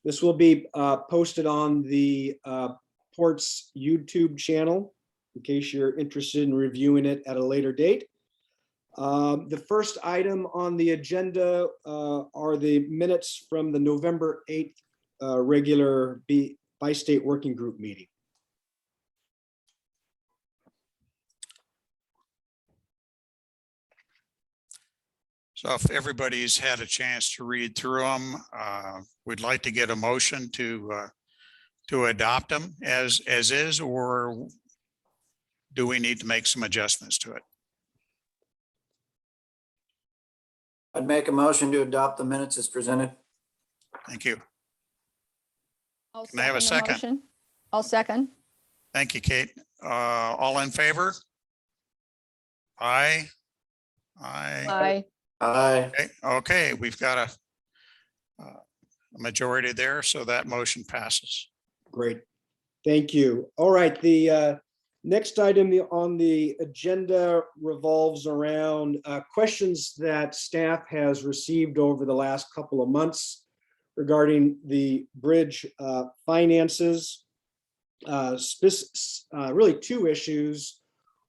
This will be posted on the Port's YouTube channel in case you're interested in reviewing it at a later date. The first item on the agenda are the minutes from the November 8th regular bi-state working group meeting. So if everybody's had a chance to read through them, we'd like to get a motion to adopt them as is, or do we need to make some adjustments to it? I'd make a motion to adopt the minutes as presented. Thank you. Can I have a second? I'll second. Thank you, Kate. All in favor? Aye. Aye. Aye. Aye. Okay, we've got a majority there, so that motion passes. Great. Thank you. All right. The next item on the agenda revolves around questions that staff has received over the last couple of months regarding the bridge finances. Really two issues.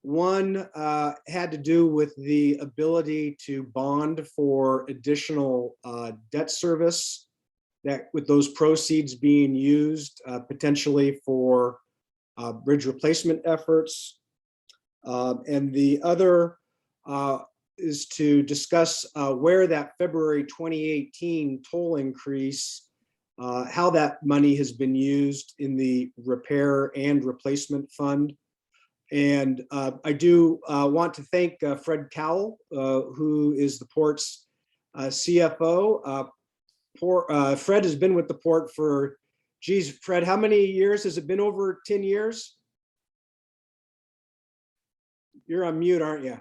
One had to do with the ability to bond for additional debt service, that with those proceeds being used potentially for bridge replacement efforts. And the other is to discuss where that February 2018 toll increase, how that money has been used in the repair and replacement fund. And I do want to thank Fred Cowell, who is the Port's CFO. Fred has been with the Port for, geez, Fred, how many years? Has it been over 10 years? You're on mute, aren't you?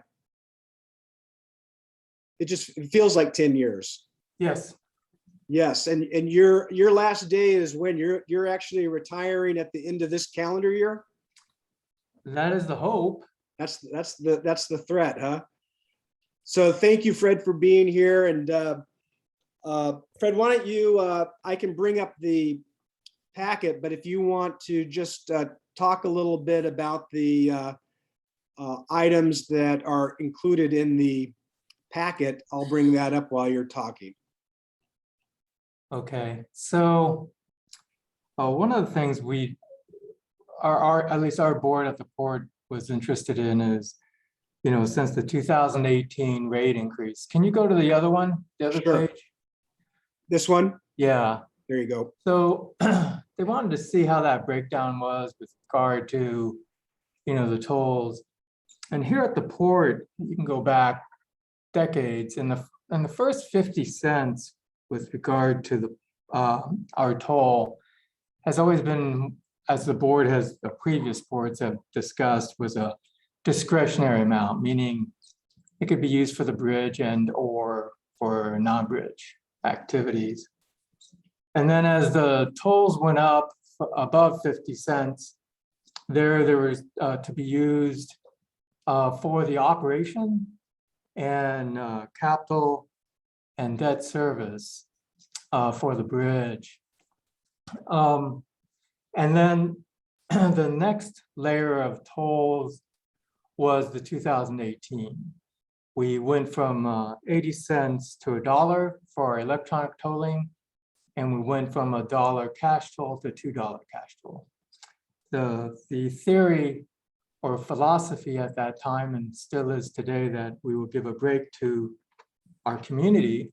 It feels like 10 years. Yes. Yes, and your last day is when? You're actually retiring at the end of this calendar year? That is the hope. That's the threat, huh? So thank you, Fred, for being here. And Fred, why don't you, I can bring up the packet, but if you want to just talk a little bit about the items that are included in the packet, I'll bring that up while you're talking. Okay, so one of the things at least our board at the Port was interested in is, since the 2018 rate increase. Can you go to the other one, the other Sure. page? This one? Yeah. There you go. So they wanted to see how that breakdown was with regard to, the tolls. And here at the Port, you can go back decades, and the first 50 cents with regard to the our toll has always been, as the board has, the previous boards have discussed, was a discretionary amount, meaning it could be used for the bridge and or for non-bridge activities. And then as the tolls went up above 50 cents, there was to be used for the operation and capital and debt service for the bridge. And then the next layer of tolls was the 2018. We went from 80 cents to $1 for our electronic tolling, and we went from $1 cash toll to $2 cash toll. The theory or philosophy at that time, and still is today, that we will give a break to our community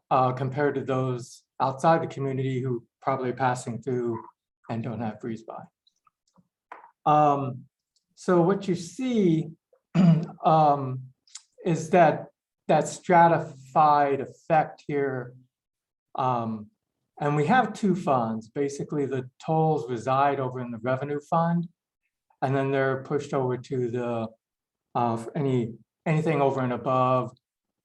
compared to those outside the community who probably passing through and don't have freeze by. So what you see is that stratified effect here. And we have two funds. Basically, the tolls reside over in the revenue fund, and then they're pushed over to the anything over and above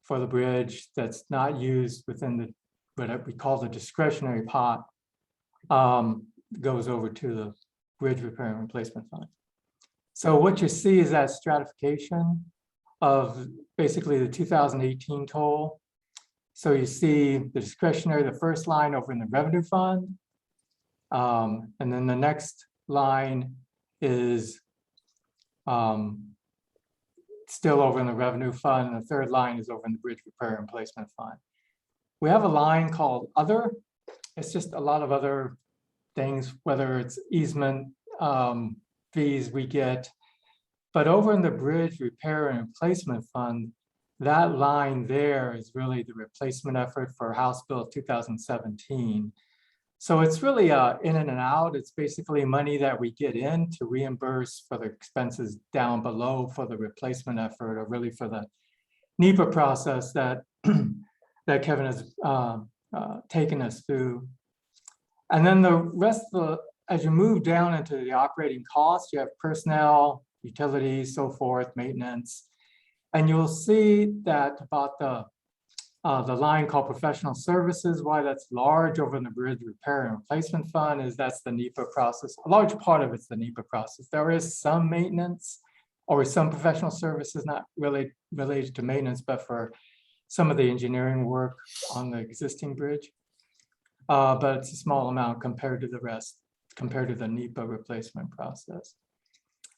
for the bridge that's not used within the what we call the discretionary pot, goes over to the bridge repair and replacement fund. So what you see is that stratification of basically the 2018 toll. So you see the discretionary, the first line over in the revenue fund. And then the next line is still over in the revenue fund, and the third line is over in the bridge repair and replacement fund. We have a line called other. It's just a lot of other things, whether it's easement fees we get. But over in the bridge repair and replacement fund, that line there is really the replacement effort for House Bill 2017. So it's really in and out. It's basically money that we get in to reimburse for the expenses down below for the replacement effort, or really for the NEPA process that that Kevin has taken us through. And then the rest of the, as you move down into the operating costs, you have personnel, utilities, so forth, maintenance. And you'll see that about the line called professional services, why that's large over in the bridge repair and replacement fund is that's the NEPA process. A large part of it's the NEPA process. There is some maintenance or some professional services, not really related to maintenance, but for some of the engineering work on the existing bridge. But it's a small amount compared to the rest, compared to the NEPA replacement process.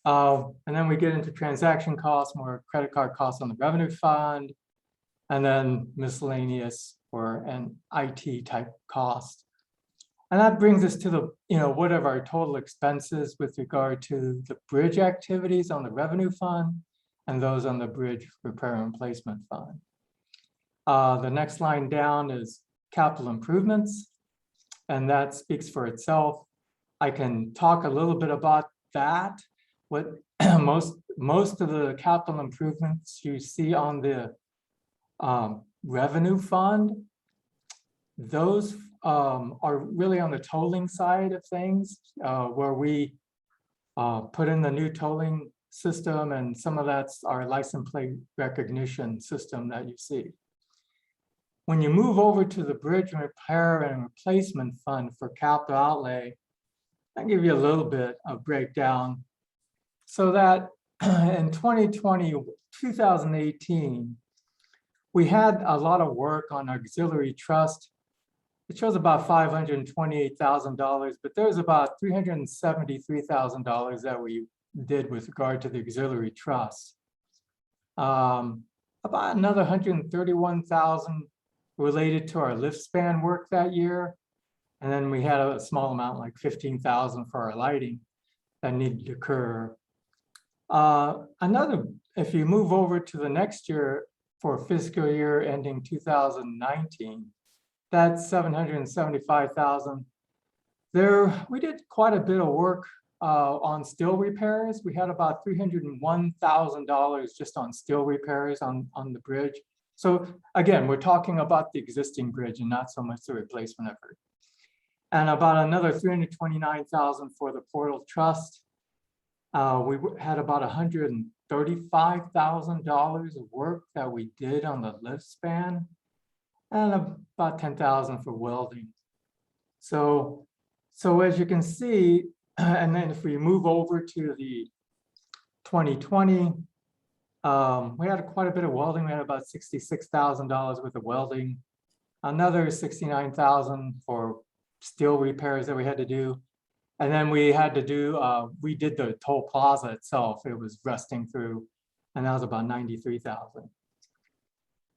And then we get into transaction costs, more credit card costs on the revenue fund, and then miscellaneous or an IT type cost. And that brings us to the, what are our total expenses with regard to the bridge activities on the revenue fund and those on the bridge repair and replacement fund. The next line down is capital improvements, and that speaks for itself. I can talk a little bit about that. What most of the capital improvements you see on the revenue fund, those are really on the tolling side of things, where we put in the new tolling system, and some of that's our license plate recognition system that you see. When you move over to the bridge repair and replacement fund for capital outlay, I'll give you a little bit of breakdown. So that in 2018, we had a lot of work on auxiliary trust. It shows about $528,000, but there's about $373,000 that we did with regard to the auxiliary trust. About another $131,000 related to our lift span work that year. And then we had a small amount, like $15,000 for our lighting that needed to occur. If you move over to the next year for fiscal year ending 2019, that's $775,000. There, we did quite a bit of work on steel repairs. We had about $301,000 just on steel repairs on the bridge. So again, we're talking about the existing bridge and not so much the replacement effort. And about another $329,000 for the portal trust. We had about $135,000 of work that we did on the lift span, and about $10,000 for welding. So as you can see, and then if we move over to the 2020, we had quite a bit of welding. We had about $66,000 worth of welding, another $69,000 for steel repairs that we had to do. And then we had to do, we did the toll plaza itself. It was rusting through, and that was about $93,000.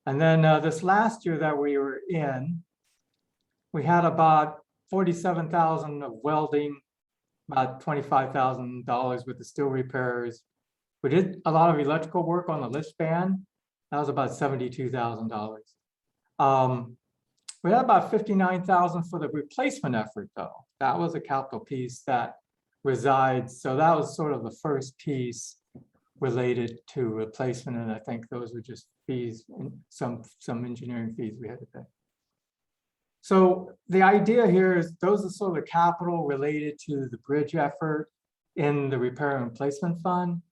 And then this last year that we were in, we had about $47,000 of welding, about $25,000 with the steel repairs. We did a lot of electrical work on the lift span. That was about $72,000. We had about $59,000 for the replacement effort, though. That was a capital piece that resides. So that was sort of the first piece related to replacement, and I think those were just fees, some engineering fees we had to pay. So the idea here is those are sort of the capital related to the bridge effort in the repair and replacement fund.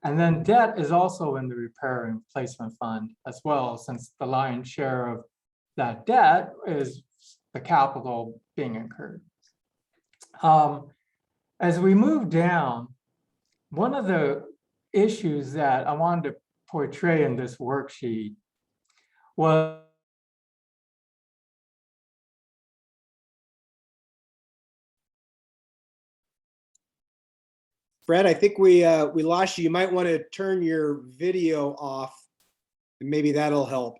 And then debt is also in the repair and replacement fund as well, since the lion's share of that debt is the capital being incurred. As we move down, one of the issues that I wanted to portray in this worksheet was Fred, I think we lost you. You might want to turn your video off, and maybe that'll help.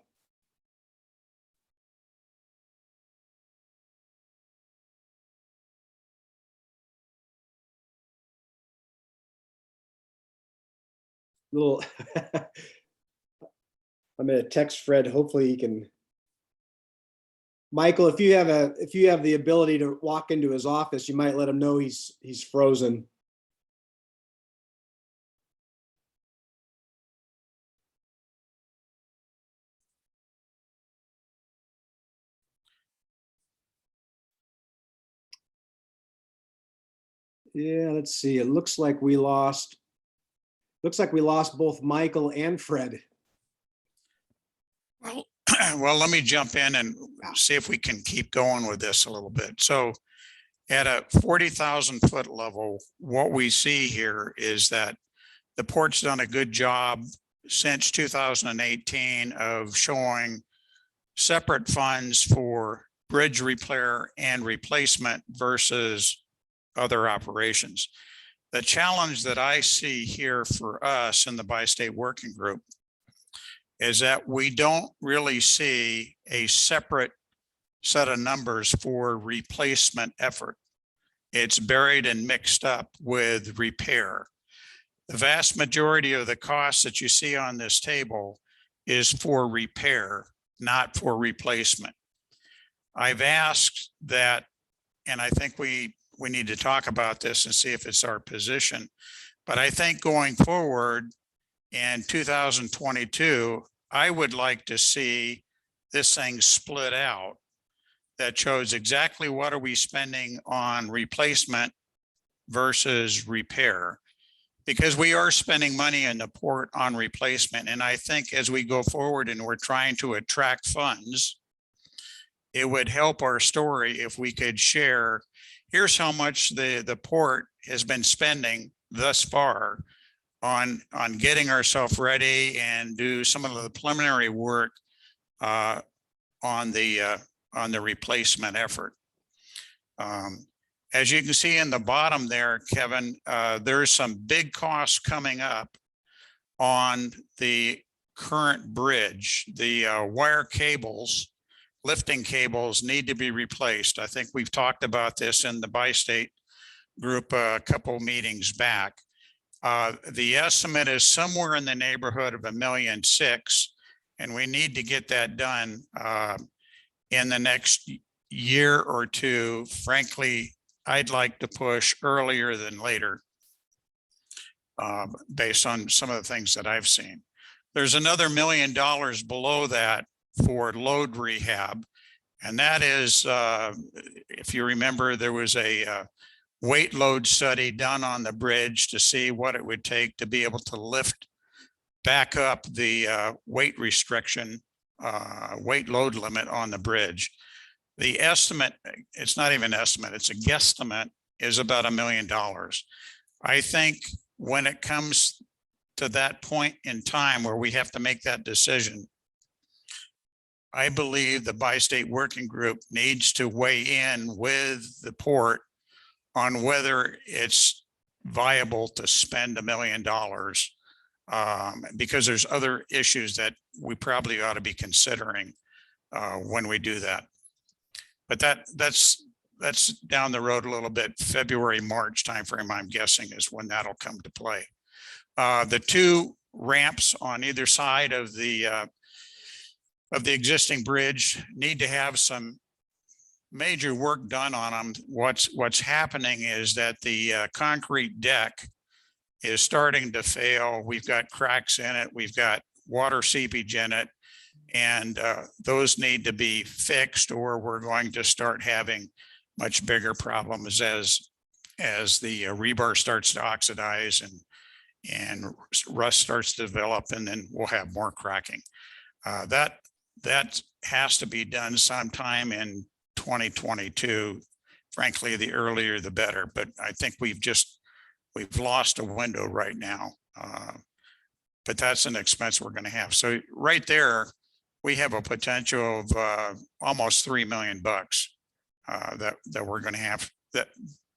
Little. I'm gonna text Fred. Hopefully he can. Michael, if you have the ability to walk into his office, you might let him know he's frozen. Yeah, let's see. It looks like we lost both Michael and Fred. Well, well, let me jump in and see if we can keep going with this a little bit. So at a 40,000 foot level, what we see here is that the port's done a good job since 2018 of showing separate funds for bridge repair and replacement versus other operations. The challenge that I see here for us in the bi-state working group is that we don't really see a separate set of numbers for replacement effort. It's buried and mixed up with repair. The vast majority of the costs that you see on this table is for repair, not for replacement. I've asked that, and I think we need to talk about this and see if it's our position. But I think going forward in 2022, I would like to see this thing split out that shows exactly what are we spending on replacement versus repair, because we are spending money in the port on replacement. And I think as we go forward and we're trying to attract funds, it would help our story if we could share, here's how much the port has been spending thus far on getting ourselves ready and do some of the preliminary work on the replacement effort. As you can see in the bottom there, Kevin, there's some big costs coming up on the current bridge. The wire cables, lifting cables need to be replaced. I think we've talked about this in the bi-state group a couple meetings back. The estimate is somewhere in the neighborhood of $1.6 million, and we need to get that done in the next year or two. Frankly, I'd like to push earlier than later based on some of the things that I've seen. There's another $1 million below that for load rehab. And that is, if you remember, there was a weight load study done on the bridge to see what it would take to be able to lift back up the weight restriction, weight load limit on the bridge. The estimate, it's not even an estimate, it's a guesstimate, is about $1 million. I think when it comes to that point in time where we have to make that decision, I believe the bi-state working group needs to weigh in with the port on whether it's viable to spend $1 million, because there's other issues that we probably ought to be considering when we do that. But that's down the road a little bit. February, March timeframe, I'm guessing, is when that'll come to play. The two ramps on either side of the existing bridge need to have some major work done on them. What's happening is that the concrete deck is starting to fail. We've got cracks in it. We've got water seepage in it. And those need to be fixed, or we're going to start having much bigger problems as the rebar starts to oxidize and rust starts to develop, and then we'll have more cracking. That has to be done sometime in 2022. Frankly, the earlier the better, but I think we've lost a window right now. But that's an expense we're going to have. So right there, we have a potential of almost $3 million that we're going to have.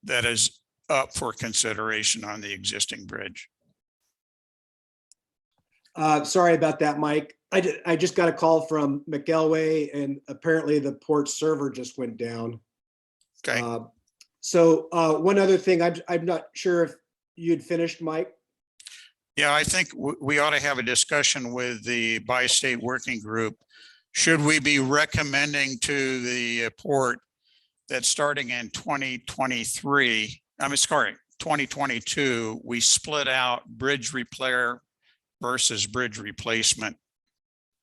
That is up for consideration on the existing bridge. Sorry about that, Mike. I just got a call from McElway, and apparently the port server just went down. Okay. So one other thing, I'm not sure if you'd finished, Mike. Yeah, I think we ought to have a discussion with the bi-state working group. Should we be recommending to the port that starting in 2023, 2022, we split out bridge repair versus bridge replacement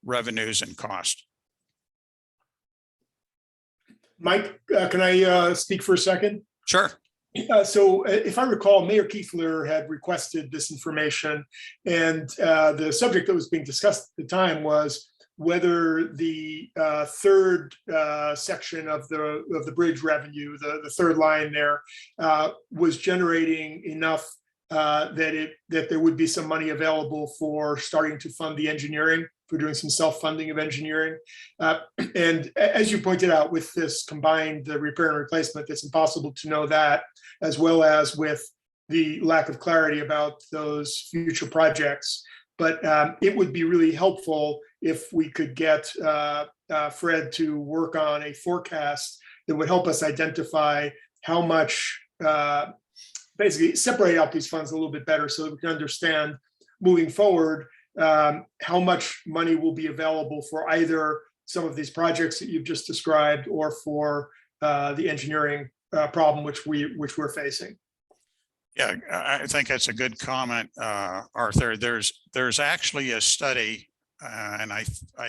revenues and cost? Mike, can I speak for a second? Sure. So if I recall, Mayor Kiefler had requested this information, and the subject that was being discussed at the time was whether the third section of the bridge revenue, the third line there, was generating enough that there would be some money available for starting to fund the engineering, for doing some self-funding of engineering. And as you pointed out, with this combined repair and replacement, it's impossible to know that, as well as with the lack of clarity about those future projects. But it would be really helpful if we could get Fred to work on a forecast that would help us identify how much, basically separate out these funds a little bit better so that we can understand moving forward how much money will be available for either some of these projects that you've just described or for the engineering problem which we're facing. Yeah, I think that's a good comment, Arthur. There's actually a study, and I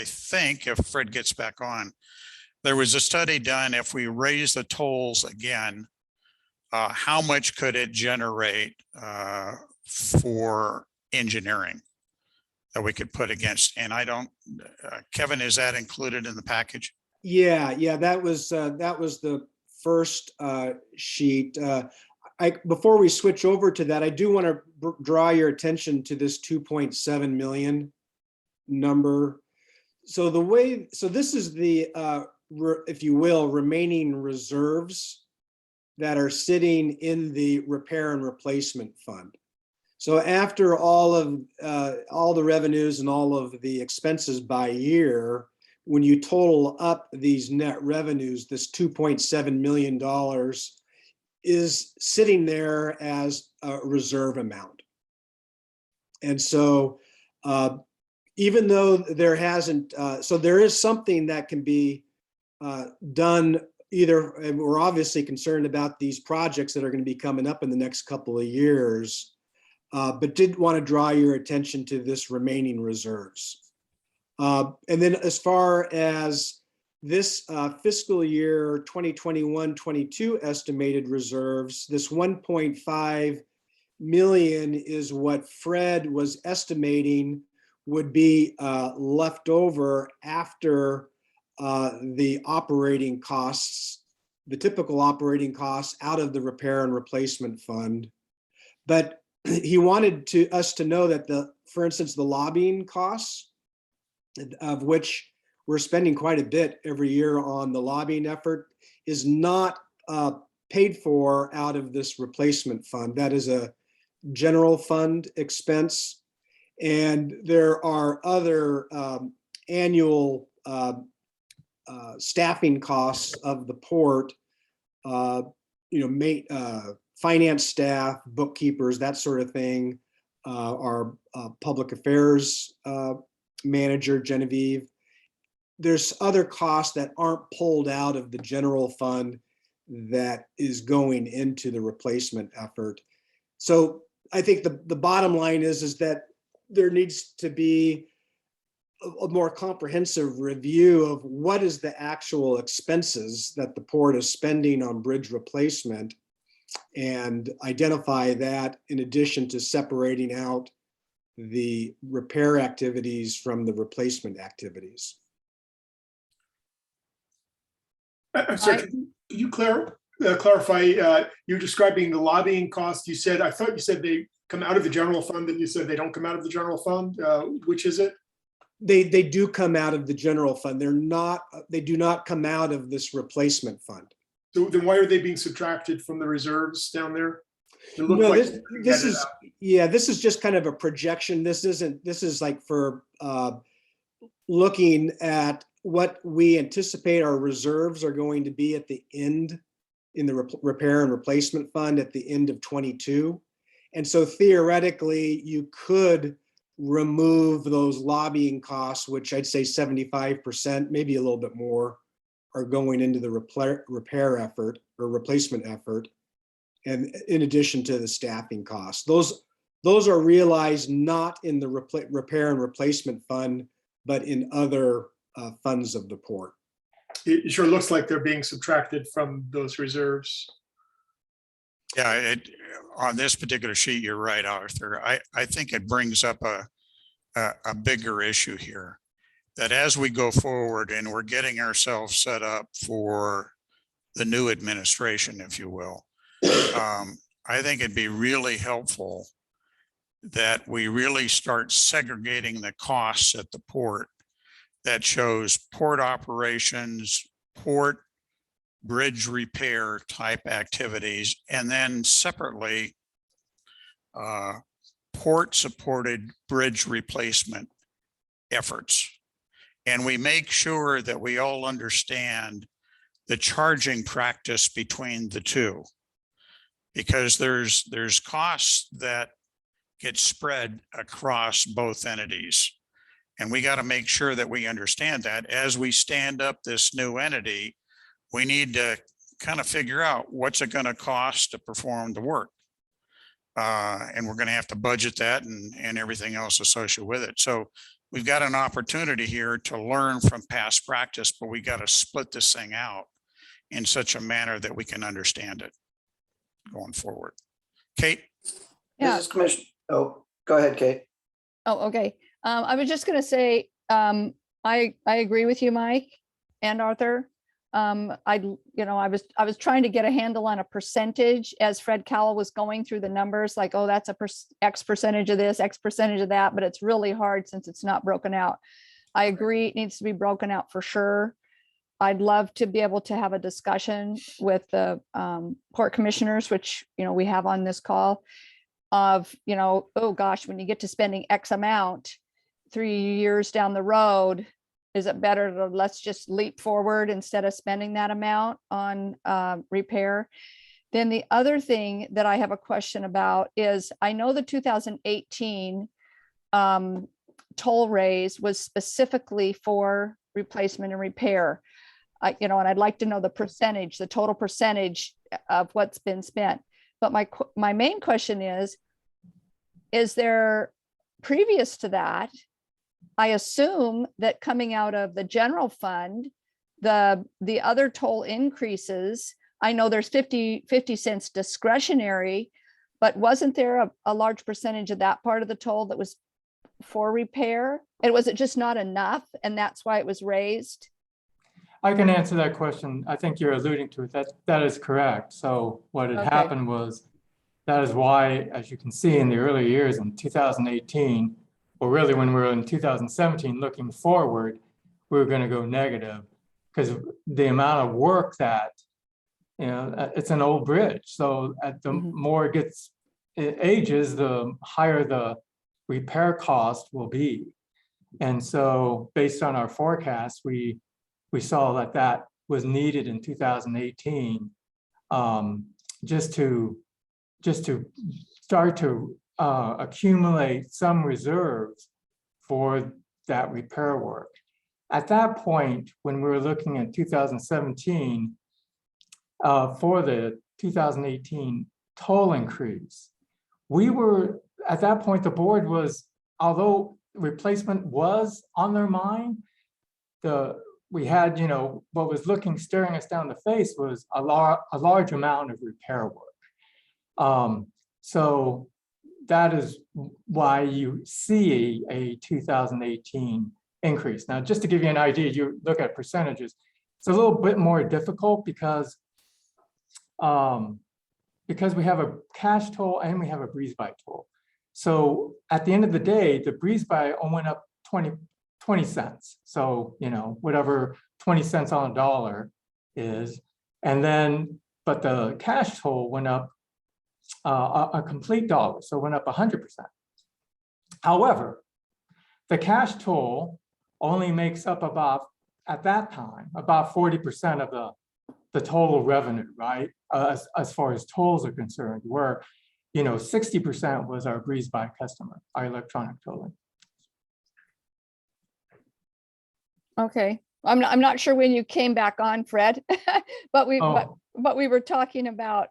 think if Fred gets back on, there was a study done. If we raise the tolls again, how much could it generate for engineering that we could put against? And I don't, Kevin, is that included in the package? Yeah, that was the first sheet. Before we switch over to that, I do want to draw your attention to this 2.7 million number. So this is the, if you will, remaining reserves that are sitting in the repair and replacement fund. So after all the revenues and all of the expenses by year, when you total up these net revenues, this $2.7 million is sitting there as a reserve amount. And so even though there hasn't, so there is something that can be done either, and we're obviously concerned about these projects that are going to be coming up in the next couple of years, but did want to draw your attention to this remaining reserves. And then as far as this fiscal year 2021-22 estimated reserves, this 1.5 million is what Fred was estimating would be left over after the operating costs, the typical operating costs out of the repair and replacement fund. But he wanted us to know that for instance, the lobbying costs, of which we're spending quite a bit every year on the lobbying effort, is not paid for out of this replacement fund. That is a general fund expense. And there are other annual staffing costs of the port, finance staff, bookkeepers, that sort of thing. Our public affairs manager, Genevieve. There's other costs that aren't pulled out of the general fund that is going into the replacement effort. So I think the bottom line is that there needs to be a more comprehensive review of what is the actual expenses that the port is spending on bridge replacement, and identify that in addition to separating out the repair activities from the replacement activities. I'm sorry, can you clarify, you're describing the lobbying costs. I thought you said they come out of the general fund, then you said they don't come out of the general fund. Which is it? They do come out of the general fund. They do not come out of this replacement fund. So then why are they being subtracted from the reserves down there? It looked No, like this, we this had it is, out. yeah, this is just kind of a projection. This is like for looking at what we anticipate our reserves are going to be at the end in the repair and replacement fund at the end of 22. And so theoretically, you could remove those lobbying costs, which I'd say 75%, maybe a little bit more, are going into the repair effort or replacement effort. And in addition to the staffing costs, those are realized not in the repair and replacement fund, but in other funds of the port. It sure looks like they're being subtracted from those reserves. Yeah, on this particular sheet, you're right, Arthur. I think it brings up a bigger issue here. That as we go forward and we're getting ourselves set up for the new administration, if you will, I think it'd be really helpful that we really start segregating the costs at the port that shows port operations, port bridge repair type activities, and then separately port supported bridge replacement efforts. And we make sure that we all understand the charging practice between the two, because there's costs that get spread across both entities. And we got to make sure that we understand that as we stand up this new entity, we need to kind of figure out what's it going to cost to perform the work. And we're going to have to budget that and everything else associated with it. So we've got an opportunity here to learn from past practice, but we got to split this thing out in such a manner that we can understand it going forward. Kate? Yeah. This is Commissioner, oh, go ahead, Kate. Oh, okay. I was just gonna say, I agree with you, Mike and Arthur. I was trying to get a handle on a percentage as Fred Cowell was going through the numbers, like, oh, that's X percentage of this, X percentage of that, but it's really hard since it's not broken out. I agree, it needs to be broken out for sure. I'd love to be able to have a discussion with the port commissioners, which, we have on this call of, oh gosh, when you get to spending X amount 3 years down the road, is it better to let's just leap forward instead of spending that amount on repair? Then the other thing that I have a question about is, I know the 2018 toll raise was specifically for replacement and repair. And I'd like to know the percentage, the total percentage of what's been spent. But my main question is there, previous to that, I assume that coming out of the general fund, the other toll increases, I know there's 50 cents discretionary, but wasn't there a large percentage of that part of the toll that was for repair? And was it just not enough and that's why it was raised? I can answer that question. I think you're alluding to it. That is correct. So what had happened was, that is why, as you can see in the early years in 2018, or really when we were in 2017, looking forward, we were going to go negative because the amount of work that, it's an old bridge. So at the more it ages, the higher the repair cost will be. And so based on our forecast, we saw that was needed in 2018 just to start to accumulate some reserves for that repair work. At that point, when we were looking at 2017, for the 2018 toll increase, we were, at that point, the board was, although replacement was on their mind, we had, what was staring us down the face was a large amount of repair work. So that is why you see a 2018 increase. Now, just to give you an idea, you look at percentages, it's a little bit more difficult because we have a cash toll and we have a breeze by toll. So at the end of the day, the breeze by went up 20 cents. So, whatever 20 cents on a dollar is. And then, but the cash toll went up a complete dollar, so it went up 100%. However, the cash toll only makes up about, at that time, about 40% of the total revenue, right? As far as tolls are concerned, where, 60% was our breeze by customer, our electronic tolling. Okay, I'm not sure when you came back on, Fred, but Oh. but we were talking about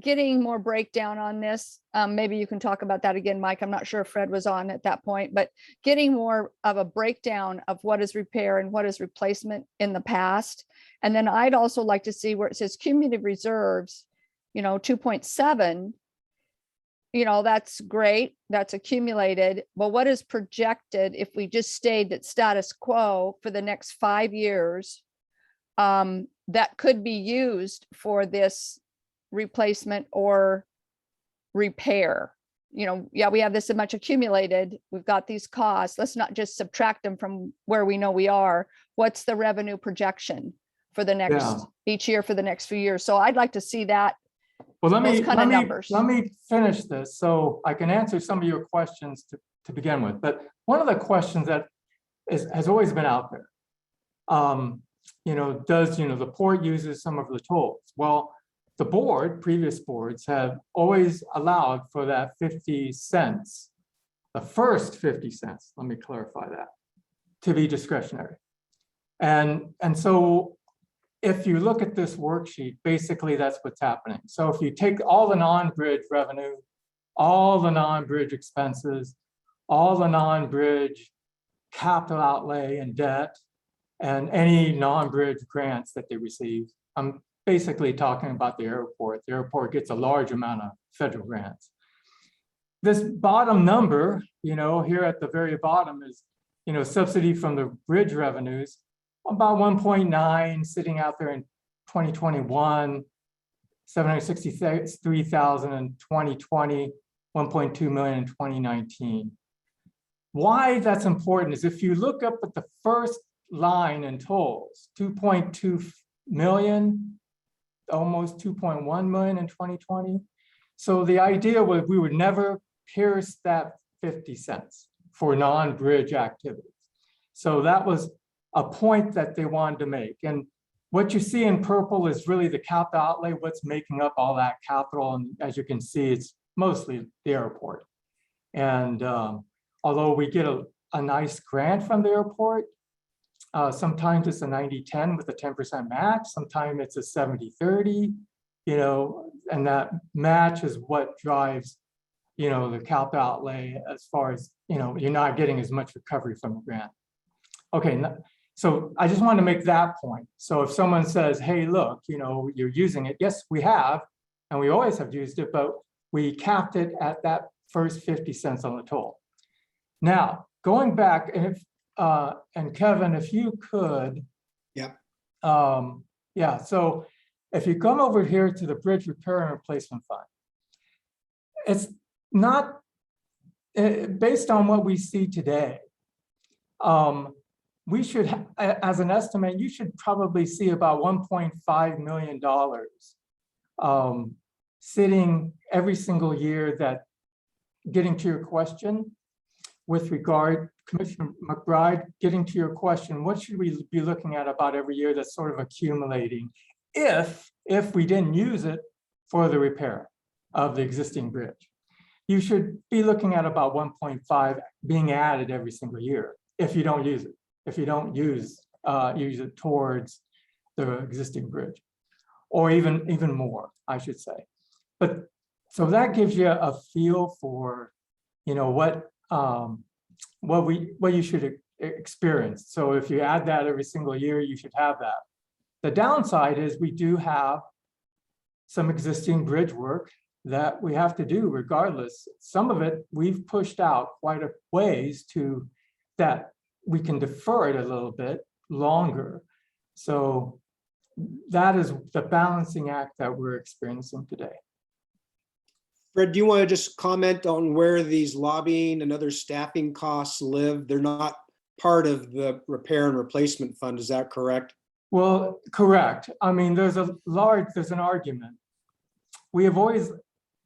getting more breakdown on this. Maybe you can talk about that again, Mike. I'm not sure if Fred was on at that point, but getting more of a breakdown of what is repair and what is replacement in the past. And then I'd also like to see where it says cumulative reserves, 2.7. That's great. That's accumulated. Well, what is projected if we just stayed at status quo for the next 5 years that could be used for this replacement or repair? Yeah, we have this much accumulated. We've got these costs. Let's not just subtract them from where we know we are. What's the revenue projection for the next each year for the next few years? So I'd like to see that. Well, let numbers. me finish this so I can answer some of your questions to begin with. But one of the questions that has always been out there, does the port uses some of the tolls? Well, the previous boards have always allowed for that 50 cents, the first 50 cents, let me clarify that, to be discretionary. And so if you look at this worksheet, basically that's what's happening. So if you take all the non-bridge revenue, all the non-bridge expenses, all the non-bridge capital outlay and debt, and any non-bridge grants that they receive, I'm basically talking about the airport. The airport gets a large amount of federal grants. This bottom number, here at the very bottom is, subsidy from the bridge revenues, about 1.9 sitting out there in 2021, 763,000 in 2020, 1.2 million in 2019. Why that's important is if you look up at the first line in tolls, 2.2 million, almost 2.1 million in 2020. So the idea was we would never pierce that 50 cents for non-bridge activities. So that was a point that they wanted to make. And what you see in purple is really the capital outlay, what's making up all that capital. And as you can see, it's mostly the airport. And although we get a nice grant from the airport, sometimes it's a 90-10 with a 10% match, sometimes it's a 70-30, and that match is what drives, the capital outlay as far as, you're not getting as much recovery from the grant. Okay, so I just wanted to make that point. So if someone says, hey, look, you're using it. Yes, we have, and we always have used it, but we capped it at that first 50 cents on the toll. Now, going back, and Kevin, if you could. Yeah. Yeah, so if you come over here to the Bridge Repair and Replacement Fund, it's not, based on what we see today, we should, as an estimate, you should probably see about $1.5 million sitting every single year. That, getting to your question with regard, Commissioner McBride, getting to your question, what should we be looking at about every year that's sort of accumulating if we didn't use it for the repair of the existing bridge? You should be looking at about 1.5 being added every single year if you don't use it. If you don't use it towards the existing bridge, or even more, I should say. But so that gives you a feel for, what you should experience. So if you add that every single year, you should have that. The downside is we do have some existing bridge work that we have to do regardless. Some of it we've pushed out quite a ways to that. We can defer it a little bit longer. So that is the balancing act that we're experiencing today. Fred, do you want to just comment on where these lobbying and other staffing costs live? They're not part of the repair and replacement fund, is that correct? Well, correct. I mean, there's an argument. We have always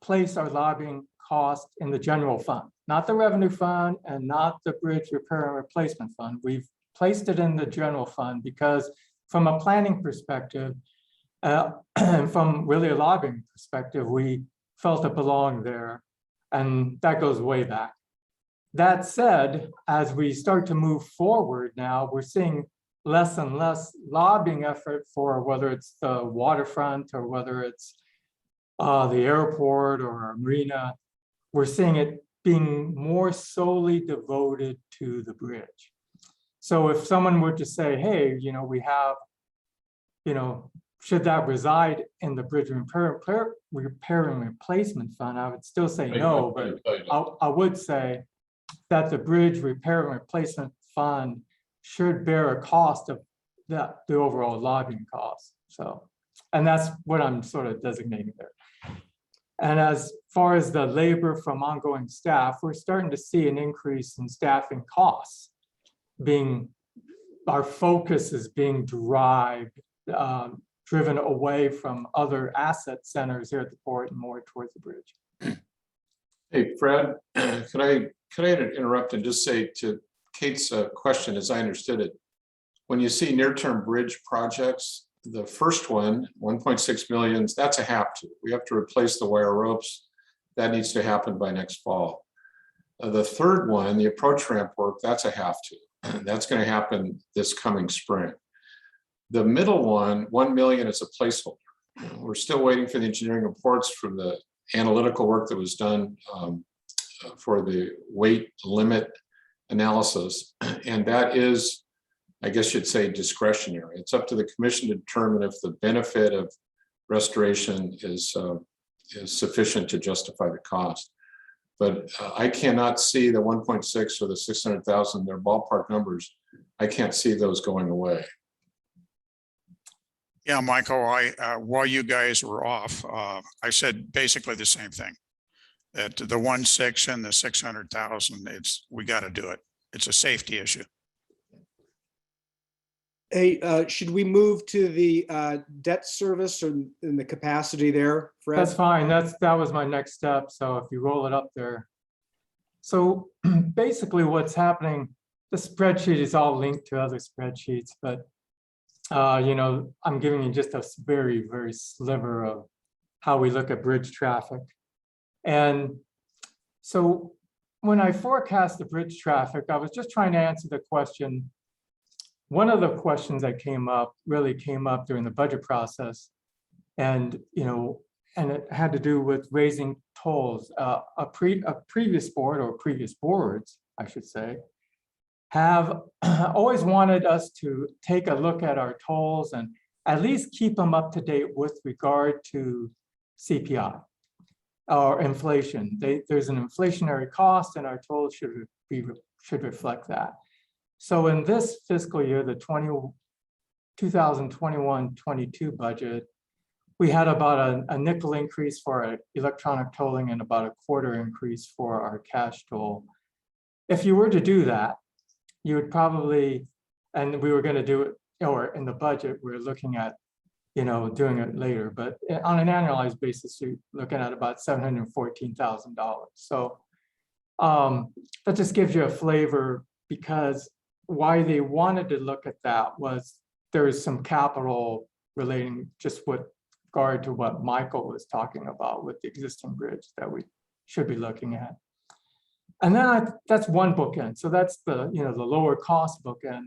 place our lobbying cost in the general fund, not the revenue fund and not the bridge repair and replacement fund. We've placed it in the general fund because from a planning perspective, and from really a lobbying perspective, we felt it belonged there, and that goes way back. That said, as we start to move forward now, we're seeing less and less lobbying effort for whether it's the waterfront or whether it's the airport or a marina. We're seeing it being more solely devoted to the bridge. So if someone were to say, hey, you know, we have, you know, should that reside in the bridge repair and replacement fund, I would still say no, but I would say that the bridge repair and replacement fund should bear a cost of the overall lobbying cost. So, and that's what I'm sort of designating there. And as far as the labor from ongoing staff, we're starting to see an increase in staffing costs. Our focus is being driven away from other asset centers here at the port and more towards the bridge. Hey, Fred, could I interrupt and just say to Kate's question, as I understood it, when you see near-term bridge projects, the first one, 1.6 million, that's a have to. We have to replace the wire ropes. That needs to happen by next fall. The third one, the approach ramp work, that's a have to. That's going to happen this coming spring. The middle one, 1 million, is a placeholder. We're still waiting for the engineering reports from the analytical work that was done for the weight limit analysis. And that is, I guess you'd say, discretionary. It's up to the commission to determine if the benefit of restoration is sufficient to justify the cost. But I cannot see the 1.6 or the 600,000, they're ballpark numbers. I can't see those going away. Yeah, Michael, while you guys were off, I said basically the same thing. That the 1.6 and the 600,000, we got to do it. It's a safety issue. Hey, should we move to the debt service or in the capacity there, Fred? That's fine. That was my next step. So if you roll it up there. So basically what's happening, the spreadsheet is all linked to other spreadsheets, but you know, I'm giving you just a very, very sliver of how we look at bridge traffic. And so when I forecast the bridge traffic, I was just trying to answer the question. One of the questions that really came up during the budget process, and you know, and it had to do with raising tolls. A previous board, or previous boards, I should say, have always wanted us to take a look at our tolls and at least keep them up to date with regard to CPI or inflation. There's an inflationary cost, and our tolls should reflect that. So in this fiscal year, the 2021-22 budget, we had about a nickel increase for our electronic tolling and about a quarter increase for our cash toll. If you were to do that, you would probably, and we were going to do it, or in the budget, we're looking at, you know, doing it later, but on an annualized basis, you're looking at about $714,000. So that just gives you a flavor, because why they wanted to look at that was there is some capital relating just with regard to what Michael was talking about with the existing bridge that we should be looking at. And then that's one bookend. So that's the, you know, the lower cost bookend.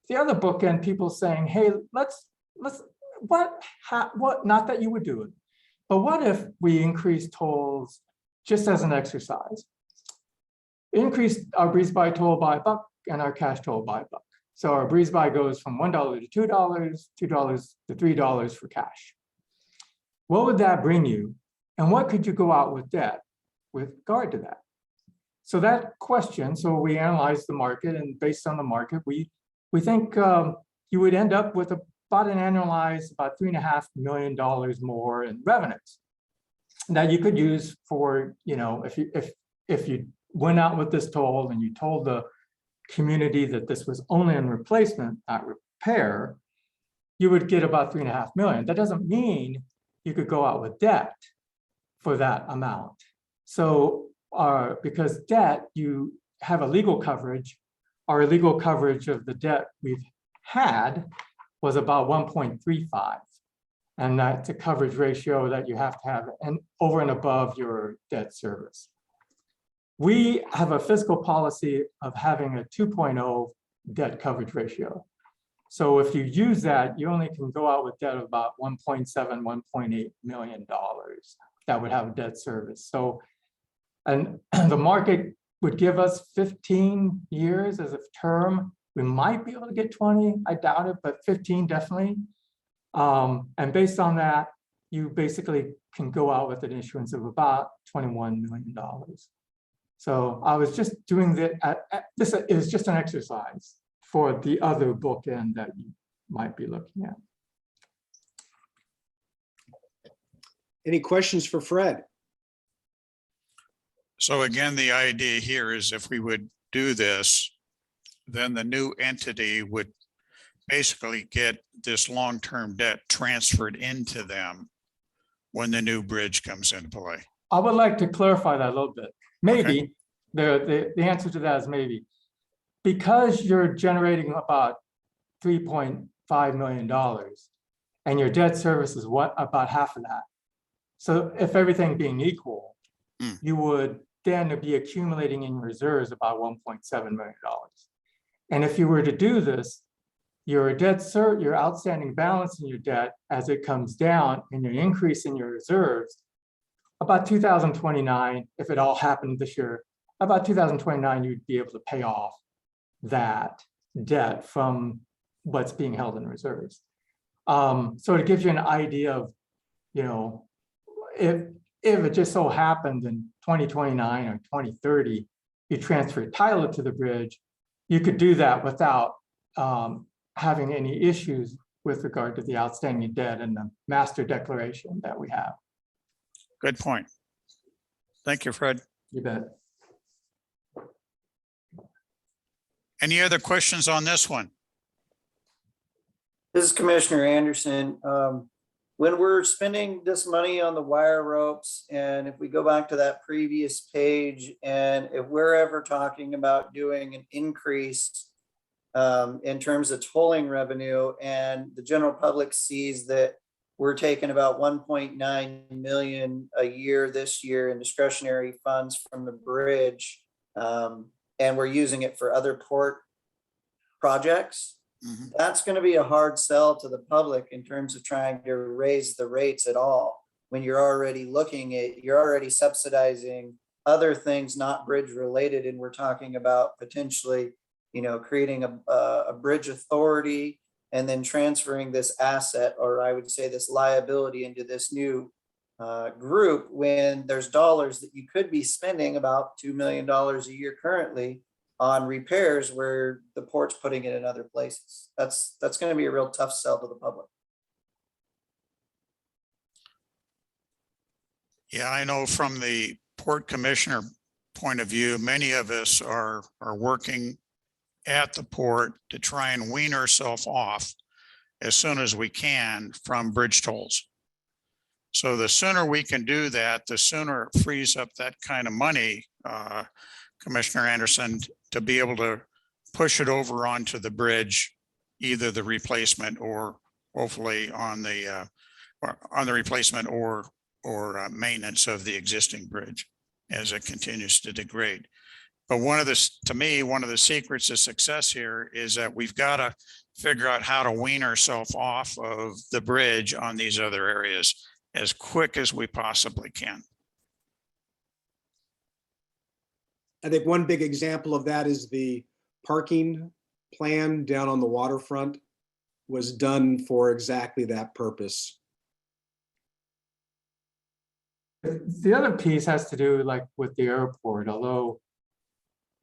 The other bookend, people saying, hey, what, not that you would do it, but what if we increase tolls just as an exercise? Increase our breeze by toll by $1 and our cash toll by $1. So our breeze by goes from $1 to $2, $2 to $3 for cash. What would that bring you? And what could you go out with debt with regard to that? So that question, so we analyzed the market, and based on the market, we think you would end up with about an annualized about $3.5 million more in revenues that you could use for, you know, if you went out with this toll and you told the community that this was only in replacement, not repair, you would get about $3.5 million. That doesn't mean you could go out with debt for that amount. So because debt, you have a legal coverage, our legal coverage of the debt we've had was about 1.35. And that's a coverage ratio that you have to have and over and above your debt service. We have a fiscal policy of having a 2.0 debt coverage ratio. So if you use that, you only can go out with debt of about 1.7, $1.8 million that would have debt service. So, and the market would give us 15 years as a term. We might be able to get 20, I doubt it, but 15 definitely. And based on that, you basically can go out with an issuance of about $21 million. So I was just doing that. This is just an exercise for the other bookend that you might be looking at. Any questions for Fred? So again, the idea here is if we would do this, then the new entity would basically get this long-term debt transferred into them when the new bridge comes into play. I would like to clarify that a little bit. Maybe the answer to that is maybe. Because you're generating about $3.5 million and your debt service is what about half of that. So if everything being equal, you would then be accumulating in reserves about $1.7 million. And if you were to do this, your your outstanding balance in your debt as it comes down and your increase in your reserves, about 2029, if it all happened this year, about 2029, you'd be able to pay off that debt from what's being held in reserves. So it gives you an idea of, you know, if it just so happened in 2029 or 2030, you transfer title to the bridge, you could do that without having any issues with regard to the outstanding debt and the master declaration that we have. Good point. Thank you, Fred. You bet. Any other questions on this one? This is Commissioner Anderson. When we're spending this money on the wire ropes, and if we go back to that previous page, and if we're ever talking about doing an increase in terms of tolling revenue, and the general public sees that we're taking about 1.9 million a year this year in discretionary funds from the bridge, and we're using it for other port projects, that's going to be a hard sell to the public in terms of trying to raise the rates at all. When you're already you're already subsidizing other things not bridge related, and we're talking about potentially, you know, creating a bridge authority and then transferring this asset, or I would say this liability, into this new group, when there's dollars that you could be spending, about $2 million a year currently, on repairs where the port's putting it in other places. That's going to be a real tough sell to the public. Yeah, I know from the port commissioner point of view, many of us are working at the port to try and wean ourselves off as soon as we can from bridge tolls. So the sooner we can do that, the sooner it frees up that kind of money, Commissioner Anderson, to be able to push it over onto the bridge, either the replacement or hopefully on the replacement or maintenance of the existing bridge as it continues to degrade. But to me, one of the secrets of success here is that we've got to figure out how to wean ourselves off of the bridge on these other areas as quick as we possibly can. I think one big example of that is the parking plan down on the waterfront was done for exactly that purpose. The other piece has to do like with the airport, although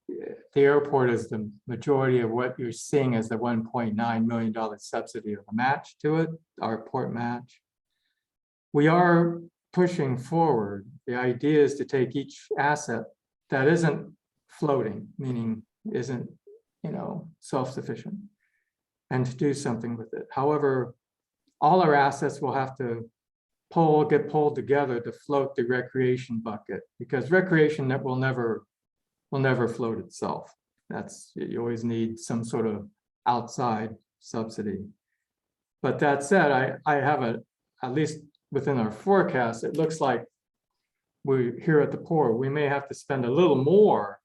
the airport is the majority of what you're seeing as the $1.9 million subsidy of a match to it, our port match. We are pushing forward. The idea is to take each asset that isn't floating, meaning isn't, you know, self-sufficient, and to do something with it. However, all our assets will have to get pulled together to float the recreation bucket, because recreation that will never float itself. You always need some sort of outside subsidy. But that said, I have at least within our forecast, it looks like we here at the port, we may have to spend a little more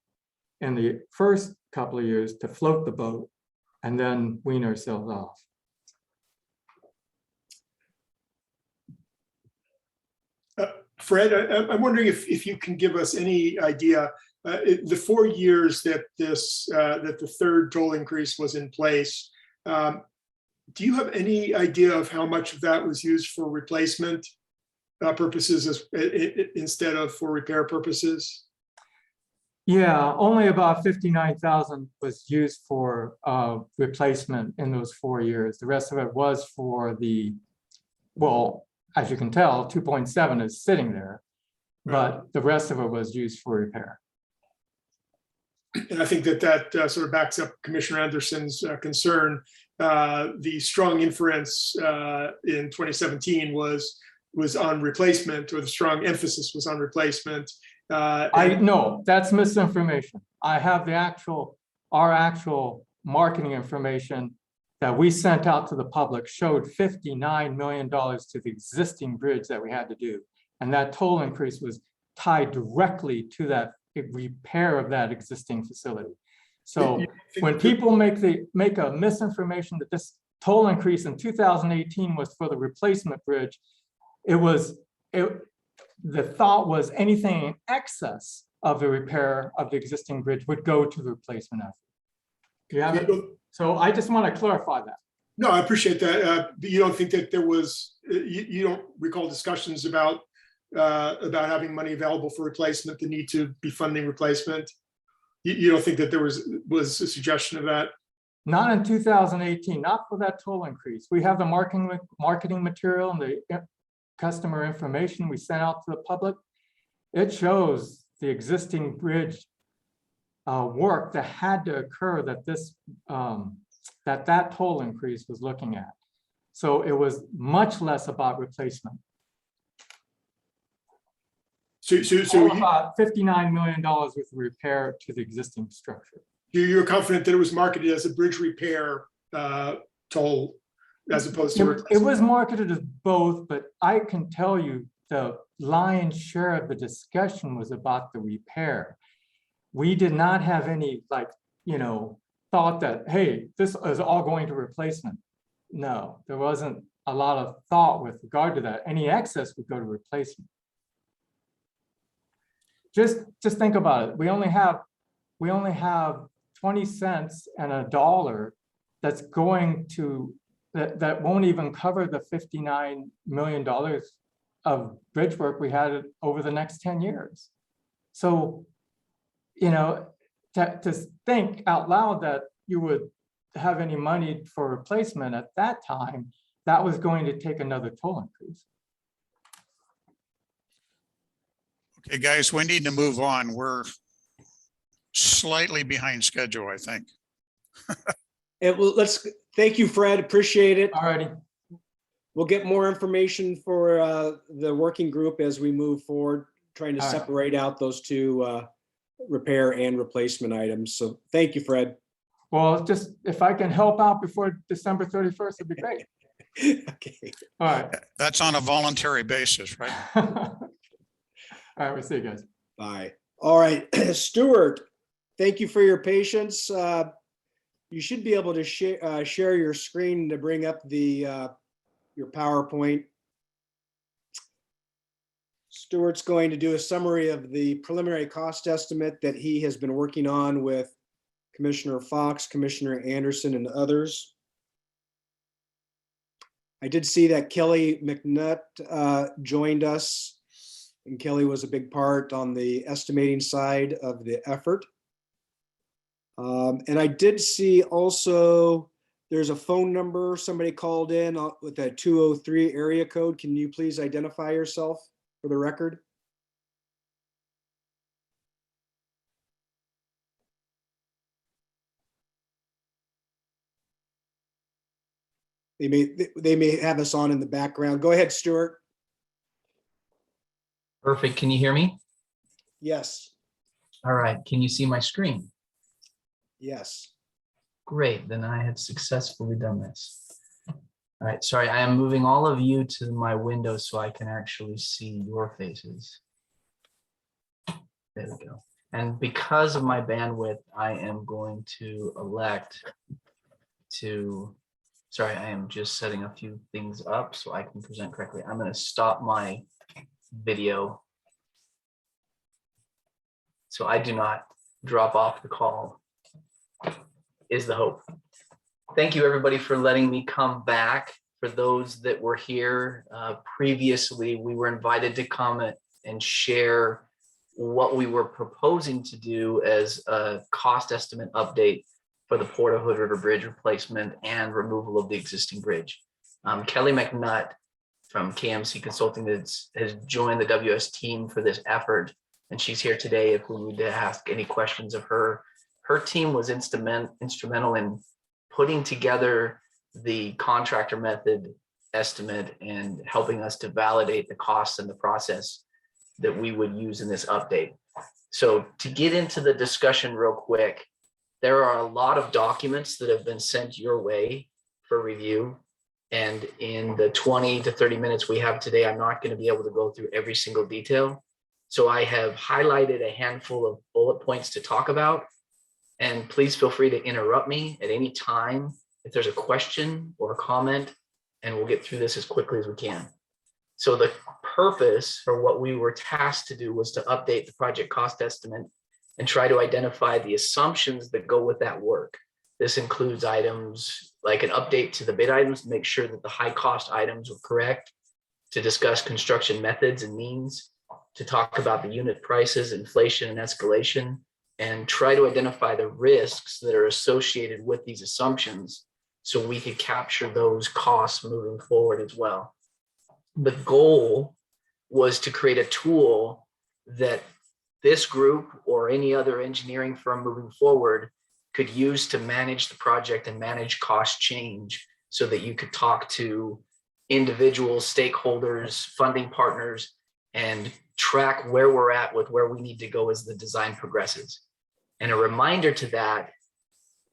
in the first couple of years to float the boat and then wean ourselves off. Fred, I'm wondering if you can give us any idea, the 4 years that that the third toll increase was in place, do you have any idea of how much of that was used for replacement purposes instead of for repair purposes? Yeah, only about 59,000 was used for replacement in those 4 years. The rest of it was for well, as you can tell, 2.7 is sitting there, but the rest of it was used for repair. And I think that sort of backs up Commissioner Anderson's concern. The strong inference in 2017 was on replacement, or the strong emphasis was on replacement. No, that's misinformation. I have our actual marketing information that we sent out to the public showed $59 million to the existing bridge that we had to do. And that toll increase was tied directly to that repair of that existing facility. So when people make a misinformation that this toll increase in 2018 was for the replacement bridge, the thought was anything in excess of the repair of the existing bridge would go to the replacement effort. You have it? So I just want to clarify that. No, I appreciate that. But you don't think that there was, you don't recall discussions about having money available for replacement, the need to be funding replacement? You don't think that there was a suggestion of that? Not in 2018, not for that toll increase. We have the marketing material and the customer information we sent out to the public. It shows the existing bridge work that had to occur that that toll increase was looking at. So it was much less about replacement. So about $59 million worth of repair to the existing structure. You're confident that it was marketed as a bridge repair toll as opposed to it was marketed as both, but I can tell you the lion's share of the discussion was about the repair. We did not have any thought that, hey, this is all going to replacement. No, there wasn't a lot of thought with regard to that. Any excess would go to replacement. Just think about it. We only have 20 cents and $1 that's going to that won't even cover the $59 million of bridge work we had over the next 10 years. So, to think out loud that you would have any money for replacement at that time, that was going to take another toll increase. Okay, guys, we need to move on. We're slightly behind schedule, I think. Thank you, Fred. Appreciate it. All righty. We'll get more information for the working group as we move forward, trying to All right. separate out those two repair and replacement items. So thank you, Fred. Well, just if I can help out before December 31st, it'd be great. Okay. All right. That's on a voluntary basis, right? All right, we'll see you guys. Bye. All right, Stuart, thank you for your patience. You should be able to share your screen to bring up your PowerPoint. Stuart's going to do a summary of the preliminary cost estimate that he has been working on with Commissioner Fox, Commissioner Anderson, and others. I did see that Kelly McNutt joined us, and Kelly was a big part on the estimating side of the effort. And I did see also there's a phone number, somebody called in with a 203 area code. Can you please identify yourself for the record? They may have us on in the background. Go ahead, Stuart. Perfect. Can you hear me? Yes, All right. Can you see my screen? yes. Great. Then I had successfully done this. All right. Sorry, I am moving all of you to my window so I can actually see your faces. There we go. And because of my bandwidth, I am going to elect to, sorry, I am just setting a few things up so I can present correctly. I'm going to stop my video so I do not drop off the call, is the hope. Thank you, everybody, for letting me come back. For those that were here previously, we were invited to come and share what we were proposing to do as a cost estimate update for the Port of Hood River Bridge replacement and removal of the existing bridge. Kelly McNutt from KMC Consulting has joined the WS team for this effort, and she's here today if we need to ask any questions of her. Her team was instrumental in putting together the contractor method estimate and helping us to validate the costs and the process that we would use in this update. So to get into the discussion real quick, there are a lot of documents that have been sent your way for review. And in the 20 to 30 minutes we have today, I'm not going to be able to go through every single detail. So I have highlighted a handful of bullet points to talk about. And please feel free to interrupt me at any time if there's a question or a comment, and we'll get through this as quickly as we can. So the purpose for what we were tasked to do was to update the project cost estimate and try to identify the assumptions that go with that work. This includes items like an update to the bid items to make sure that the high cost items were correct, to discuss construction methods and means, to talk about the unit prices, inflation and escalation, and try to identify the risks that are associated with these assumptions so we could capture those costs moving forward as well. The goal was to create a tool that this group or any other engineering firm moving forward could use to manage the project and manage cost change so that you could talk to individuals, stakeholders, funding partners, and track where we're at with where we need to go as the design progresses. And a reminder to that,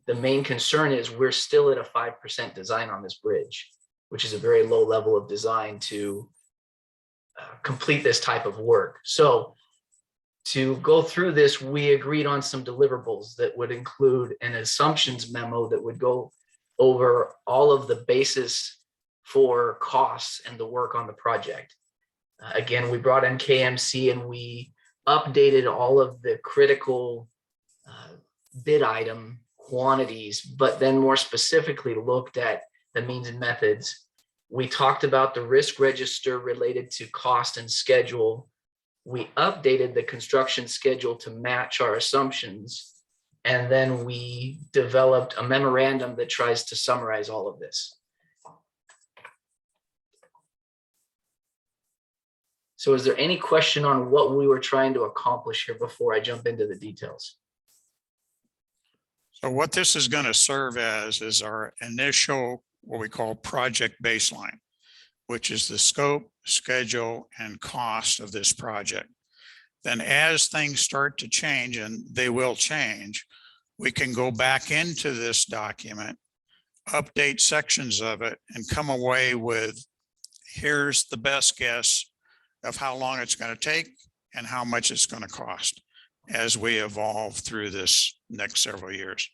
the main concern is we're still at a 5% design on this bridge, which is a very low level of design to complete this type of work. So to go through this, we agreed on some deliverables that would include an assumptions memo that would go over all of the basis for costs and the work on the project. Again, we brought in KMC and we updated all of the critical bid item quantities, but then more specifically looked at the means and methods. We talked about the risk register related to cost and schedule. We updated the construction schedule to match our assumptions. And then we developed a memorandum that tries to summarize all of this. So is there any question on what we were trying to accomplish here before I jump into the details? So what this is going to serve as is our initial, what we call project baseline, which is the scope, schedule, and cost of this project. Then as things start to change, and they will change, we can go back into this document, update sections of it, and come away with, here's the best guess of how long it's going to take and how much it's going to cost as we evolve through this next several years.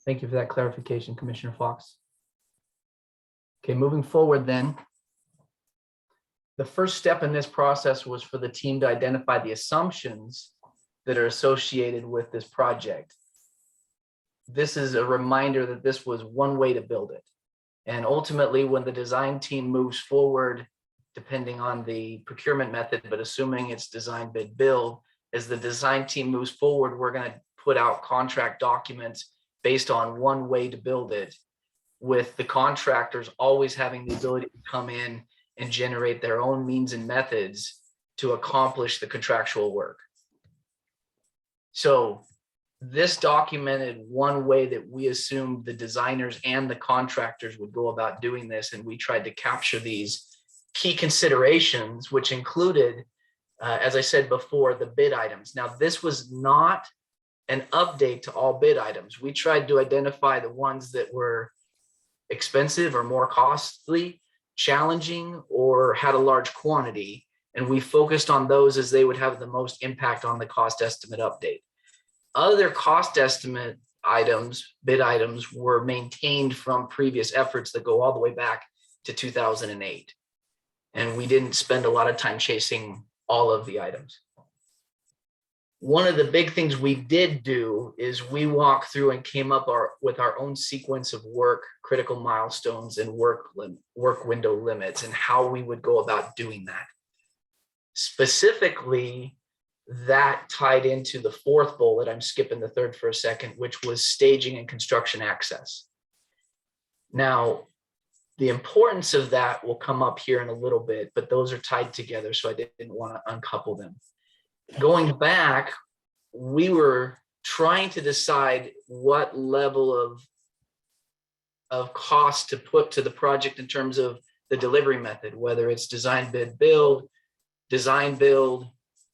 Thank you for that clarification, Commissioner Fox. Okay, moving forward then. The first step in this process was for the team to identify the assumptions that are associated with this project. This is a reminder that this was one way to build it. And ultimately, when the design team moves forward, depending on the procurement method, but assuming it's design, bid, build, as the design team moves forward, we're going to put out contract documents based on one way to build it, with the contractors always having the ability to come in and generate their own means and methods to accomplish the contractual work. So this documented one way that we assumed the designers and the contractors would go about doing this, and we tried to capture these key considerations, which included, as I said before, the bid items. Now, this was not an update to all bid items. We tried to identify the ones that were expensive or more costly, challenging, or had a large quantity. And we focused on those as they would have the most impact on the cost estimate update. Other cost estimate items, bid items, were maintained from previous efforts that go all the way back to 2008. And we didn't spend a lot of time chasing all of the items. One of the big things we did do is we walked through and came up with our own sequence of work, critical milestones, and work window limits, and how we would go about doing that. Specifically, that tied into the fourth bullet. I'm skipping the third for a second, which was staging and construction access. Now, the importance of that will come up here in a little bit, but those are tied together, so I didn't want to uncouple them. Going back, we were trying to decide what level of cost to put to the project in terms of the delivery method, whether it's design, bid, build,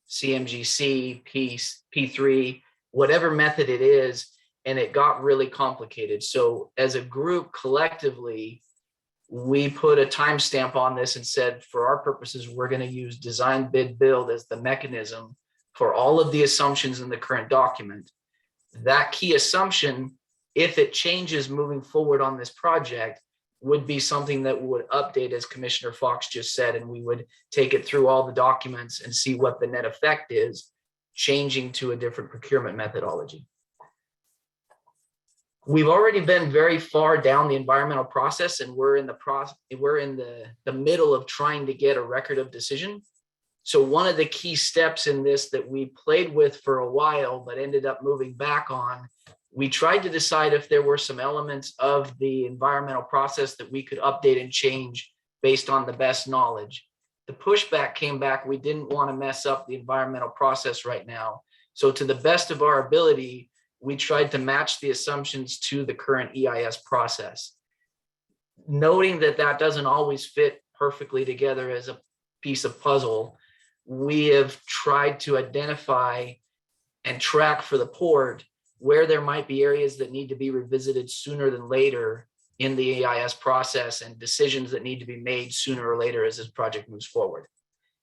CMGC, P3, whatever method it is, and it got really complicated. So as a group collectively, we put a timestamp on this and said, for our purposes, we're going to use design, bid, build as the mechanism for all of the assumptions in the current document. That key assumption, if it changes moving forward on this project, would be something that would update, as Commissioner Fox just said, and we would take it through all the documents and see what the net effect is, changing to a different procurement methodology. We've already been very far down the environmental process, and we're in the middle of trying to get a record of decision. So one of the key steps in this that we played with for a while, but ended up moving back on, we tried to decide if there were some elements of the environmental process that we could update and change based on the best knowledge. The pushback came back. We didn't want to mess up the environmental process right now. So to the best of our ability, we tried to match the assumptions to the current EIS process. Noting that that doesn't always fit perfectly together as a piece of puzzle, we have tried to identify and track for the port where there might be areas that need to be revisited sooner than later in the EIS process, and decisions that need to be made sooner or later as this project moves forward.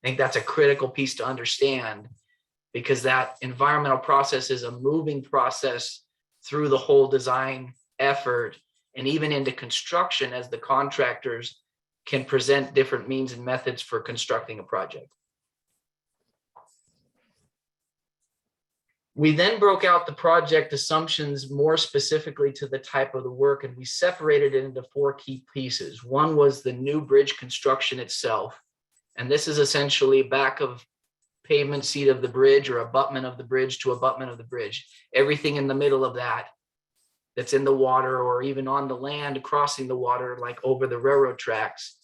I think that's a critical piece to understand, because that environmental process is a moving process through the whole design effort and even into construction, as the contractors can present different means and methods for constructing a project. We then broke out the project assumptions more specifically to the type of the work, and we separated it into 4 key pieces. One was the new bridge construction itself, and this is essentially back of pavement seat of the bridge, or abutment of the bridge to abutment of the bridge. Everything in the middle of that, that's in the water or even on the land crossing the water, like over the railroad tracks,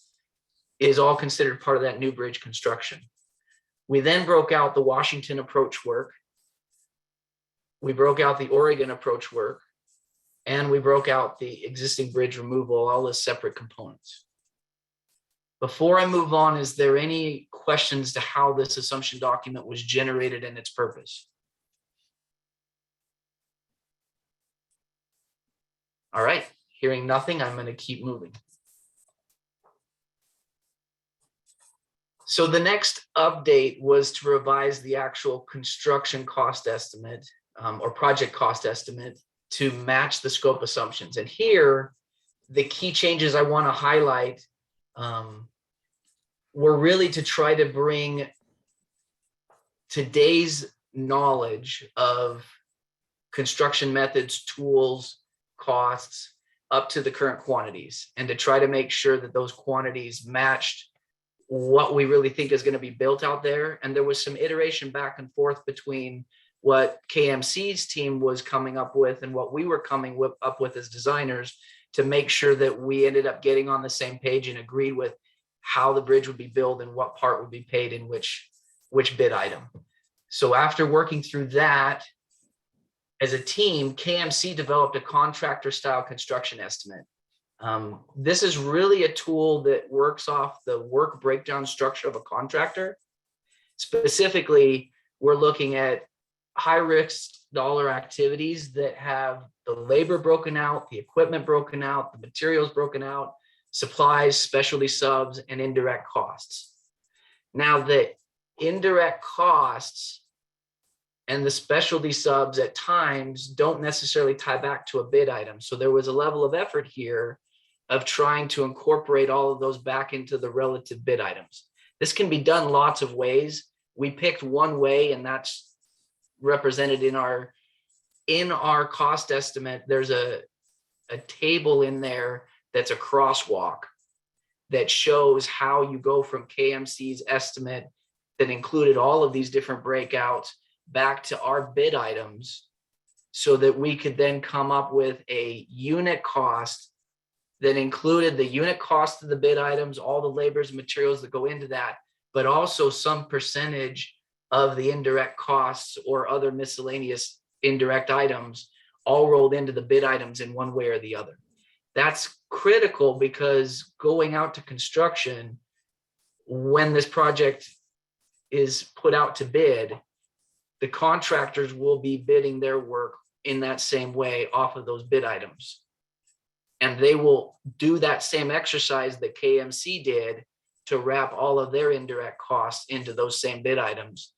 is all considered part of that new bridge construction. We then broke out the Washington approach work. We broke out the Oregon approach work, and we broke out the existing bridge removal, all as separate components. Before I move on, is there any questions to how this assumption document was generated and its purpose? All right, hearing nothing, I'm going to keep moving. So the next update was to revise the actual construction cost estimate, or project cost estimate, to match the scope assumptions. And here, the key changes I want to highlight were really to try to bring today's knowledge of construction methods, tools, costs up to the current quantities, and to try to make sure that those quantities matched what we really think is going to be built out there. And there was some iteration back and forth between what KMC's team was coming up with and what we were coming up with as designers, to make sure that we ended up getting on the same page and agreed with how the bridge would be built and what part would be paid in which bid item. So after working through that, as a team, KMC developed a contractor style construction estimate. This is really a tool that works off the work breakdown structure of a contractor. Specifically, we're looking at high risk dollar activities that have the labor broken out, the equipment broken out, the materials broken out, supplies, specialty subs, and indirect costs. Now, the indirect costs and the specialty subs at times don't necessarily tie back to a bid item. So there was a level of effort here of trying to incorporate all of those back into the relative bid items. This can be done lots of ways. We picked one way, and that's represented in our cost estimate. There's a table in there that's a crosswalk that shows how you go from KMC's estimate that included all of these different breakouts back to our bid items, so that we could then come up with a unit cost that included the unit cost of the bid items, all the labors and materials that go into that, but also some percentage of the indirect costs or other miscellaneous indirect items, all rolled into the bid items in one way or the other. That's critical because going out to construction, when this project is put out to bid, the contractors will be bidding their work in that same way off of those bid items. And they will do that same exercise that KMC did to wrap all of their indirect costs into those same bid items.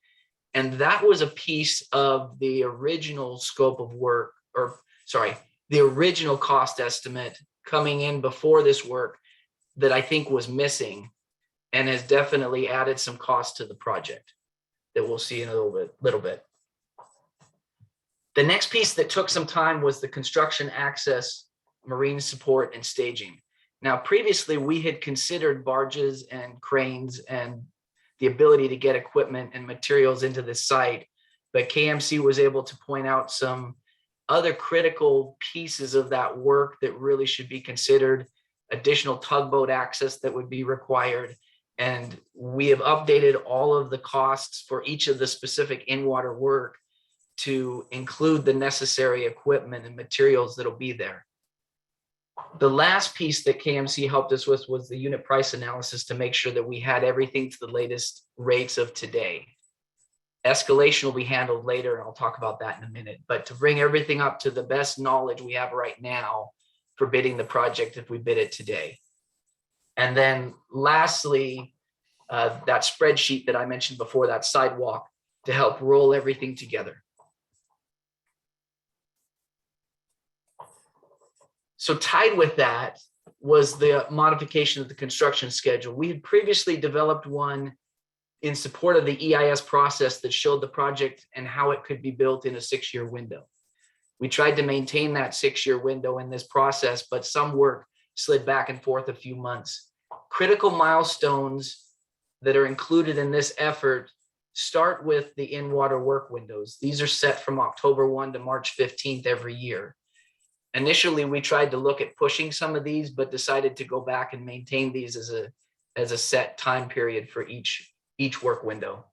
And that was a piece of the original scope of work, or sorry, the original cost estimate coming in before this work that I think was missing and has definitely added some cost to the project that we'll see in a little bit. The next piece that took some time was the construction access, marine support, and staging. Now, previously we had considered barges and cranes and the ability to get equipment and materials into the site, but KMC was able to point out some other critical pieces of that work that really should be considered, additional tugboat access that would be required. And we have updated all of the costs for each of the specific in-water work to include the necessary equipment and materials that'll be there. The last piece that KMC helped us with was the unit price analysis to make sure that we had everything to the latest rates of today. Escalation will be handled later, and I'll talk about that in a minute, but to bring everything up to the best knowledge we have right now for bidding the project if we bid it today. And then lastly, that spreadsheet that I mentioned before, that sidewalk, to help roll everything together. So tied with that was the modification of the construction schedule. We had previously developed one in support of the EIS process that showed the project and how it could be built in a 6-year window. We tried to maintain that 6-year window in this process, but some work slid back and forth a few months. Critical milestones that are included in this effort start with the in-water work windows. These are set from October 1 to March 15th every year. Initially, we tried to look at pushing some of these, but decided to go back and maintain these as a set time period for each work window.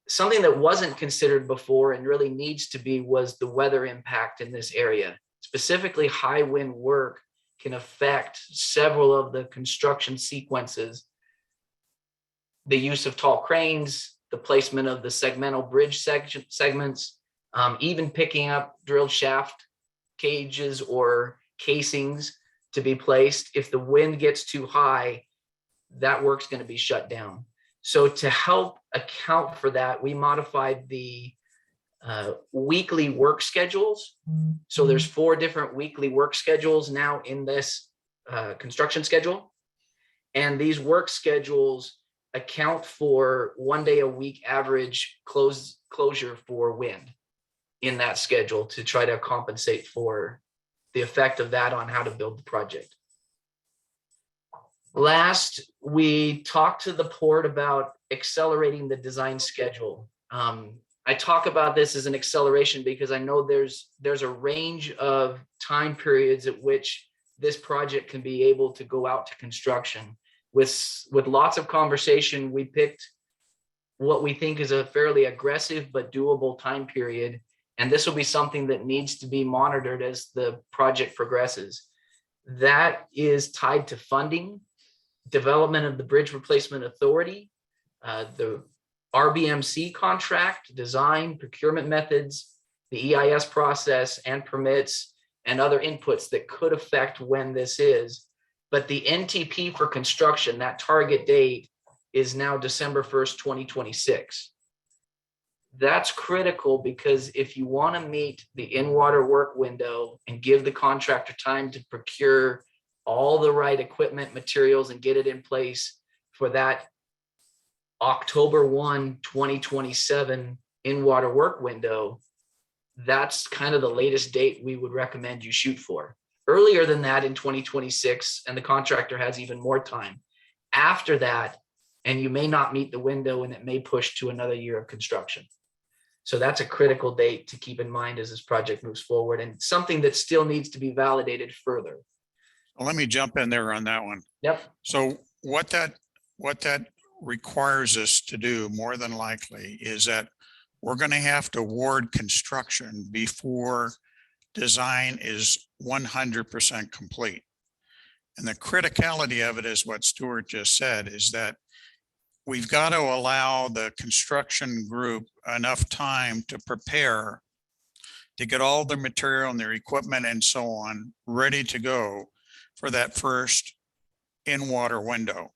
Something that wasn't considered before and really needs to be was the weather impact in this area. Specifically, high wind work can affect several of the construction sequences. The use of tall cranes, the placement of the segmental bridge segments, even picking up drilled shaft cages or casings to be placed. If the wind gets too high, that work's going to be shut down. So to help account for that, we modified the weekly work schedules. So there's 4 different weekly work schedules now in this construction schedule. And these work schedules account for 1 day a week average closure for wind in that schedule to try to compensate for the effect of that on how to build the project. Last, we talked to the port about accelerating the design schedule. I talk about this as an acceleration because I know there's a range of time periods at which this project can be able to go out to construction. With lots of conversation, we picked what we think is a fairly aggressive but doable time period. And this will be something that needs to be monitored as the project progresses. That is tied to funding, development of the Bridge Replacement Authority, the RBMC contract, design, procurement methods, the EIS process and permits, and other inputs that could affect when this is. But the NTP for construction, that target date is now December 1st, 2026. That's critical because if you want to meet the in-water work window and give the contractor time to procure all the right equipment, materials, and get it in place for that October 1, 2027 in-water work window, that's kind of the latest date we would recommend you shoot for. Earlier than that in 2026, and the contractor has even more time. After that, and you may not meet the window and it may push to another year of construction. So that's a critical date to keep in mind as this project moves forward, and something that still needs to be validated further. Well, let me jump in there on that one. Yep. So what that requires us to do more than likely is that we're going to have to award construction before design is 100% complete. And the criticality of it is what Stuart just said, is that we've got to allow the construction group enough time to prepare, to get all the material and their equipment and so on ready to go for that first in-water window.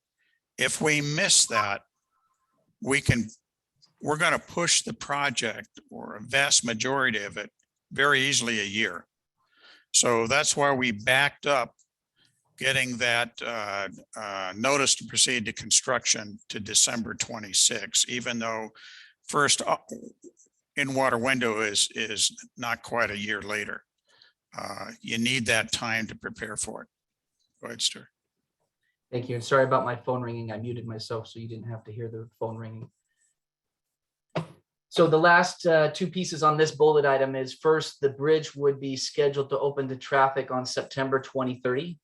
If we miss that, we're going to push the project, or a vast majority of it, very easily a year. So that's why we backed up getting that notice to proceed to construction to December 26, even though first in-water window is not quite a year later. You need that time to prepare for it. Go ahead, Stuart. Thank you. And sorry about my phone ringing. I muted myself so you didn't have to hear the phone ringing. So the last two pieces on this bullet item is, first, the bridge would be scheduled to open to traffic on September 2030.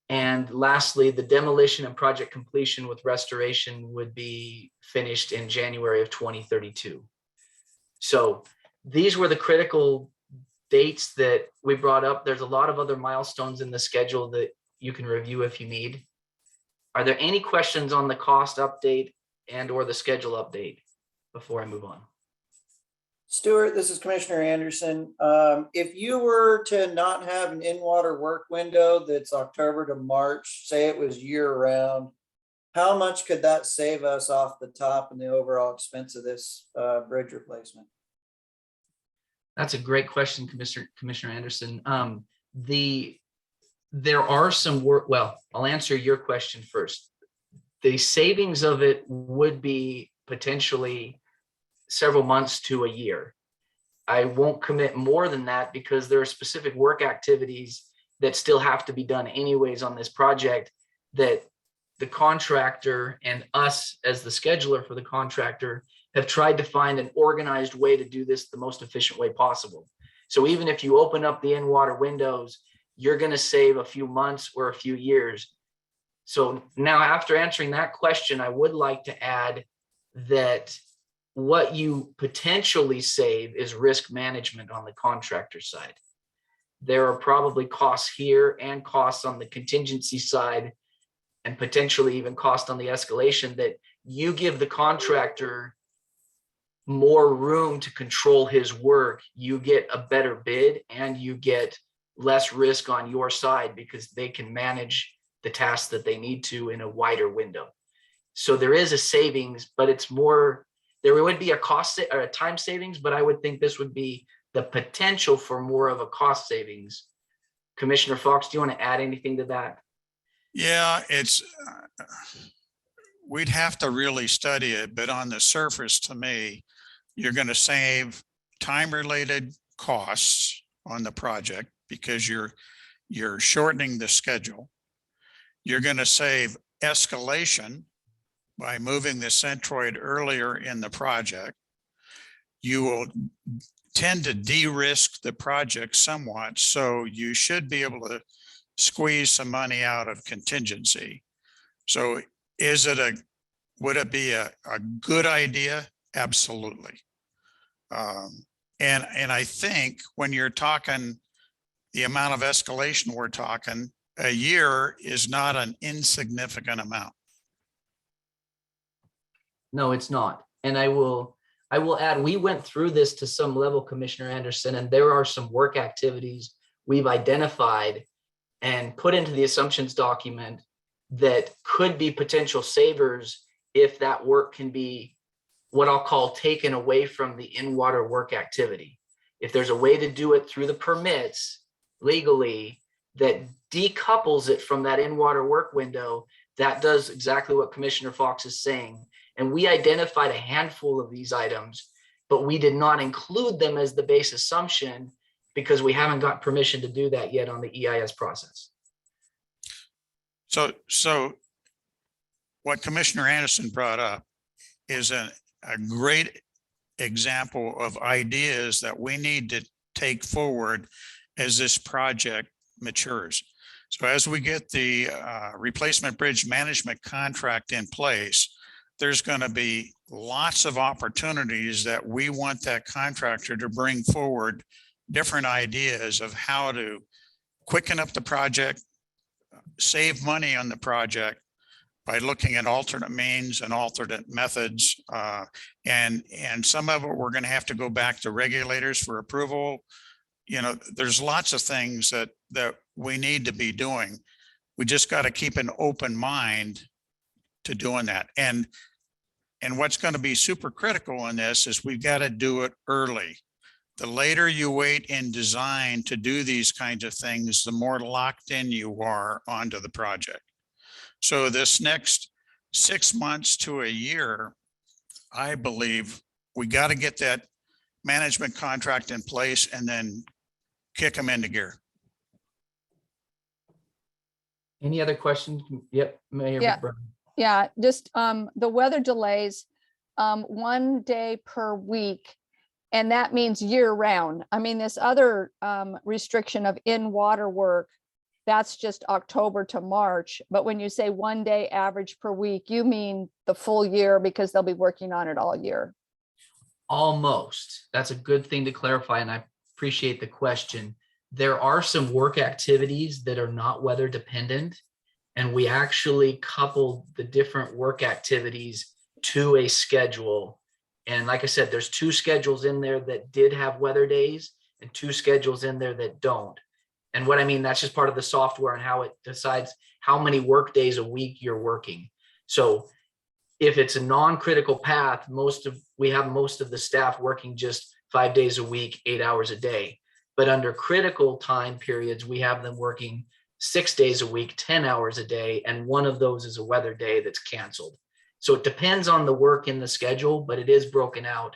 And lastly, the demolition and project completion with restoration would be finished in January of 2032. So these were the critical dates that we brought up. There's a lot of other milestones in the schedule that you can review if you need. Are there any questions on the cost update and or the schedule update before I move on? Stuart, this is Commissioner Anderson. If you were to not have an in-water work window that's October to March, say it was year-round, how much could that save us off the top and the overall expense of this bridge replacement? That's a great question, Commissioner Anderson. There are some work. Well, I'll answer your question first. The savings of it would be potentially several months to a year. I won't commit more than that because there are specific work activities that still have to be done anyways on this project that the contractor and us as the scheduler for the contractor have tried to find an organized way to do this the most efficient way possible. So even if you open up the in-water windows, you're going to save a few months or a few years. So now, after answering that question, I would like to add that what you potentially save is risk management on the contractor side. There are probably costs here and costs on the contingency side, and potentially even cost on the escalation, that you give the contractor more room to control his work. You get a better bid and you get less risk on your side because they can manage the tasks that they need to in a wider window. So there is a savings, but it's more, there would be a cost or a time savings, but I would think this would be the potential for more of a cost savings. Commissioner Fox, do you want to add anything to that? Yeah, we'd have to really study it, but on the surface, to me, you're going to save time-related costs on the project because you're shortening the schedule. You're going to save escalation by moving the centroid earlier in the project. You will tend to de-risk the project somewhat, so you should be able to squeeze some money out of contingency. So would it be a good idea? Absolutely. And I think when you're talking the amount of escalation we're talking, a year is not an insignificant amount. No, it's not. And I will add, we went through this to some level, Commissioner Anderson, and there are some work activities we've identified and put into the assumptions document that could be potential savers if that work can be what I'll call taken away from the in-water work activity. If there's a way to do it through the permits legally that decouples it from that in-water work window, that does exactly what Commissioner Fox is saying. And we identified a handful of these items, but we did not include them as the base assumption because we haven't got permission to do that yet on the EIS process. So what Commissioner Anderson brought up is a great example of ideas that we need to take forward as this project matures. So as we get the replacement bridge management contract in place, there's going to be lots of opportunities that we want that contractor to bring forward different ideas of how to quicken up the project, save money on the project by looking at alternate means and alternate methods. And some of it, we're going to have to go back to regulators for approval. You know, there's lots of things that we need to be doing. We just got to keep an open mind to doing that. And what's going to be super critical in this is we've got to do it early. The later you wait in design to do these kinds of things, the more locked in you are onto the project. So this next 6 months to a year, I believe we got to get that management contract in place and then kick them into gear. Any other questions? Yep, Mayor Yeah. McBride. Yeah, just the weather delays, 1 day per week. And that means year round. I mean, this other restriction of in-water work, that's just October to March. But when you say 1 day average per week, you mean the full year because they'll be working on it all year. Almost. That's a good thing to clarify, and I appreciate the question. There are some work activities that are not weather dependent, and we actually coupled the different work activities to a schedule. And like I said, there's 2 schedules in there that did have weather days and 2 schedules in there that don't. And what I mean, that's just part of the software and how it decides how many work days a week you're working. So if it's a non-critical path, we have most of the staff working just 5 days a week, 8 hours a day. But under critical time periods, we have them working 6 days a week, 10 hours a day, and one of those is a weather day that's canceled. So it depends on the work in the schedule, but it is broken out.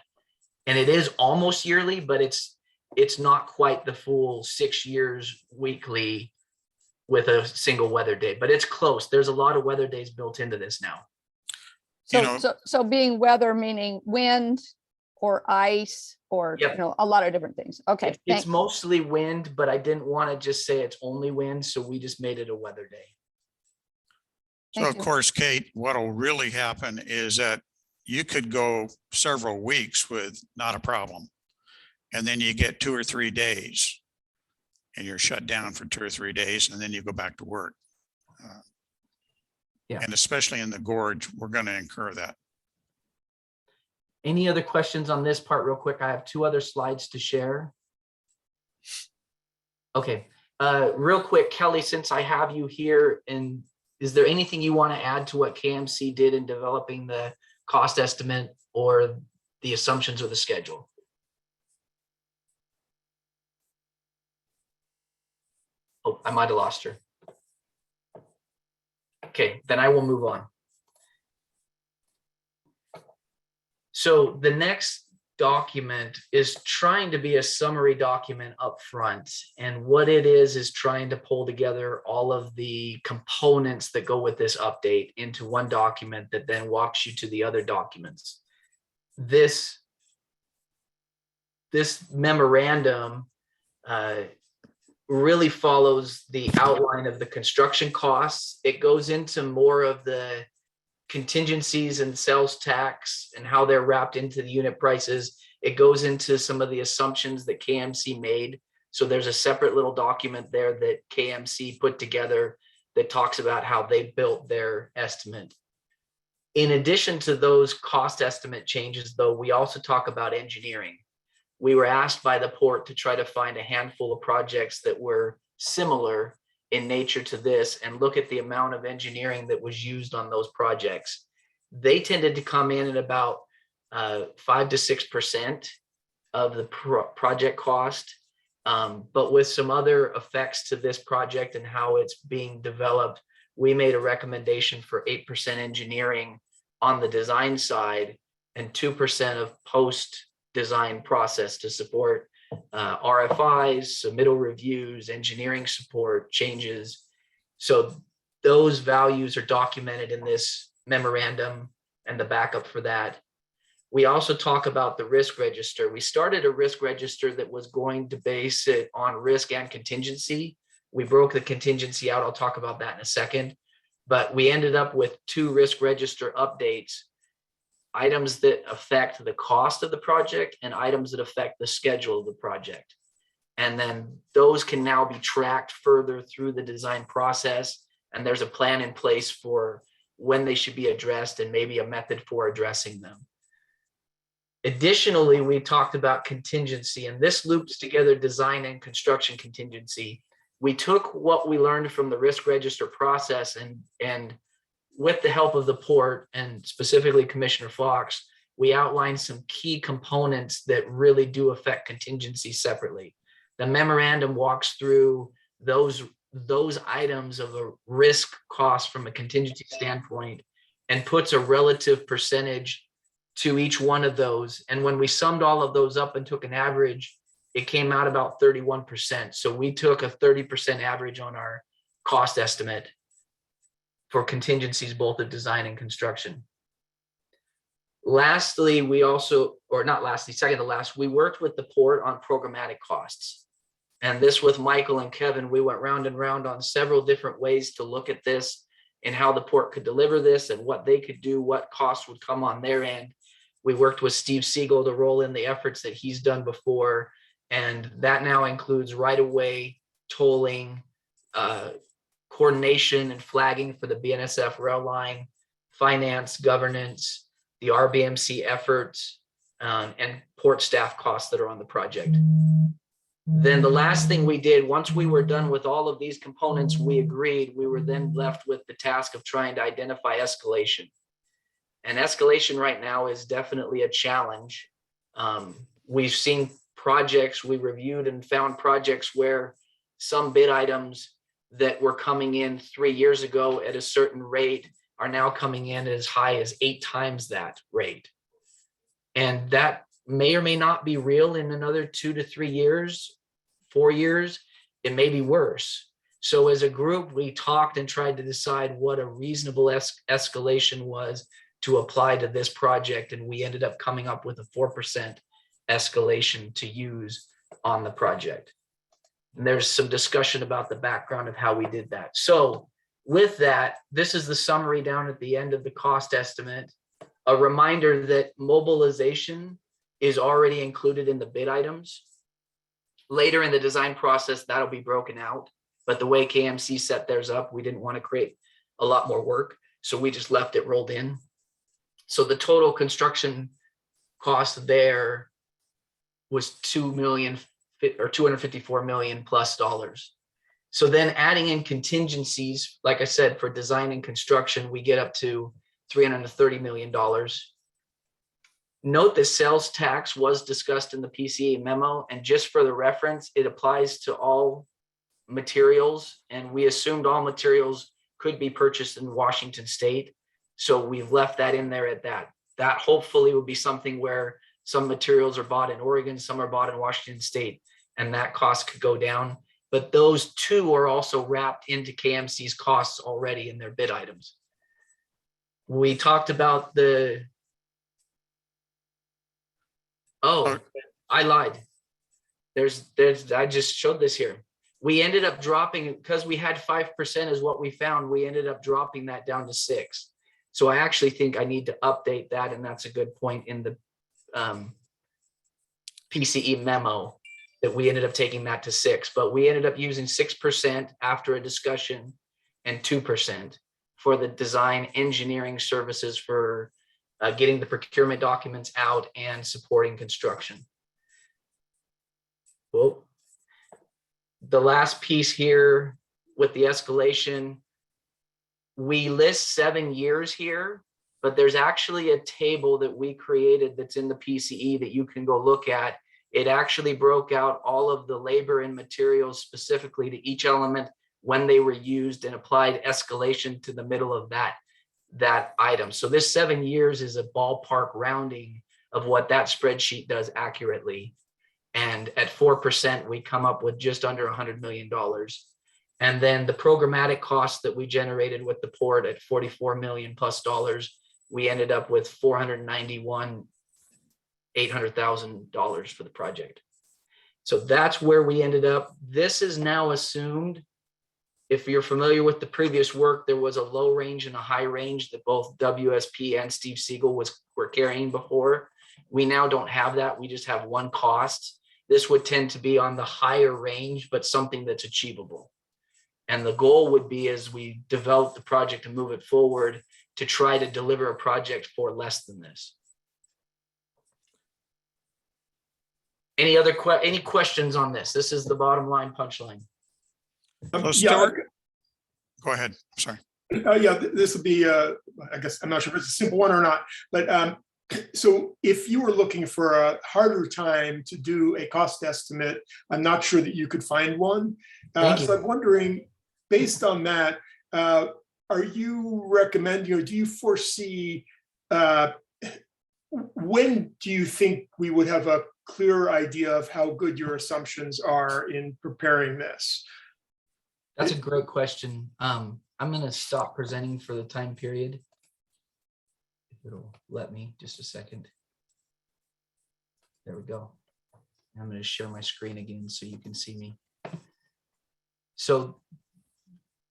And it is almost yearly, but it's not quite the full 6 years weekly with a single weather day, but it's close. There's a lot of weather days built into this now. So being weather meaning wind or ice or, Yep. a lot of different things. Okay, It's thanks. mostly wind, but I didn't want to just say it's only wind, so we just made it a weather day. So Thank of you. course, Kate, what'll really happen is that you could go several weeks with not a problem. And then you get 2 or 3 days and you're shut down for 2 or 3 days and then you go back to work. Yeah. And especially in the gorge, we're going to incur that. Any other questions on this part real quick? I have 2 other slides to share. Okay, real quick, Kelly, since I have you here, and is there anything you want to add to what KMC did in developing the cost estimate or the assumptions or the schedule? Oh, I might have lost her. Okay, then I will move on. So the next document is trying to be a summary document up front. And what it is trying to pull together all of the components that go with this update into one document that then walks you to the other documents. This memorandum really follows the outline of the construction costs. It goes into more of the contingencies and sales tax and how they're wrapped into the unit prices. It goes into some of the assumptions that KMC made. So there's a separate little document there that KMC put together that talks about how they built their estimate. In addition to those cost estimate changes, though, we also talk about engineering. We were asked by the port to try to find a handful of projects that were similar in nature to this and look at the amount of engineering that was used on those projects. They tended to come in at about 5 to 6% of the project cost. But with some other effects to this project and how it's being developed, we made a recommendation for 8% engineering on the design side and 2% of post-design process to support RFIs, submittal reviews, engineering support, changes. So those values are documented in this memorandum and the backup for that. We also talk about the risk register. We started a risk register that was going to base it on risk and contingency. We broke the contingency out. I'll talk about that in a second. But we ended up with 2 risk register updates, items that affect the cost of the project and items that affect the schedule of the project. And then those can now be tracked further through the design process. And there's a plan in place for when they should be addressed and maybe a method for addressing them. Additionally, we talked about contingency, and this loops together design and construction contingency. We took what we learned from the risk register process and with the help of the port and specifically Commissioner Fox, we outlined some key components that really do affect contingency separately. The memorandum walks through those items of a risk cost from a contingency standpoint and puts a relative percentage to each one of those. And when we summed all of those up and took an average, it came out about 31%. So we took a 30% average on our cost estimate for contingencies, both of design and construction. Lastly, we also, or not lastly, second to last, we worked with the port on programmatic costs. And this with Michael and Kevin, we went round and round on several different ways to look at this and how the port could deliver this and what they could do, what costs would come on their end. We worked with Steve Siegel to roll in the efforts that he's done before. And that now includes right-of-way, tolling, coordination and flagging for the BNSF rail line, finance, governance, the RBMC efforts, and port staff costs that are on the project. Then the last thing we did, once we were done with all of these components, we agreed we were then left with the task of trying to identify escalation. And escalation right now is definitely a challenge. We've seen projects, we reviewed and found projects where some bid items that were coming in 3 years ago at a certain rate are now coming in as high as 8 times that rate. And that may or may not be real in another 2 to 3 years, 4 years, it may be worse. So as a group, we talked and tried to decide what a reasonable escalation was to apply to this project. And we ended up coming up with a 4% escalation to use on the project. And there's some discussion about the background of how we did that. So with that, this is the summary down at the end of the cost estimate. A reminder that mobilization is already included in the bid items. Later in the design process, that'll be broken out. But the way KMC set theirs up, we didn't want to create a lot more work. So we just left it rolled in. So the total construction cost there was $2 million or $254 million plus dollars. So then adding in contingencies, like I said, for design and construction, we get up to $330 million. Note that sales tax was discussed in the PCA memo, and just for the reference, it applies to all materials, and we assumed all materials could be purchased in Washington State. So we've left that in there at that. That hopefully will be something where some materials are bought in Oregon, some are bought in Washington State, and that cost could go down. But those two are also wrapped into KMC's costs already in their bid items. We talked about the, oh, I lied. I just showed this here. We ended up dropping, because we had 5% is what we found, we ended up dropping that down to 6%. So I actually think I need to update that, and that's a good point in the PCE memo. that we ended up taking that to 6, but we ended up using 6% after a discussion and 2% for the design engineering services for getting the procurement documents out and supporting construction. Well, the last piece here with the escalation, we list 7 years here, but there's actually a table that we created that's in the PCE that you can go look at. It actually broke out all of the labor and materials specifically to each element when they were used and applied escalation to the middle of that item. So this 7 years is a ballpark rounding of what that spreadsheet does accurately. And at 4%, we come up with just under $100 million. And then the programmatic costs that we generated with the port at $44 million plus dollars, we ended up with $491,800,000 for the project. So that's where we ended up. This is now assumed. If you're familiar with the previous work, there was a low range and a high range that both WSP and Steve Siegel were carrying before. We now don't have that. We just have one cost. This would tend to be on the higher range, but something that's achievable. And the goal would be, as we develop the project and move it forward, to try to deliver a project for less than this. Any questions on this? This is the bottom line punchline. So Yeah, Stuart, go ahead. Sorry. yeah, this would be, I guess, I'm not sure if it's a simple one or not, but so if you were looking for a harder time to do a cost estimate, I'm not sure that you could find one. Thank you. So I'm wondering, based on that, are you recommending, or do you foresee, when do you think we would have a clear idea of how good your assumptions are in preparing this? That's a great question. I'm going to stop presenting for the time period. If it'll let me, just a second. There we go. I'm going to share my screen again so you can see me. So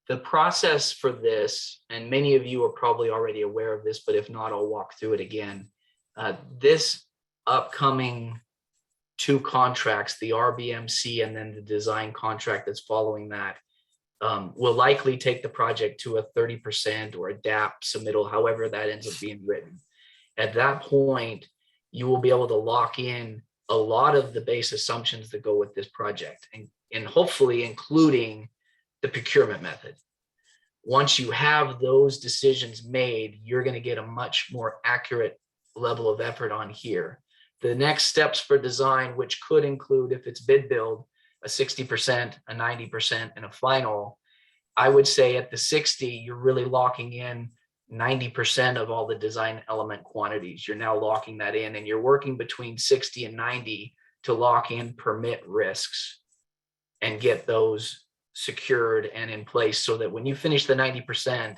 the process for this, and many of you are probably already aware of this, but if not, I'll walk through it again. This upcoming 2 contracts, the RBMC and then the design contract that's following that, will likely take the project to a 30% or a DAP submittal, however that ends up being written. At that point, you will be able to lock in a lot of the base assumptions that go with this project, and hopefully including the procurement method. Once you have those decisions made, you're going to get a much more accurate level of effort on here. The next steps for design, which could include, if it's bid build, a 60%, a 90%, and a final. I would say at the 60, you're really locking in 90% of all the design element quantities. You're now locking that in, and you're working between 60 and 90 to lock in permit risks and get those secured and in place, so that when you finish the 90%,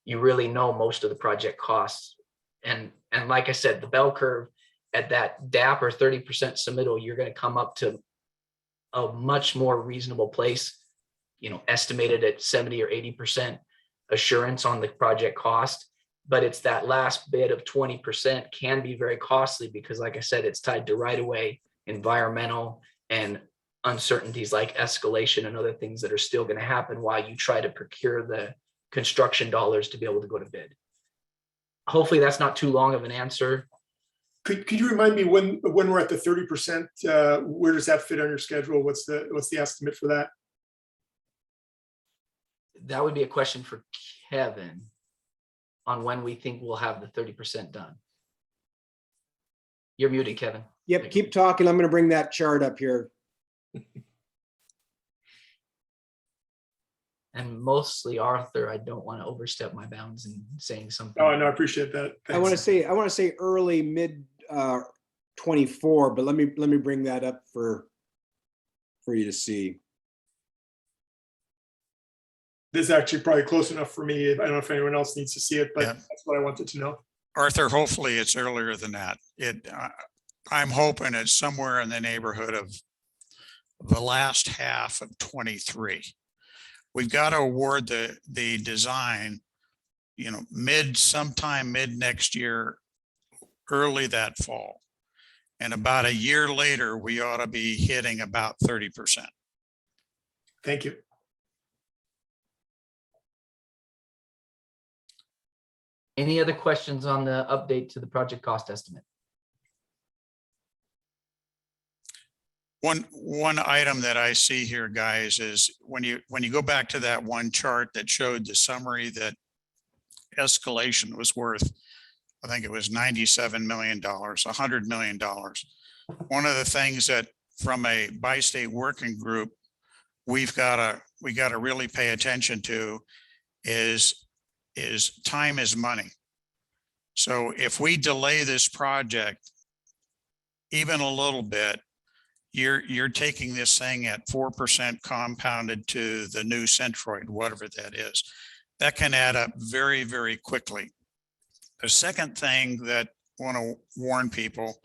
you really know most of the project costs. And like I said, the bell curve at that DAP or 30% submittal, you're going to come up to a much more reasonable place, estimated at 70 or 80% assurance on the project cost. But it's that last bit of 20% can be very costly, because like I said, it's tied to right of way, environmental, and uncertainties like escalation and other things that are still going to happen while you try to procure the construction dollars to be able to go to bid. Hopefully that's not too long of an answer. Could you remind me when we're at the 30%, where does that fit on your schedule? What's the estimate for that? That would be a question for Kevin on when we think we'll have the 30% done. You're muted, Kevin. Yep, keep talking. I'm going to bring that chart up here. And mostly, Arthur, I don't want to overstep my bounds in saying something. Oh, no, I appreciate that. I want to say early mid 24, but let me bring that up for you to see. This is actually probably close enough for me. I don't know if anyone else needs to see it, but Yeah. that's what I wanted to know. Arthur, hopefully it's earlier than that. I'm hoping it's somewhere in the neighborhood of the last half of 23. We've got to award the design, sometime mid next year, early that fall. And about a year later, we ought to be hitting about 30%. Thank you. Any other questions on the update to the project cost estimate? One item that I see here, guys, is when you go back to that one chart that showed the summary that escalation was worth, I think it was $97 million, $100 million. One of the things that from a bi-state working group, we got to really pay attention to is time is money. So if we delay this project even a little bit, you're taking this thing at 4% compounded to the new centroid, whatever that is. That can add up very, very quickly. The second thing that I want to warn people,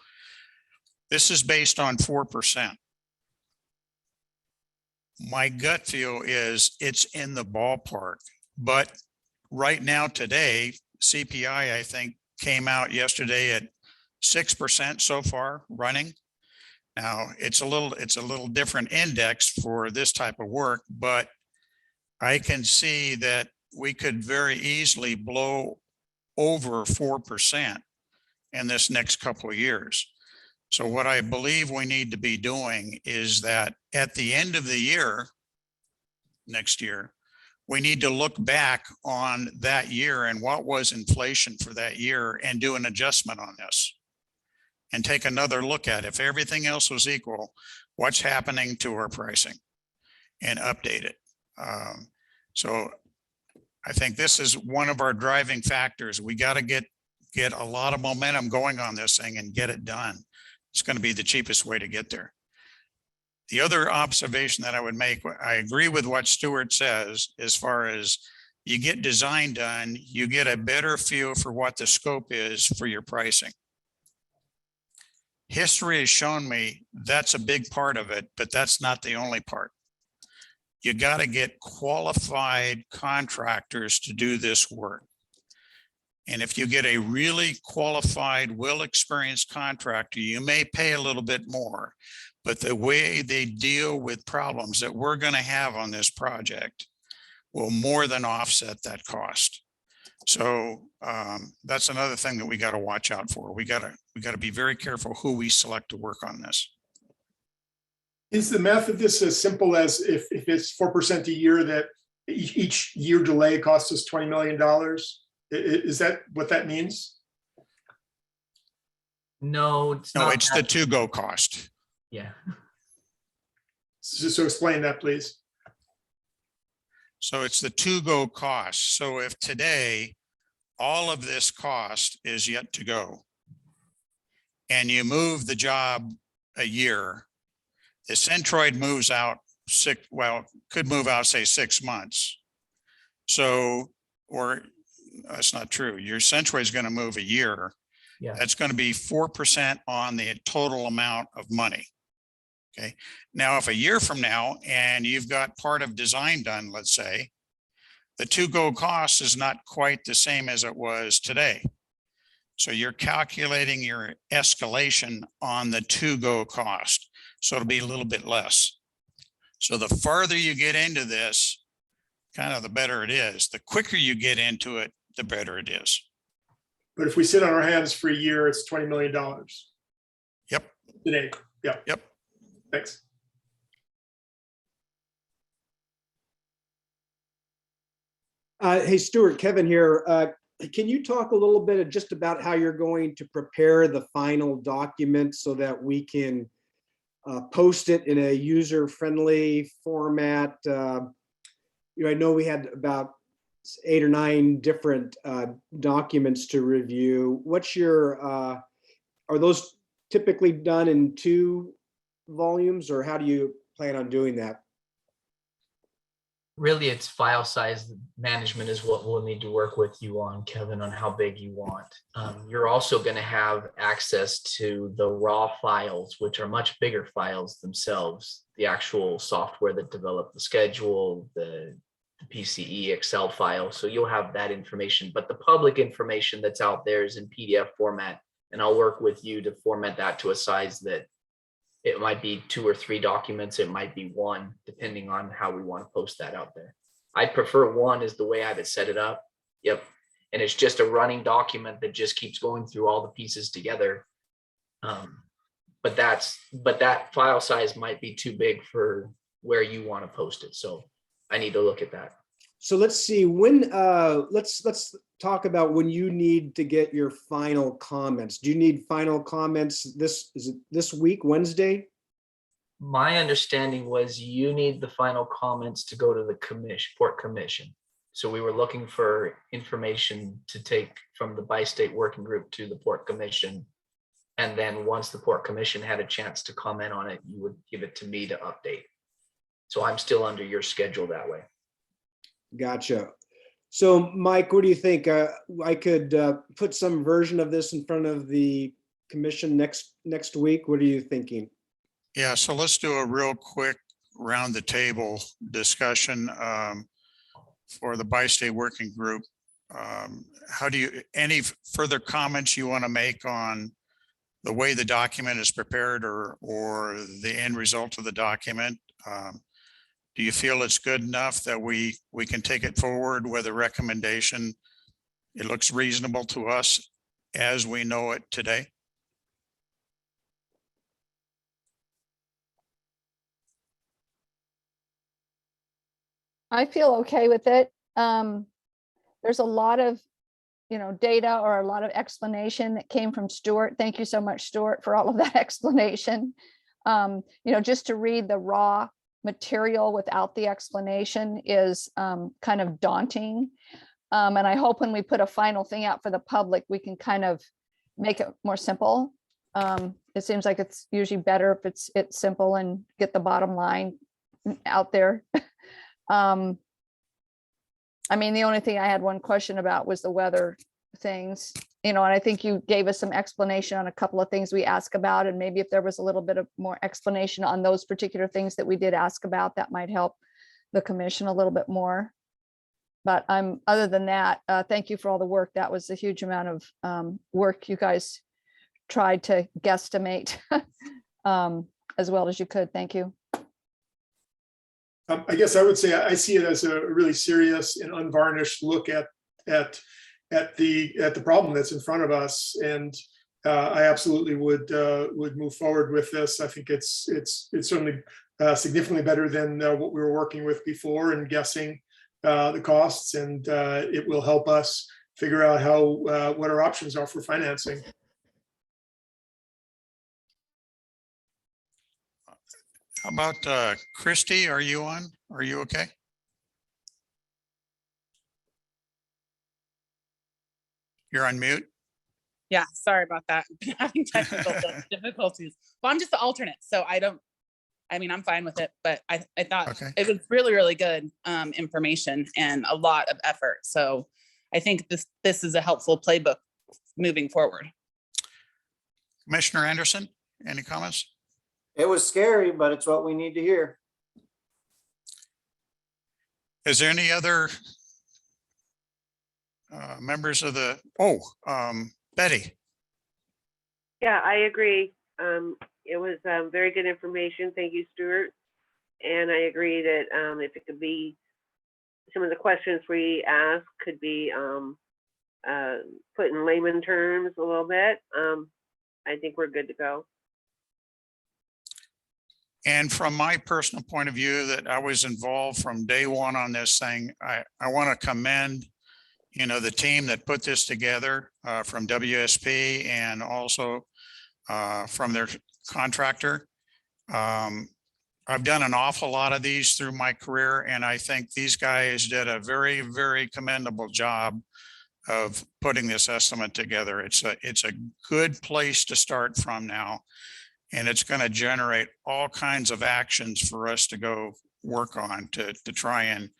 this is based on 4%. My gut feel is it's in the ballpark, but right now today, CPI, I think, came out yesterday at 6% so far running. Now it's a little different index for this type of work, but I can see that we could very easily blow over 4% in this next couple of years. So what I believe we need to be doing is that at the end of the year, next year, we need to look back on that year and what was inflation for that year and do an adjustment on this and take another look at if everything else was equal, what's happening to our pricing and update it. So I think this is one of our driving factors. We got to get a lot of momentum going on this thing and get it done. It's going to be the cheapest way to get there. The other observation that I would make, I agree with what Stuart says, as far as you get design done, you get a better feel for what the scope is for your pricing. History has shown me that's a big part of it, but that's not the only part. You got to get qualified contractors to do this work. And if you get a really qualified, well-experienced contractor, you may pay a little bit more, but the way they deal with problems that we're going to have on this project will more than offset that cost. So that's another thing that we got to watch out for. We got to be very careful who we select to work on this. Is the math of this as simple as if it's 4% a year, that each year delay costs us $20 million? Is that what that means? No, it's No, not. it's the to-go cost. Yeah. So explain that, please. So it's the to-go cost. So if today all of this cost is yet to go and you move the job a year, the centroid moves out could move out, say 6 months. So, or that's not true. Your centroid is going to move a year. Yeah. That's going to be 4% on the total amount of money. Okay. Now, if a year from now and you've got part of design done, let's say, the to-go cost is not quite the same as it was today. So you're calculating your escalation on the to-go cost. So it'll be a little bit less. So the farther you get into this, kind of the better it is. The quicker you get into it, the better it is. But if we sit on our hands for a year, it's $20 million. Yep. Today. Yeah. Yep. Thanks. Hey, Stuart, Kevin here. Can you talk a little bit just about how you're going to prepare the final document so that we can post it in a user-friendly format? I know we had about 8 or 9 different documents to review. What's your, are those typically done in 2 volumes, or how do you plan on doing that? Really, it's file size management is what we'll need to work with you on, Kevin, on how big you want. You're also going to have access to the raw files, which are much bigger files themselves, the actual software that developed the schedule, the PCE Excel file. So you'll have that information, but the public information that's out there is in PDF format And I'll work with you to format that to a size that it might be 2 or 3 documents. It might be 1, depending on how we want to post that out there. I prefer 1 is the way I have it set it up. Yep. And it's just a running document that just keeps going through all the pieces together. But that file size might be too big for where you want to post it. So I need to look at that. So let's see when, let's talk about when you need to get your final comments. Do you need final comments this week, Wednesday? My understanding was you need the final comments to go to the Port Commission. So we were looking for information to take from the bi-state working group to the Port Commission. And then once the Port Commission had a chance to comment on it, you would give it to me to update. So I'm still under your schedule that way. Gotcha. So Mike, what do you think? I could put some version of this in front of the commission next week. What are you thinking? Yeah, so let's do a real quick round the table discussion for the bi-state working group. Any further comments you want to make on the way the document is prepared or the end result of the document? Do you feel it's good enough that we can take it forward with a recommendation? It looks reasonable to us as we know it today. I feel okay with it. There's a lot of, data or a lot of explanation that came from Stuart. Thank you so much, Stuart, for all of that explanation. Just to read the raw material without the explanation is kind of daunting. And I hope when we put a final thing out for the public, we can kind of make it more simple. It seems like it's usually better if it's simple and get the bottom line out there. The only thing I had one question about was the weather things, and I think you gave us some explanation on a couple of things we asked about, and maybe if there was a little bit of more explanation on those particular things that we did ask about, that might help the commission a little bit more. But other than that, thank you for all the work. That was a huge amount of work you guys tried to guesstimate as well as you could. Thank you. I guess I would say I see it as a really serious and unvarnished look at the problem that's in front of us, and I absolutely would move forward with this. I think it's certainly significantly better than what we were working with before and guessing the costs, and it will help us figure out what our options are for financing. How about Christy? Are you on? Are you okay? You're on mute. Yeah, sorry about that. Having technical difficulties. Well, I'm just the alternate, so I'm fine with it, but I thought it was really, really good information and a lot of effort. So I think this is a helpful playbook moving forward. Commissioner Anderson, any comments? It was scary, but it's what we need to hear. Is there any other members of the, Betty? Yeah, I agree. It was very good information. Thank you, Stuart. And I agree that if it could be, some of the questions we asked could be put in layman terms a little bit. I think we're good to go. And from my personal point of view, that I was involved from day one on this thing, I want to commend, the team that put this together from WSP and also from their contractor. I've done an awful lot of these through my career, and I think these guys did a very, very commendable job of putting this estimate together. It's a good place to start from now. And it's going to generate all kinds of actions for us to go work on to try and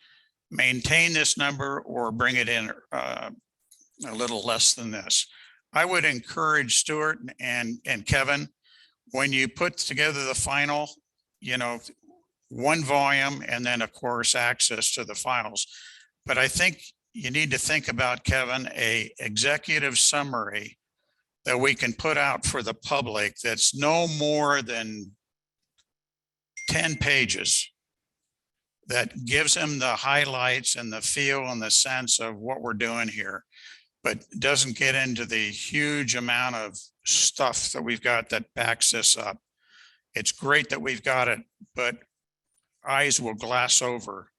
maintain this number or bring it in a little less than this. I would encourage Stuart and Kevin, when you put together the final, one volume and then of course access to the files. But I think you need to think about, Kevin, a executive summary that we can put out for the public that's no more than 10 pages that gives them the highlights and the feel and the sense of what we're doing here, but doesn't get into the huge amount of stuff that we've got that backs this up. It's great that we've got it, but eyes will glass over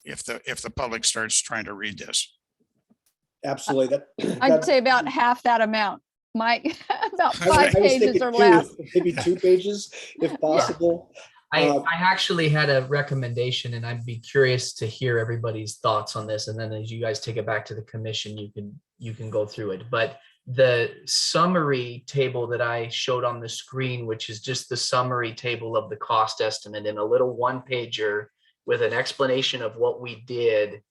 if the public starts trying to read this. Absolutely. I'd say about half that amount, Mike, about I 5 was pages thinking or two, less. maybe 2 pages if possible. I actually had a recommendation, and I'd be curious to hear everybody's thoughts on this. And then as you guys take it back to the commission, you can go through it. But the summary table that I showed on the screen, which is just the summary table of the cost estimate in a little 1-pager with an explanation of what we did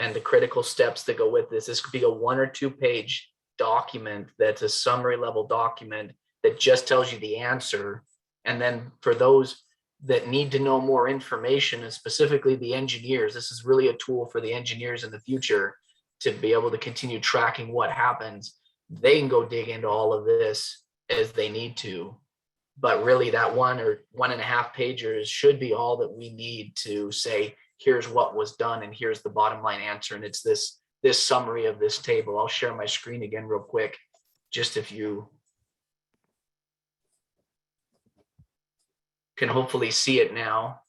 and the critical steps that go with this. This could be a 1 or 2 page document that's a summary level document that just tells you the answer. And then for those that need to know more information, and specifically the engineers, this is really a tool for the engineers in the future to be able to continue tracking what happens. They can go dig into all of this as they need to, but really that 1 or 1.5 pages should be all that we need to say, here's what was done and here's the bottom line answer. And it's this summary of this table. I'll share my screen again real quick, just if you can hopefully see it now.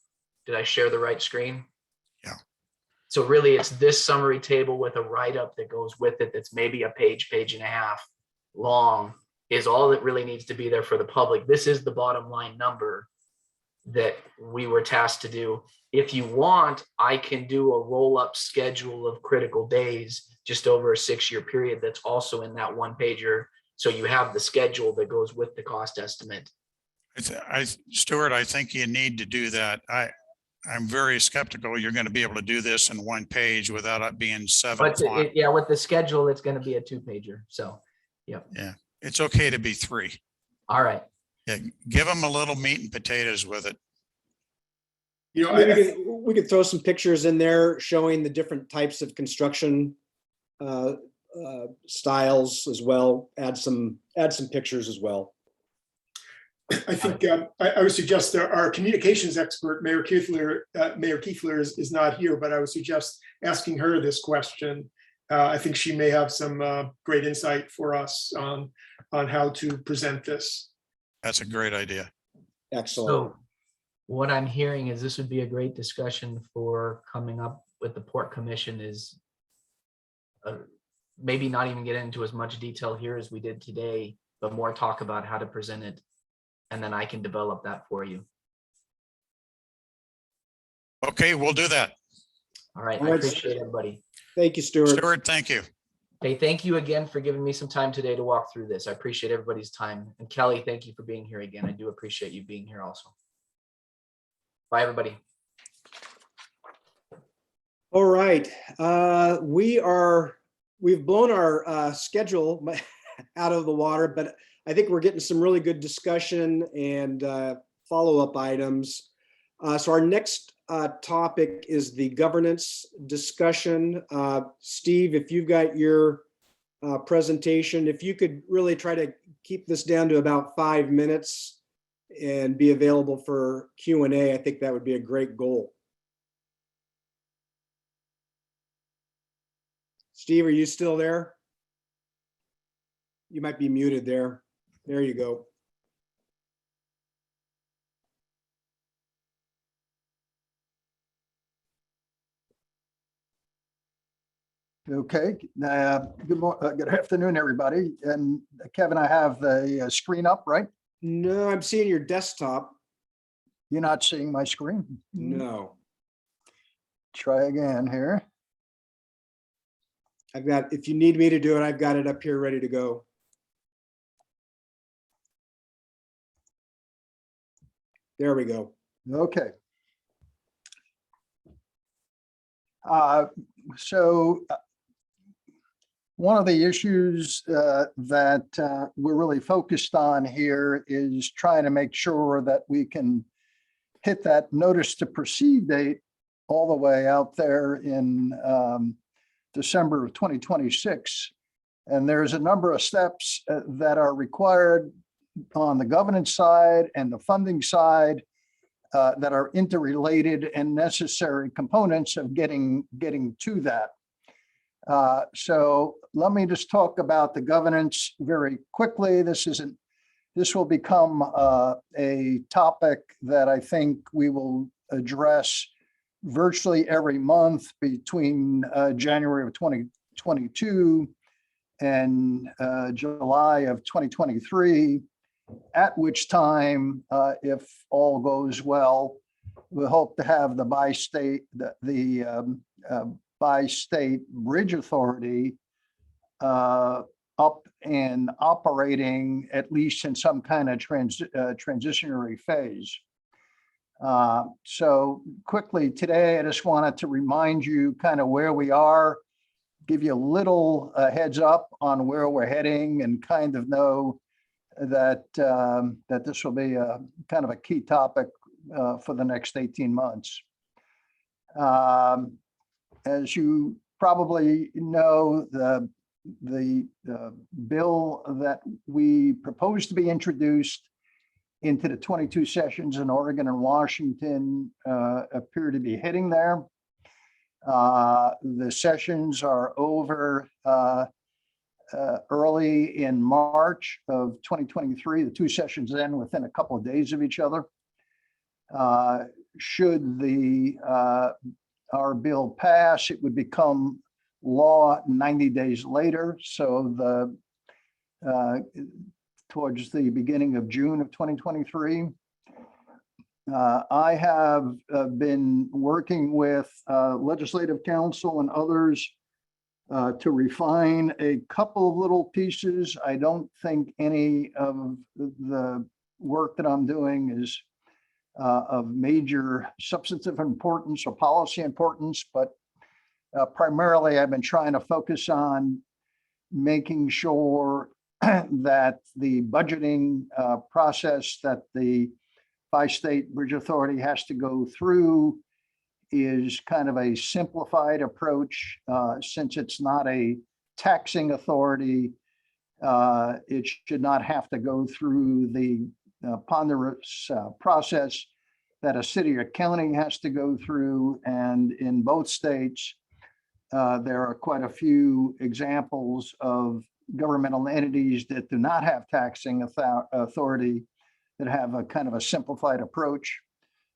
Did I share the right screen? Yeah. So really it's this summary table with a write-up that goes with it that's maybe a page, page and a half long, is all that really needs to be there for the public. This is the bottom line number that we were tasked to do. If you want, I can do a roll-up schedule of critical days just over a 6-year period that's also in that 1-pager. So you have the schedule that goes with the cost estimate. Stuart, I think you need to do that. I'm very skeptical you're going to be able to do this in 1 page without it being 7 But font. yeah, with the schedule, it's going to be a 2-pager. So, yep. Yeah, it's okay to be 3. All right. Yeah, give them a little meat and potatoes with it. You know, We could throw some pictures in there showing the different types of construction styles as well. Add some pictures as well. I think I would suggest our communications expert, Mayor Kiefler, is not here, but I would suggest asking her this question. I think she may have some great insight for us on how to present this. That's a great idea. Excellent. So what I'm hearing is this would be a great discussion for coming up with the Port Commission is maybe not even get into as much detail here as we did today, but more talk about how to present it. And then I can develop that for you. Okay, we'll do that. All right. All I right. appreciate everybody. Thank you, Stuart. Stuart, thank you. Hey, thank you again for giving me some time today to walk through this. I appreciate everybody's time. And Kelly, thank you for being here again. I do appreciate you being here also. Bye, everybody. All right. We've blown our schedule out of the water, but I think we're getting some really good discussion and follow-up items. So our next topic is the governance discussion. Steve, if you've got your presentation, if you could really try to keep this down to about 5 minutes and be available for Q&A, I think that would be a great goal. Steve, are you still there? You might be muted there. There you go. Okay, good afternoon, everybody. And Kevin, I have the screen up, right? No, I'm seeing your desktop. You're not seeing my screen? No. Try again here. I've got, if you need me to do it, I've got it up here ready to go. There we go. Okay. So one of the issues that we're really focused on here is trying to make sure that we can hit that notice to proceed date all the way out there in December of 2026. And there's a number of steps that are required on the governance side and the funding side that are interrelated and necessary components of getting to that. So let me just talk about the governance very quickly. This will become a topic that I think we will address virtually every month between January of 2022 and July of 2023, at which time, if all goes well, we hope to have the bi-state bridge authority up and operating, at least in some kind of transitionary phase. So quickly today, I just wanted to remind you kind of where we are, give you a little heads up on where we're heading, and kind of know that that this will be a kind of a key topic for the next 18 months. As you probably know, the bill that we propose to be introduced into the 22 sessions in Oregon and Washington appear to be hitting there. The sessions are over early in March of 2023. The two sessions end within a couple of days of each other. Should our bill pass, it would become law 90 days later. So towards the beginning of June of 2023. I have been working with legislative counsel and others to refine a couple of little pieces. I don't think any of the work that I'm doing is of major substantive importance or policy importance, but primarily I've been trying to focus on making sure that the budgeting process that the bi-state bridge authority has to go through is kind of a simplified approach. Since it's not a taxing authority, it should not have to go through the ponderous process that a city or county has to go through. And in both states, there are quite a few examples of governmental entities that do not have taxing authority that have a kind of a simplified approach.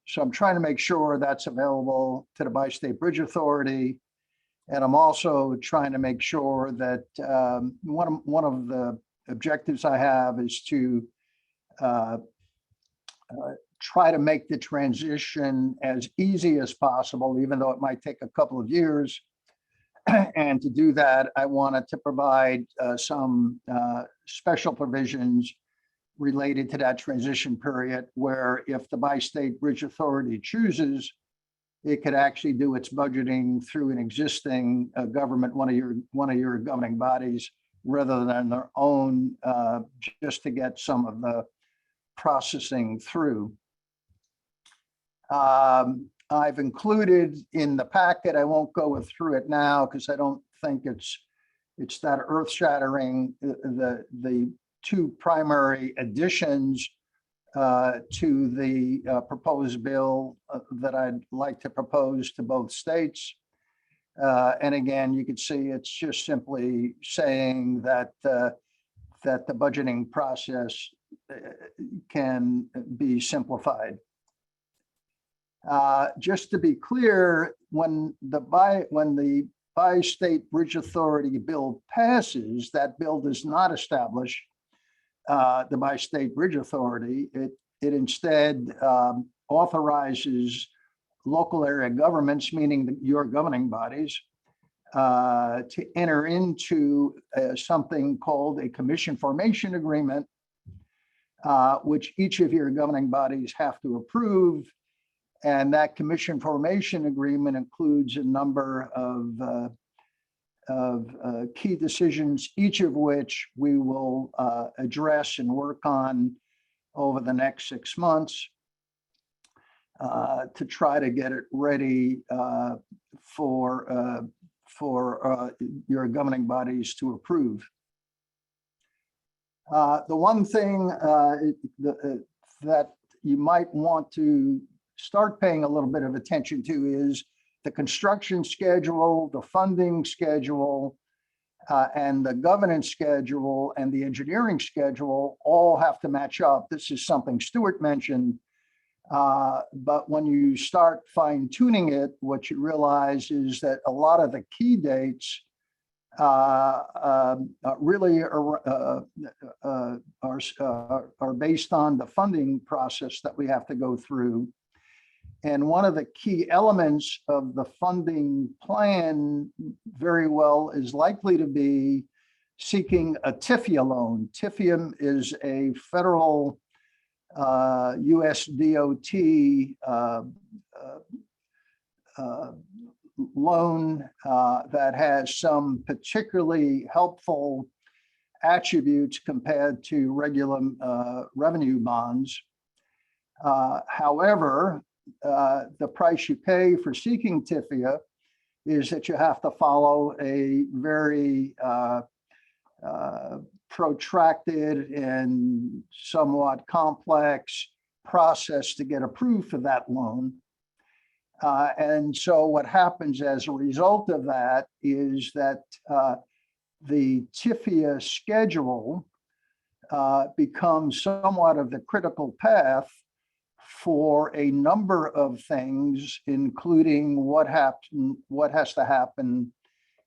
So I'm trying to make sure that's available to the bi-state bridge authority. And I'm also trying to make sure that one of the objectives I have is to try to make the transition as easy as possible, even though it might take a couple of years. And to do that, I wanted to provide some special provisions related to that transition period, where if the bi-state bridge authority chooses, it could actually do its budgeting through an existing government, one of your governing bodies, rather than their own, just to get some of the processing through. I've included in the packet, I won't go through it now because I don't think it's that earth-shattering. The two primary additions to the proposed bill that I'd like to propose to both states. And again, you can see it's just simply saying that the budgeting process can be simplified. Just to be clear, when the bi-state bridge authority bill passes, that bill does not establish the bi-state bridge authority. It instead authorizes local area governments, meaning your governing bodies, to enter into something called a commission formation agreement, which each of your governing bodies have to approve. And that commission formation agreement includes a number of key decisions, each of which we will address and work on over the next 6 months to try to get it ready for your governing bodies to approve. The one thing that you might want to start paying a little bit of attention to is the construction schedule, the funding schedule, and the governance schedule and the engineering schedule all have to match up. This is something Stuart mentioned. But when you start fine tuning it, what you realize is that a lot of the key dates really are based on the funding process that we have to go through. And one of the key elements of the funding plan very well is likely to be seeking a TIFIA loan. TIFIA is a federal US DOT loan that has some particularly helpful attributes compared to regular revenue bonds. However, the price you pay for seeking TIFIA is that you have to follow a very protracted and somewhat complex process to get approved for that loan. And so what happens as a result of that is that the TIFIA schedule becomes somewhat of the critical path for a number of things, including what has to happen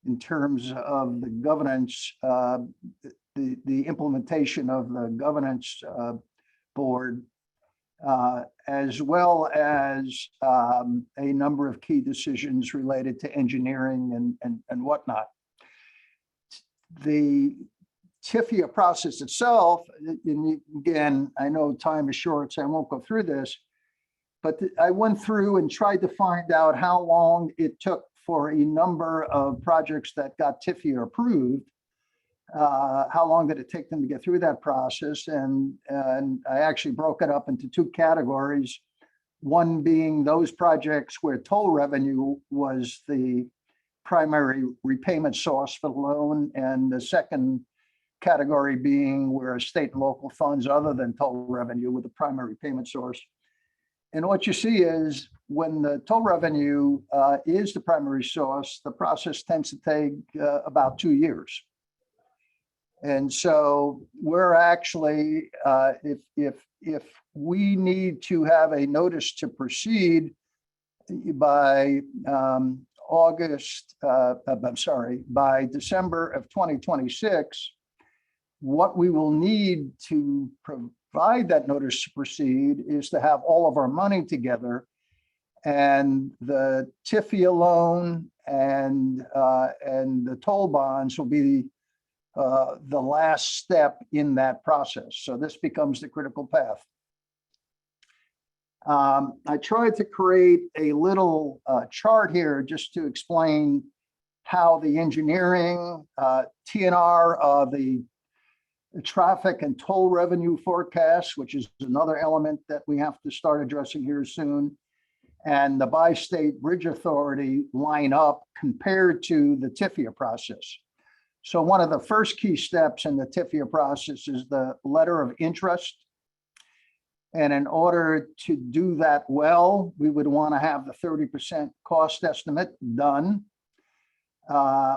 in terms of the governance, the implementation of the governance board, as well as a number of key decisions related to engineering and whatnot. The TIFIA process itself, and again, I know time is short, so I won't go through this, but I went through and tried to find out how long it took for a number of projects that got TIFIA approved. How long did it take them to get through that process? And I actually broke it up into two categories. One being those projects where toll revenue was the primary repayment source for the loan, and the second category being where state and local funds other than toll revenue were the primary payment source. And what you see is when the toll revenue is the primary source, the process tends to take about 2 years. And so we're actually, if we need to have a notice to proceed by by December of 2026, what we will need to provide that notice to proceed is to have all of our money together, and the TIFIA loan and the toll bonds will be the last step in that process. So this becomes the critical path. I tried to create a little chart here just to explain how the engineering, TNR, the traffic and toll revenue forecasts, which is another element that we have to start addressing here soon, and the bi-state bridge authority line up compared to the TIFIA process. So one of the first key steps in the TIFIA process is the letter of interest. And in order to do that well, we would want to have the 30% cost estimate done.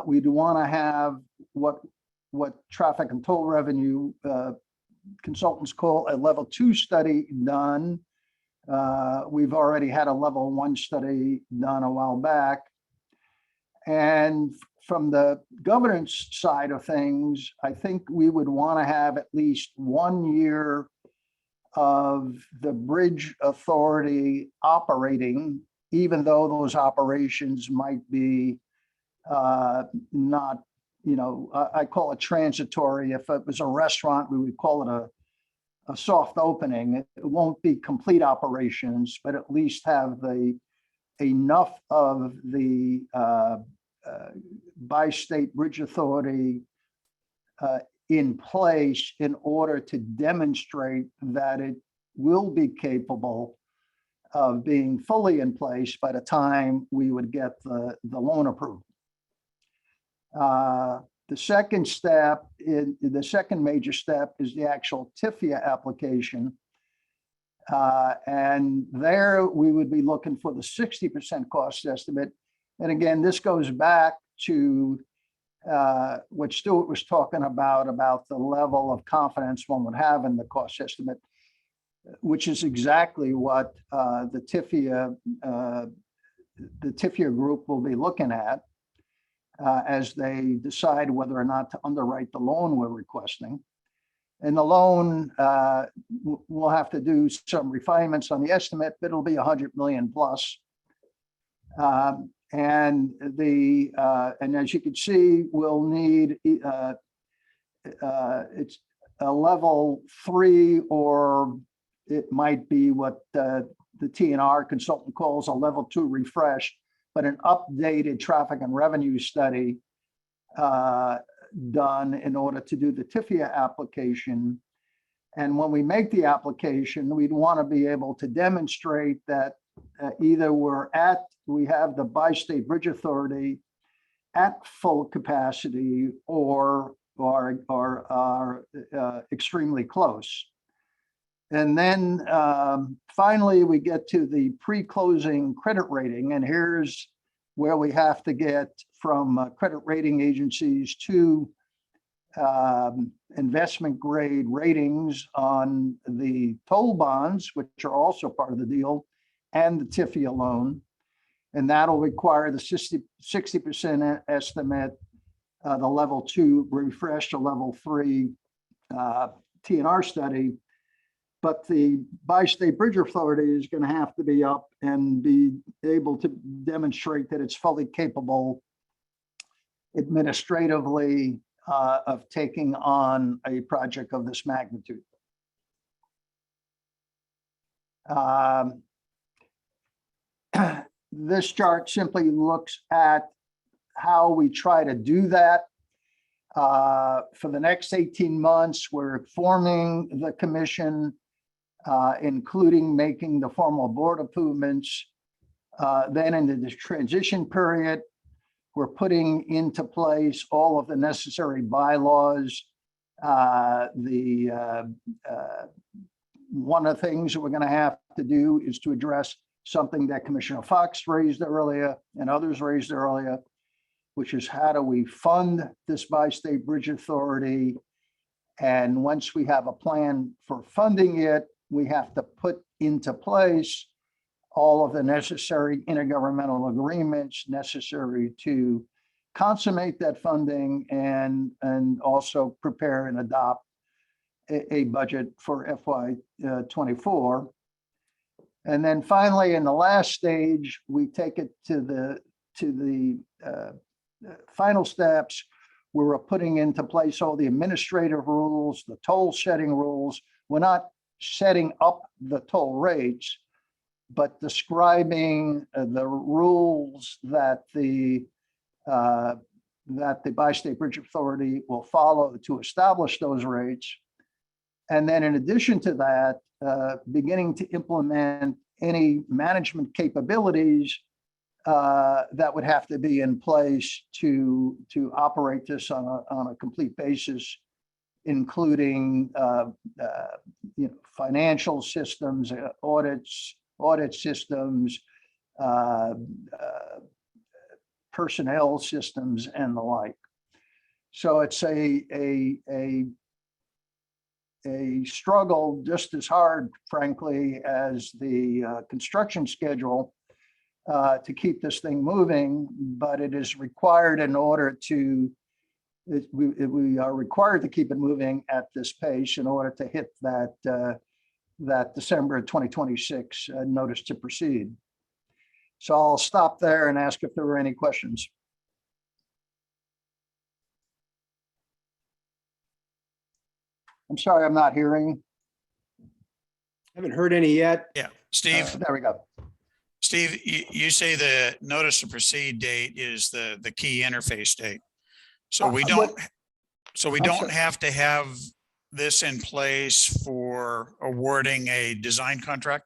We'd want to have what traffic and toll revenue consultants call a level 2 study done. We've already had a level 1 study done a while back. And from the governance side of things, I think we would want to have at least 1 year of the bridge authority operating, even though those operations might be not, I call it transitory. If it was a restaurant, we would call it a soft opening. It won't be complete operations, but at least have enough of the bi-state bridge authority in place in order to demonstrate that it will be capable of being fully in place by the time we would get the loan approval. The second step, the second major step is the actual TIFIA application. And there we would be looking for the 60% cost estimate. And again, this goes back to what Stuart was talking about the level of confidence one would have in the cost estimate, which is exactly what the TIFIA group will be looking at as they decide whether or not to underwrite the loan we're requesting. And the loan, we'll have to do some refinements on the estimate, but it'll be 100 million plus. And as you can see, we'll need it's a level 3, or it might be what the TNR consultant calls a level 2 refresh, but an updated traffic and revenue study done in order to do the TIFIA application. And when we make the application, we'd want to be able to demonstrate that either we have the Bi-State Bridge Authority at full capacity or are extremely close. And then finally, we get to the pre-closing credit rating. And here's where we have to get from credit rating agencies to investment grade ratings on the toll bonds, which are also part of the deal, and the TIFIA loan. And that'll require the 60% estimate, the level 2 refresh to level 3 TNR study. But the Bi-State Bridge Authority is going to have to be up and be able to demonstrate that it's fully capable administratively of taking on a project of this magnitude. This chart simply looks at how we try to do that. For the next 18 months, we're forming the commission, including making the formal board improvements. Then in the transition period, we're putting into place all of the necessary bylaws. One of the things that we're going to have to do is to address something that Commissioner Fox raised earlier and others raised earlier, which is how do we fund this Bi-State Bridge Authority? And once we have a plan for funding it, we have to put into place all of the necessary intergovernmental agreements necessary to consummate that funding and also prepare and adopt a budget for FY24. And then finally, in the last stage, we take it to the final steps where we're putting into place all the administrative rules, the toll setting rules. We're not setting up the toll rates, but describing the rules that the Bi-State Bridge Authority will follow to establish those rates. And then in addition to that, beginning to implement any management capabilities that would have to be in place to operate this on a complete basis, including financial systems, audit systems, personnel systems, and the like. So it's a struggle just as hard, frankly, as the construction schedule to keep this thing moving, but it is required in order to, we are required to keep it moving at this pace in order to hit that December 2026 notice to proceed. So I'll stop there and ask if there were any questions. I'm sorry, I'm not hearing. Haven't heard any yet. Yeah, Steve. There we go. Steve, you say the notice to proceed date is the key interface date. So we don't have to have this in place for awarding a design contract?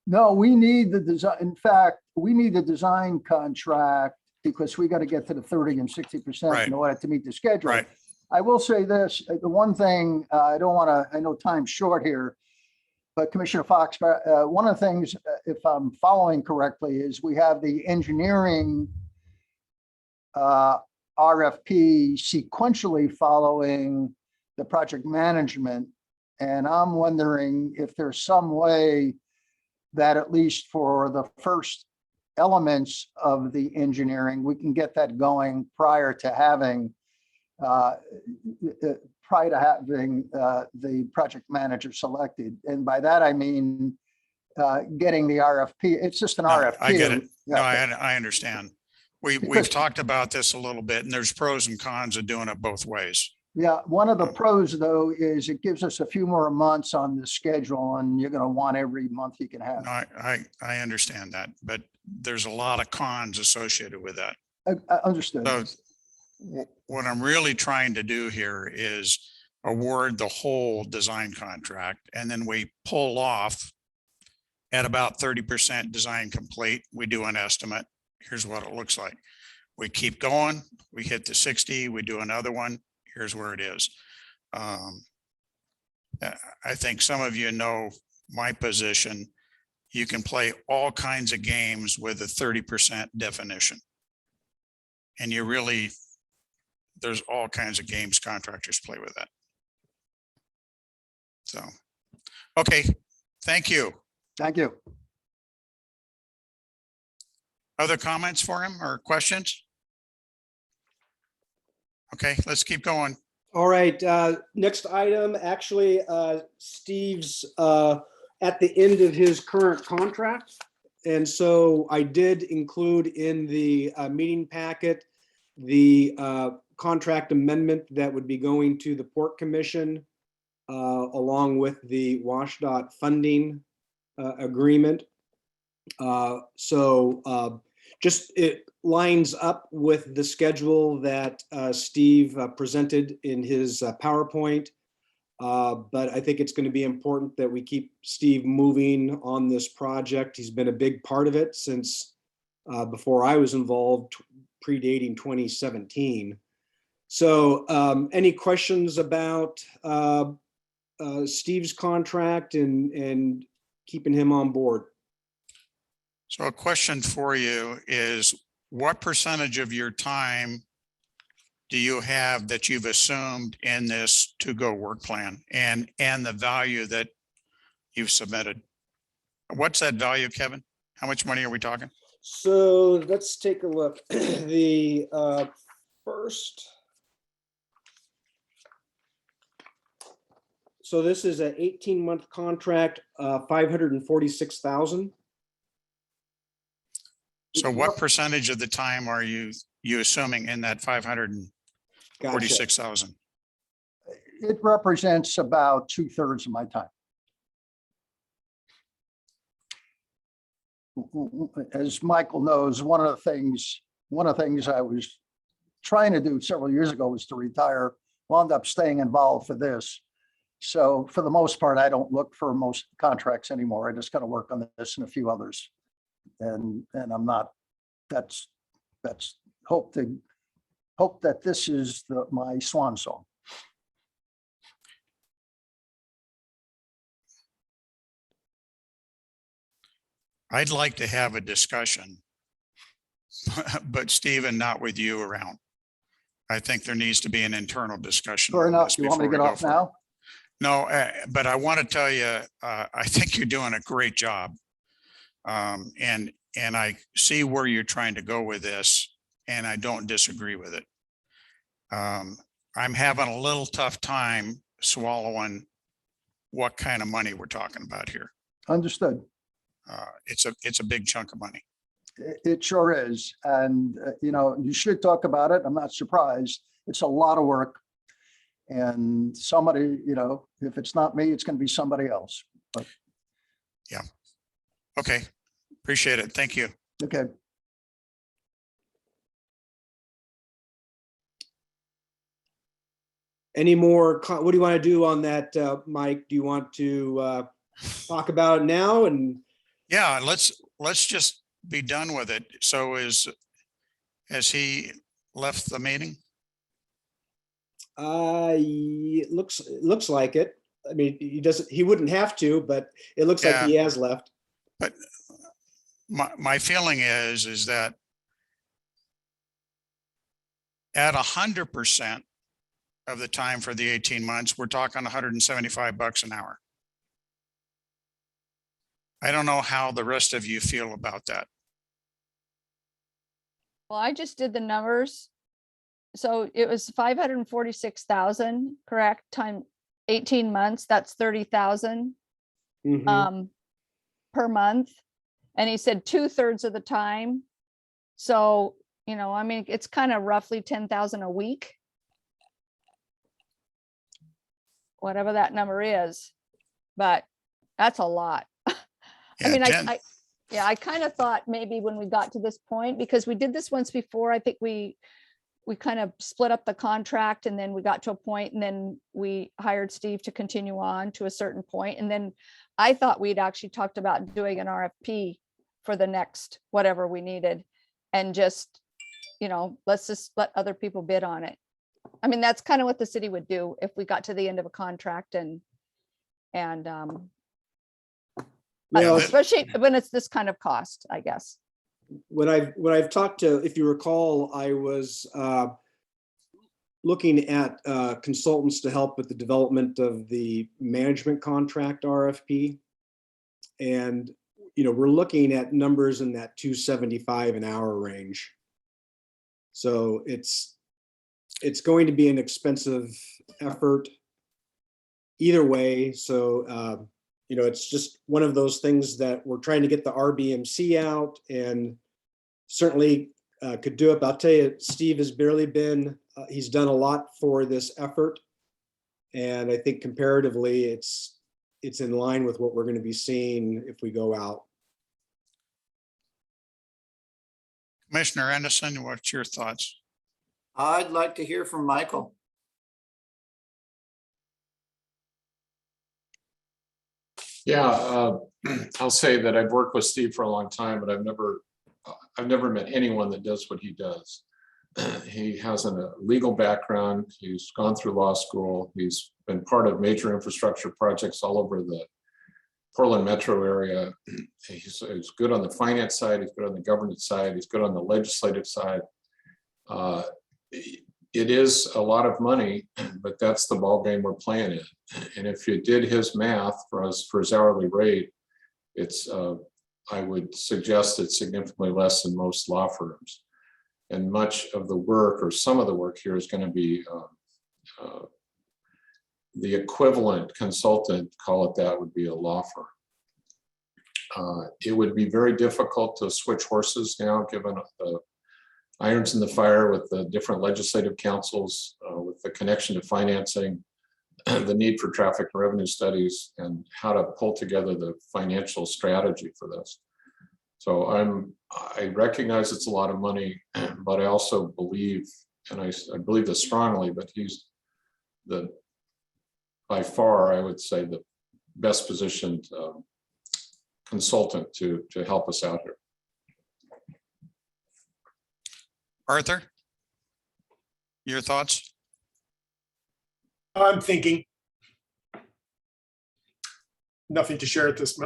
No, we need the design. In fact, we need the design contract because we got to get to the 30 and 60% Right. in order to meet the schedule. Right. I will say this, the one thing, I don't want to, I know time's short here, but Commissioner Fox, one of the things, if I'm following correctly, is we have the engineering RFP sequentially following the project management. And I'm wondering if there's some way that at least for the first elements of the engineering, we can get that going prior to having the project manager selected. And by that, I mean, getting the RFP. It's just an No, RFP. I get it. No, Yeah. I understand. We've Because- talked about this a little bit, and there's pros and cons of doing it both ways. Yeah, one of the pros though is it gives us a few more months on the schedule, and you're going to want every month you can have. No, I understand that, but there's a lot of cons associated with that. I understood. So what I'm really trying to do here is award the whole design contract, and then we pull off at about 30% design complete. We do an estimate. Here's what it looks like. We keep going. We hit the 60. We do another one. Here's where it is. I think some of you know my position. You can play all kinds of games with a 30% definition. And you really, there's all kinds of games contractors play with that. So, okay, thank you. Thank you. Other comments for him or questions? Okay, let's keep going. All right, next item, actually, Steve's at the end of his current contract. And so I did include in the meeting packet, the contract amendment that would be going to the Port Commission along with the WashDOT funding agreement. Just it lines up with the schedule that Steve presented in his PowerPoint. But I think it's going to be important that we keep Steve moving on this project. He's been a big part of it since before I was involved, predating 2017. So any questions about Steve's contract and keeping him on board? So a question for you is, what percentage of your time do you have that you've assumed in this to-go work plan and the value that you've submitted? What's that value, Kevin? How much money are we talking? So let's take a look. The first. So this is an 18-month contract, 546,000. So what percentage of the time are you assuming in that 546,000? It represents about 2/3 of my time. As Michael knows, one of the things I was trying to do several years ago was to retire, wound up staying involved for this. So for the most part, I don't look for most contracts anymore. I just got to work on this and a few others. And I'm not, that's hope that this is my swan song. I'd like to have a discussion, but Stephen, not with you around. I think there needs to be an internal discussion. Fair on enough. this You want me to before we get go off forward. now? No, but I want to tell you, I think you're doing a great job. And I see where you're trying to go with this, and I don't disagree with it. I'm having a little tough time swallowing what kind of money we're talking about here. Understood. It's a big chunk of money. It sure is. And, you should talk about it. I'm not surprised. It's a lot of work. And somebody, if it's not me, it's going to be somebody else. But Yeah. Okay. Appreciate it. Thank you. okay. Any more, what do you want to do on that, Mike? Do you want to talk about it now? And Yeah, let's just be done with it. So Has he left the meeting? Looks like it. I mean, he wouldn't have to, but it looks like Yeah. he has left. But my feeling is that at 100% of the time for the 18 months, we're talking $175 an hour. I don't know how the rest of you feel about that. Well, I just did the numbers. So it was 546,000, correct? Time 18 months, that's 30,000 Mhm. per month. And he said 2/3 of the time. So, I mean, it's kind of roughly 10,000 a week. Whatever that number is, but that's a lot. I Yeah, mean, 10. I kind of thought maybe when we got to this point, because we did this once before, I think we kind of split up the contract, and then we got to a point, and then we hired Steve to continue on to a certain point. And then I thought we'd actually talked about doing an RFP for the next whatever we needed, and just, let's just let other people bid on it. I mean, that's kind of what the city would do if we got to the end of a contract and Well, especially when it's this kind of cost, I guess. when I've talked to, if you recall, I was looking at consultants to help with the development of the management contract RFP. And, we're looking at numbers in that 275 an hour range. So it's going to be an expensive effort either way. So, it's just one of those things that we're trying to get the RBMC out, and certainly could do it. But I'll tell you, Steve has barely been, he's done a lot for this effort. And I think comparatively, it's in line with what we're going to be seeing if we go out. Commissioner Anderson, what's your thoughts? I'd like to hear from Michael. Yeah, I'll say that I've worked with Steve for a long time, but I've never met anyone that does what he does. He has a legal background. He's gone through law school. He's been part of major infrastructure projects all over the Portland metro area. He's good on the finance side. He's good on the governance side. He's good on the legislative side. It is a lot of money, but that's the ball game we're playing in. And if you did his math for his hourly rate, I would suggest it's significantly less than most law firms. And much of the work, or some of the work here, is going to be the equivalent consultant, call it that, would be a law firm. It would be very difficult to switch horses now, given the irons in the fire with the different legislative councils, with the connection to financing, the need for traffic and revenue studies, and how to pull together the financial strategy for this. So I recognize it's a lot of money, but I also believe, and I believe this strongly, but he's by far, I would say, the best positioned consultant to help us out here. Arthur, your thoughts? I'm thinking. Nothing to share at this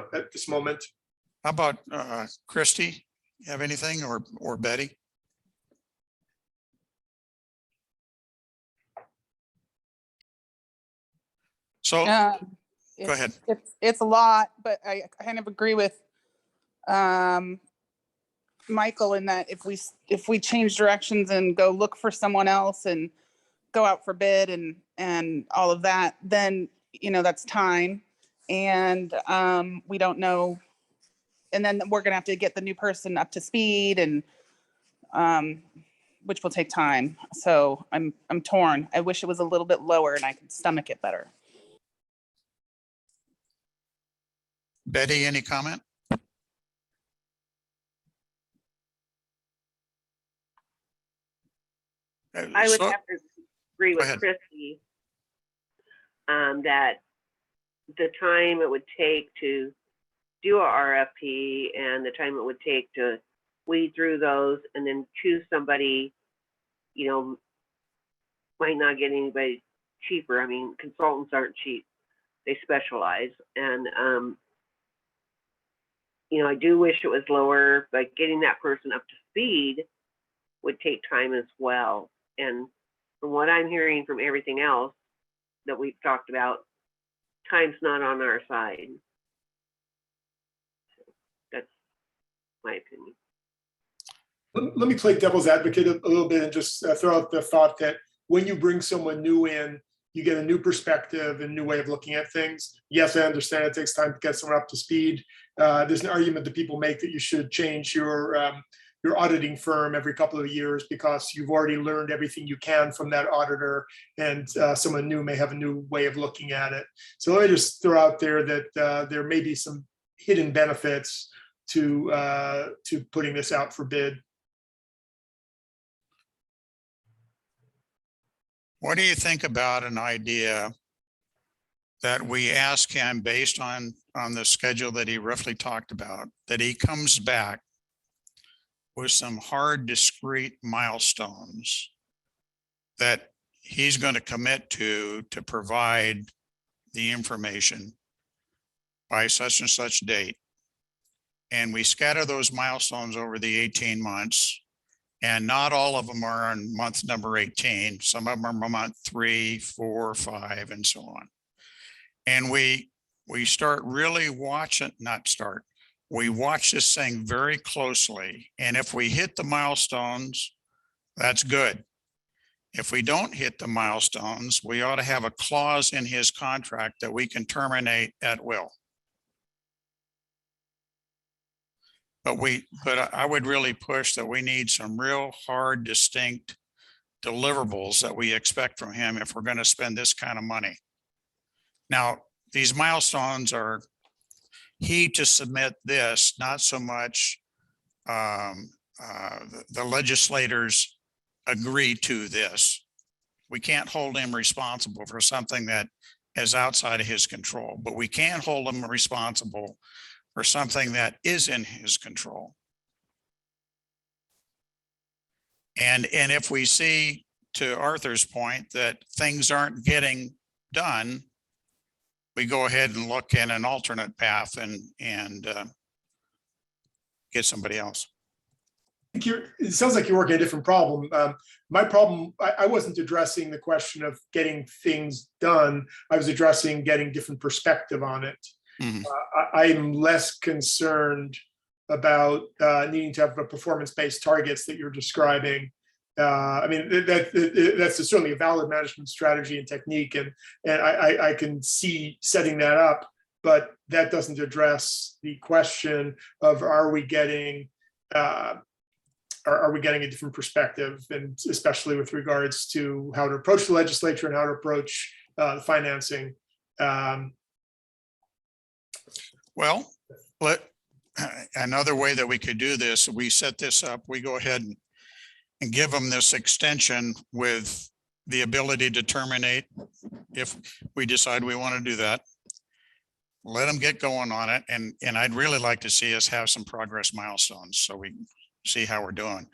moment. How about Christy? You have anything, or Betty? So go ahead. It's a lot, but I kind of agree with Michael in that if we change directions and go look for someone else and go out for bid and all of that, then that's time, and we don't know, and then we're gonna have to get the new person up to speed, and which will take time. So I'm torn. I wish it was a little bit lower and I could stomach it better. Betty, any comment? I would have to agree with ahead. Christy that the time it would take to do a RFP and the time it would take to weed through those and then choose somebody, you know, might not get anybody cheaper. I mean, consultants aren't cheap. They specialize. And, you know, I do wish it was lower, but getting that person up to speed would take time as well. And from what I'm hearing from everything else that we've talked about, time's not on our side. That's my opinion. Let me play devil's advocate a little bit and just throw out the thought that when you bring someone new in, you get a new perspective and new way of looking at things. Yes, I understand it takes time to get someone up to speed. There's an argument that people make that you should change your auditing firm every couple of years because you've already learned everything you can from that auditor, and someone new may have a new way of looking at it. So let me just throw out there that there may be some hidden benefits to putting this out for bid. What do you think about an idea that we ask him based on the schedule that he roughly talked about, that he comes back with some hard, discrete milestones that he's going to commit to provide the information by such and such date. And we scatter those milestones over the 18 months. And not all of them are on month number 18. Some of them are month 3, 4, 5, and so on. And we start really watching, we watch this thing very closely. And if we hit the milestones, that's good. If we don't hit the milestones, we ought to have a clause in his contract that we can terminate at will. But I would really push that we need some real hard, distinct deliverables that we expect from him if we're going to spend this kind of money. Now, these milestones are he to submit this, not so much the legislators agree to this. We can't hold him responsible for something that is outside of his control, but we can hold him responsible for something that is in his control. And if we see, to Arthur's point, that things aren't getting done, we go ahead and look in an alternate path and get somebody else. It sounds like you're working a different problem. My problem, I wasn't addressing the question of getting things done. I was addressing getting different perspective on it. Mhm. I'm less concerned about needing to have a performance-based targets that you're describing. I mean, that's certainly a valid management strategy and technique, and I can see setting that up, but that doesn't address the question of are we getting a different perspective, and especially with regards to how to approach the legislature and how to approach the financing. Well, another way that we could do this, we set this up, we go ahead and give them this extension with the ability to terminate if we decide we want to do that. Let them get going on it. And I'd really like to see us have some progress milestones so we can see how we're doing.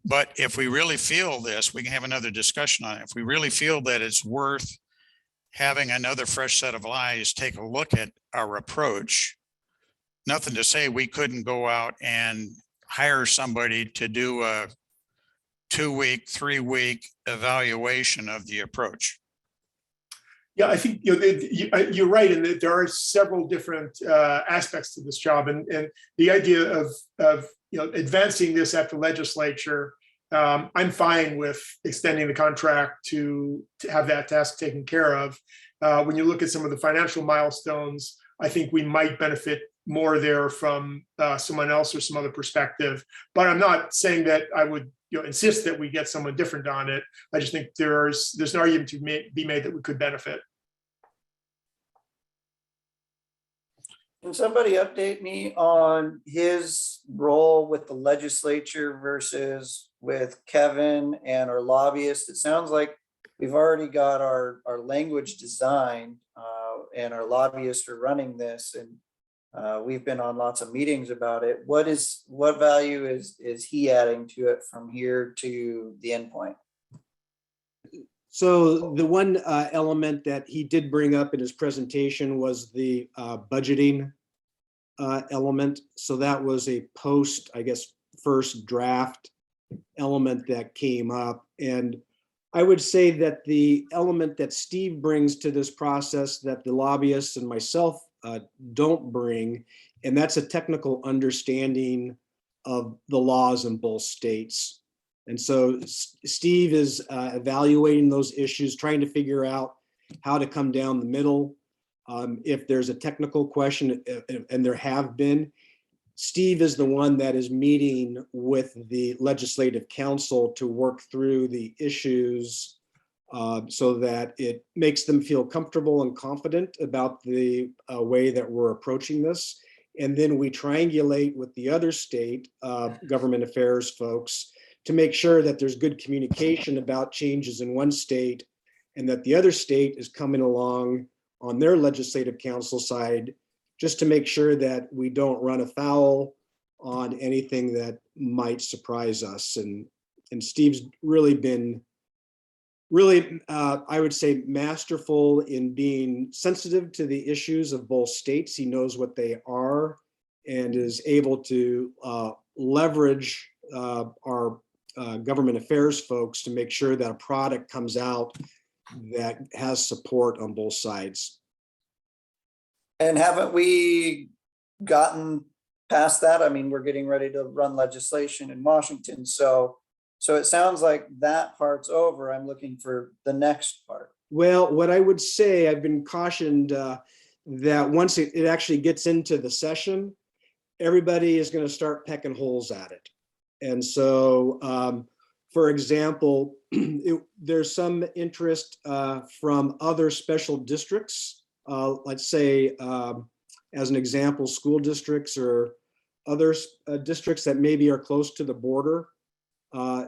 But if we really feel this, we can have another discussion on it. If we really feel that it's worth having another fresh set of eyes take a look at our approach, nothing to say we couldn't go out and hire somebody to do a 2-week, 3-week evaluation of the approach. Yeah, I think you're right in that there are several different aspects to this job, and the idea of advancing this at the legislature, I'm fine with extending the contract to have that task taken care of. When you look at some of the financial milestones, I think we might benefit more there from someone else or some other perspective. But I'm not saying that I would insist that we get someone different on it. I just think there's an argument to be made that we could benefit. Can somebody update me on his role with the legislature versus with Kevin and our lobbyists? It sounds like we've already got our language designed and our lobbyists are running this. And We've been on lots of meetings about it. What value is he adding to it from here to the endpoint? So the one element that he did bring up in his presentation was the budgeting element. So that was a post, I guess, first draft element that came up. And I would say that the element that Steve brings to this process that the lobbyists and myself don't bring, and that's a technical understanding of the laws in both states. And so Steve is evaluating those issues, trying to figure out how to come down the middle. If there's a technical question, and there have been, Steve is the one that is meeting with the legislative council to work through the issues so that it makes them feel comfortable and confident about the way that we're approaching this. And then we triangulate with the other state government affairs folks to make sure that there's good communication about changes in one state and that the other state is coming along on their legislative council side, just to make sure that we don't run afoul on anything that might surprise us. And Steve's really been I would say, masterful in being sensitive to the issues of both states. He knows what they are and is able to leverage our government affairs folks to make sure that a product comes out that has support on both sides. And haven't we gotten past that? I mean, we're getting ready to run legislation in Washington. So it sounds like that part's over. I'm looking for the next part. Well, what I would say, I've been cautioned that once it actually gets into the session, everybody is going to start pecking holes at it. And so, for example, there's some interest from other special districts, let's say, as an example, school districts or other districts that maybe are close to the border,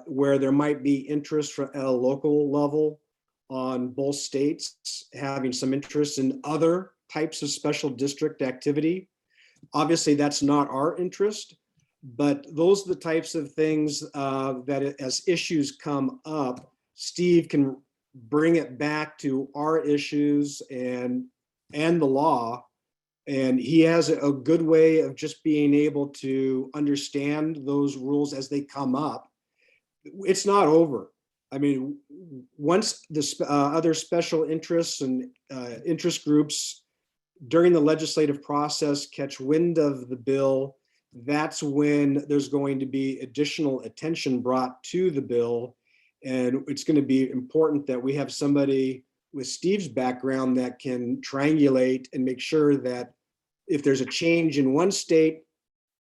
where there might be interest at a local level on both states, having some interest in other types of special district activity. Obviously, that's not our interest, but those are the types of things that as issues come up, Steve can bring it back to our issues and the law. And he has a good way of just being able to understand those rules as they come up. It's not over. I mean, once the other special interests and interest groups during the legislative process catch wind of the bill, that's when there's going to be additional attention brought to the bill. And it's going to be important that we have somebody with Steve's background that can triangulate and make sure that if there's a change in one state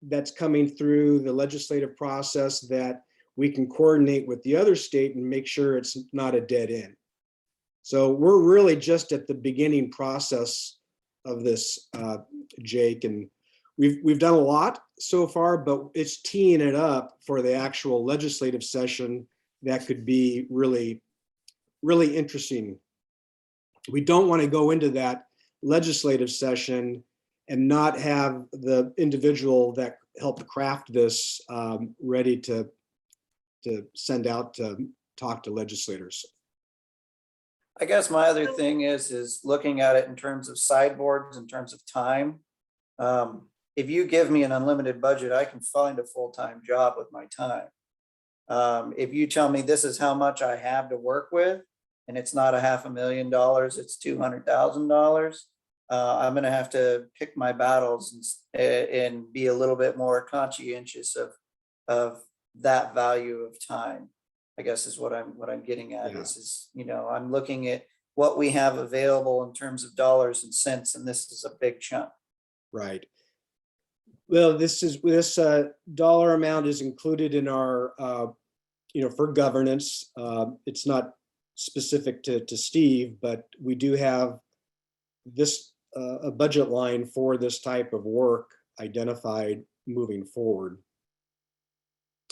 that's coming through the legislative process, that we can coordinate with the other state and make sure it's not a dead end. So we're really just at the beginning process of this, Jake, and we've done a lot so far, but it's teeing it up for the actual legislative session that could be really, really interesting. We don't want to go into that legislative session and not have the individual that helped craft this ready to send out to talk to legislators. I guess my other thing is looking at it in terms of sideboards, in terms of time. If you give me an unlimited budget, I can find a full-time job with my time. If you tell me this is how much I have to work with, and it's not $500,000, it's $200,000, I'm going to have to pick my battles and be a little bit more conscientious of that value of time, I guess is what I'm getting at. Yeah. is, I'm looking at what we have available in terms of dollars and cents, and this is a big chunk. Right. Well, this dollar amount is included in our, for governance. It's not specific to Steve, but we do have this a budget line for this type of work identified moving forward.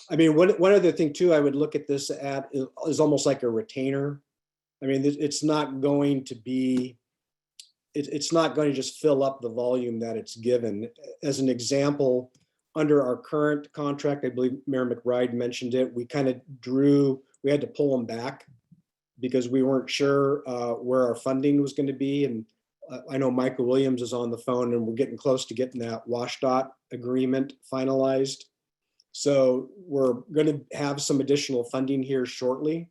I mean, one other thing too, I would look at this at is almost like a retainer. I mean, it's not going to be it's not going to just fill up the volume that it's given. As an example, under our current contract, I believe Mayor McBride mentioned it, we kind of we had to pull them back because we weren't sure where our funding was going to be. And I know Michael Williams is on the phone, and we're getting close to getting that WashDOT agreement finalized. So we're going to have some additional funding here shortly.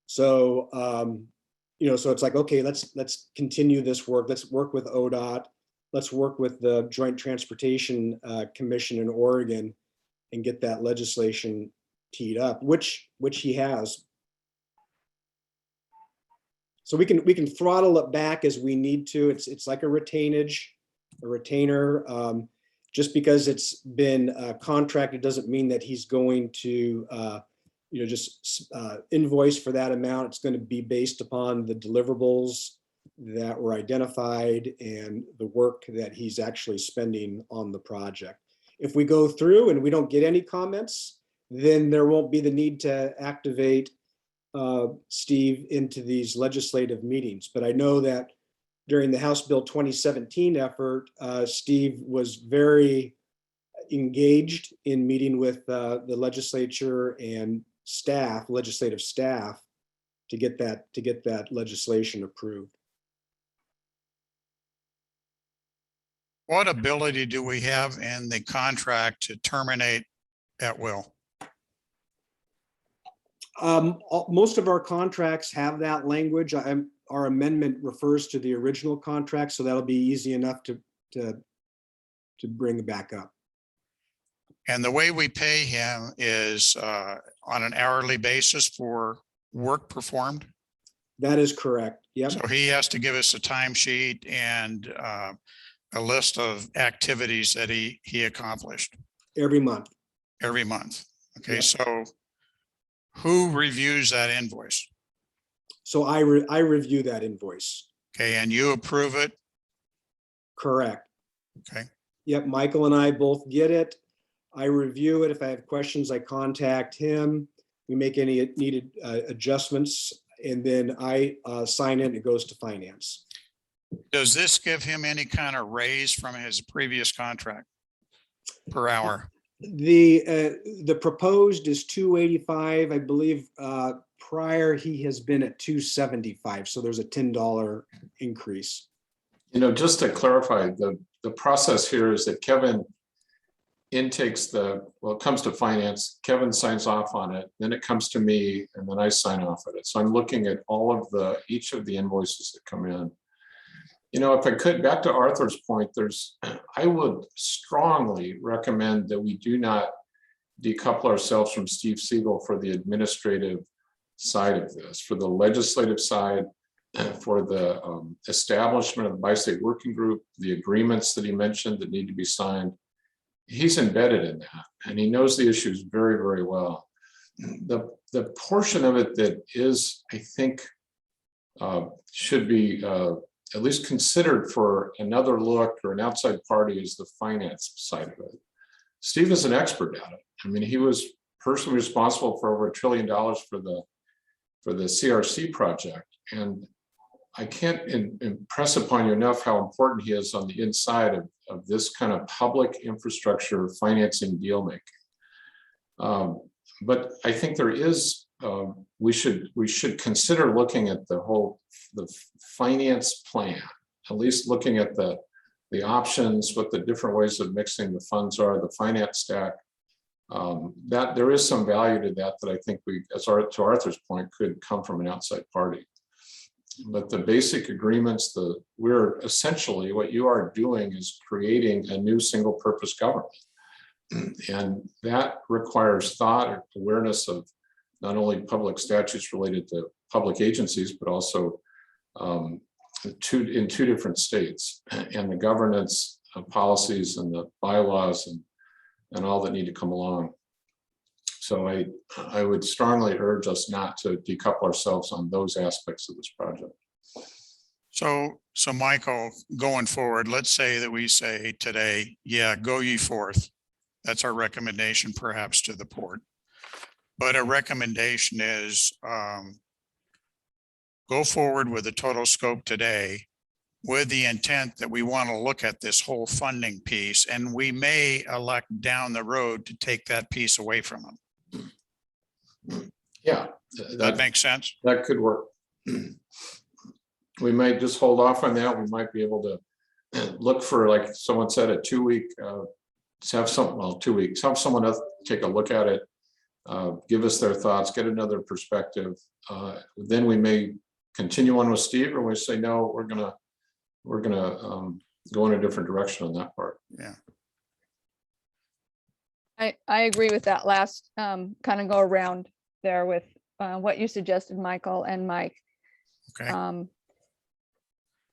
So, so it's like, okay, let's continue this work. Let's work with ODOT. Let's work with the Joint Transportation Commission in Oregon and get that legislation teed up, which he has. So we can throttle it back as we need to. It's like a retainer. Just because it's been contracted doesn't mean that he's going to just invoice for that amount. It's going to be based upon the deliverables that were identified and the work that he's actually spending on the project. If we go through and we don't get any comments, then there won't be the need to activate Steve into these legislative meetings. But I know that during the House Bill 2017 effort, Steve was very engaged in meeting with the legislature and legislative staff to get that legislation approved. What ability do we have in the contract to terminate at will? Most of our contracts have that language. Our amendment refers to the original contract, so that'll be easy enough to bring back up. And the way we pay him is on an hourly basis for work performed? That is correct. Yep. So he has to give us a timesheet and a list of activities that he accomplished. Every month. Every month. Okay, Yep. So who reviews that invoice? So I review that invoice. Okay, and you approve it? Correct. Okay. Yep, Michael and I both get it. I review it. If I have questions, I contact him. We make any needed adjustments, and then I sign it. It goes to finance. Does this give him any kind of raise from his previous contract per hour? The proposed is 285. I believe prior he has been at 275. So there's a $10 increase. Just to clarify, the process here is that Kevin intakes it comes to finance, Kevin signs off on it, then it comes to me, and then I sign off on it. So I'm looking at each of the invoices that come in. If I could, back to Arthur's point, I would strongly recommend that we do not decouple ourselves from Steve Siegel for the administrative side of this, for the legislative side, for the establishment of the bi-state working group, the agreements that he mentioned that need to be signed. He's embedded in that, and he knows the issues very, very well. The portion of it that is, I think, should be at least considered for another look or an outside party is the finance side of it. Steve is an expert at it. I mean, he was personally responsible for over $1 trillion for the CRC project. And I can't impress upon you enough how important he is on the inside of this kind of public infrastructure financing deal making. But I think there is, we should consider looking at the finance plan, at least looking at the options, what the different ways of mixing the funds are, the finance stack. That there is some value to that I think to Arthur's point, could come from an outside party. But the basic agreements, we're essentially, what you are doing is creating a new single purpose government. And that requires thought, awareness of not only public statutes related to public agencies, but also in two different states, and the governance of policies and the bylaws and all that need to come along. So I would strongly urge us not to decouple ourselves on those aspects of this project. So Michael, going forward, let's say that we say today, yeah, go ye forth. That's our recommendation perhaps to the port. But a recommendation is go forward with the total scope today, with the intent that we want to look at this whole funding piece, and we may elect down the road to take that piece away from them. Yeah, That makes sense? that could work. We might just hold off on that. We might be able to look for, like someone said, a 2-week, have some, well, 2 weeks, have someone else take a look at it, give us their thoughts, get another perspective. Then we may continue on with Steve, or we say, no, we're gonna go in a different direction on that part. Yeah. I agree with that last kind of go around there with what you suggested, Michael and Mike. Okay.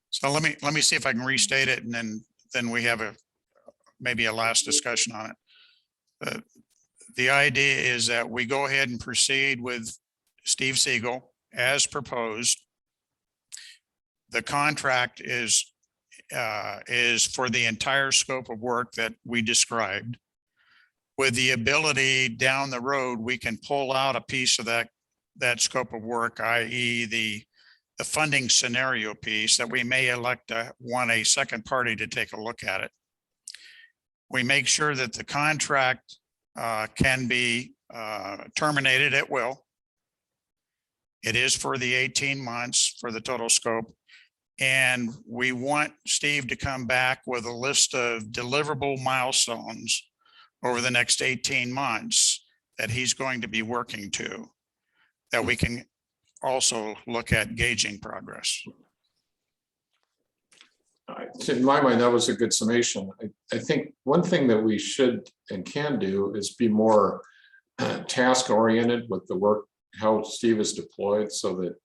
So let me see if I can restate it, and then we have maybe a last discussion on it. The idea is that we go ahead and proceed with Steve Siegel as proposed. The contract is for the entire scope of work that we described. With the ability down the road, we can pull out a piece of that scope of work, i.e. the funding scenario piece, that we may elect to want a second party to take a look at it. We make sure that the contract can be terminated at will. It is for the 18 months for the total scope. And we want Steve to come back with a list of deliverable milestones over the next 18 months that he's going to be working to, that we can also look at gauging progress. In my mind, that was a good summation. I think one thing that we should and can do is be more task oriented with the work, how Steve is deployed, so that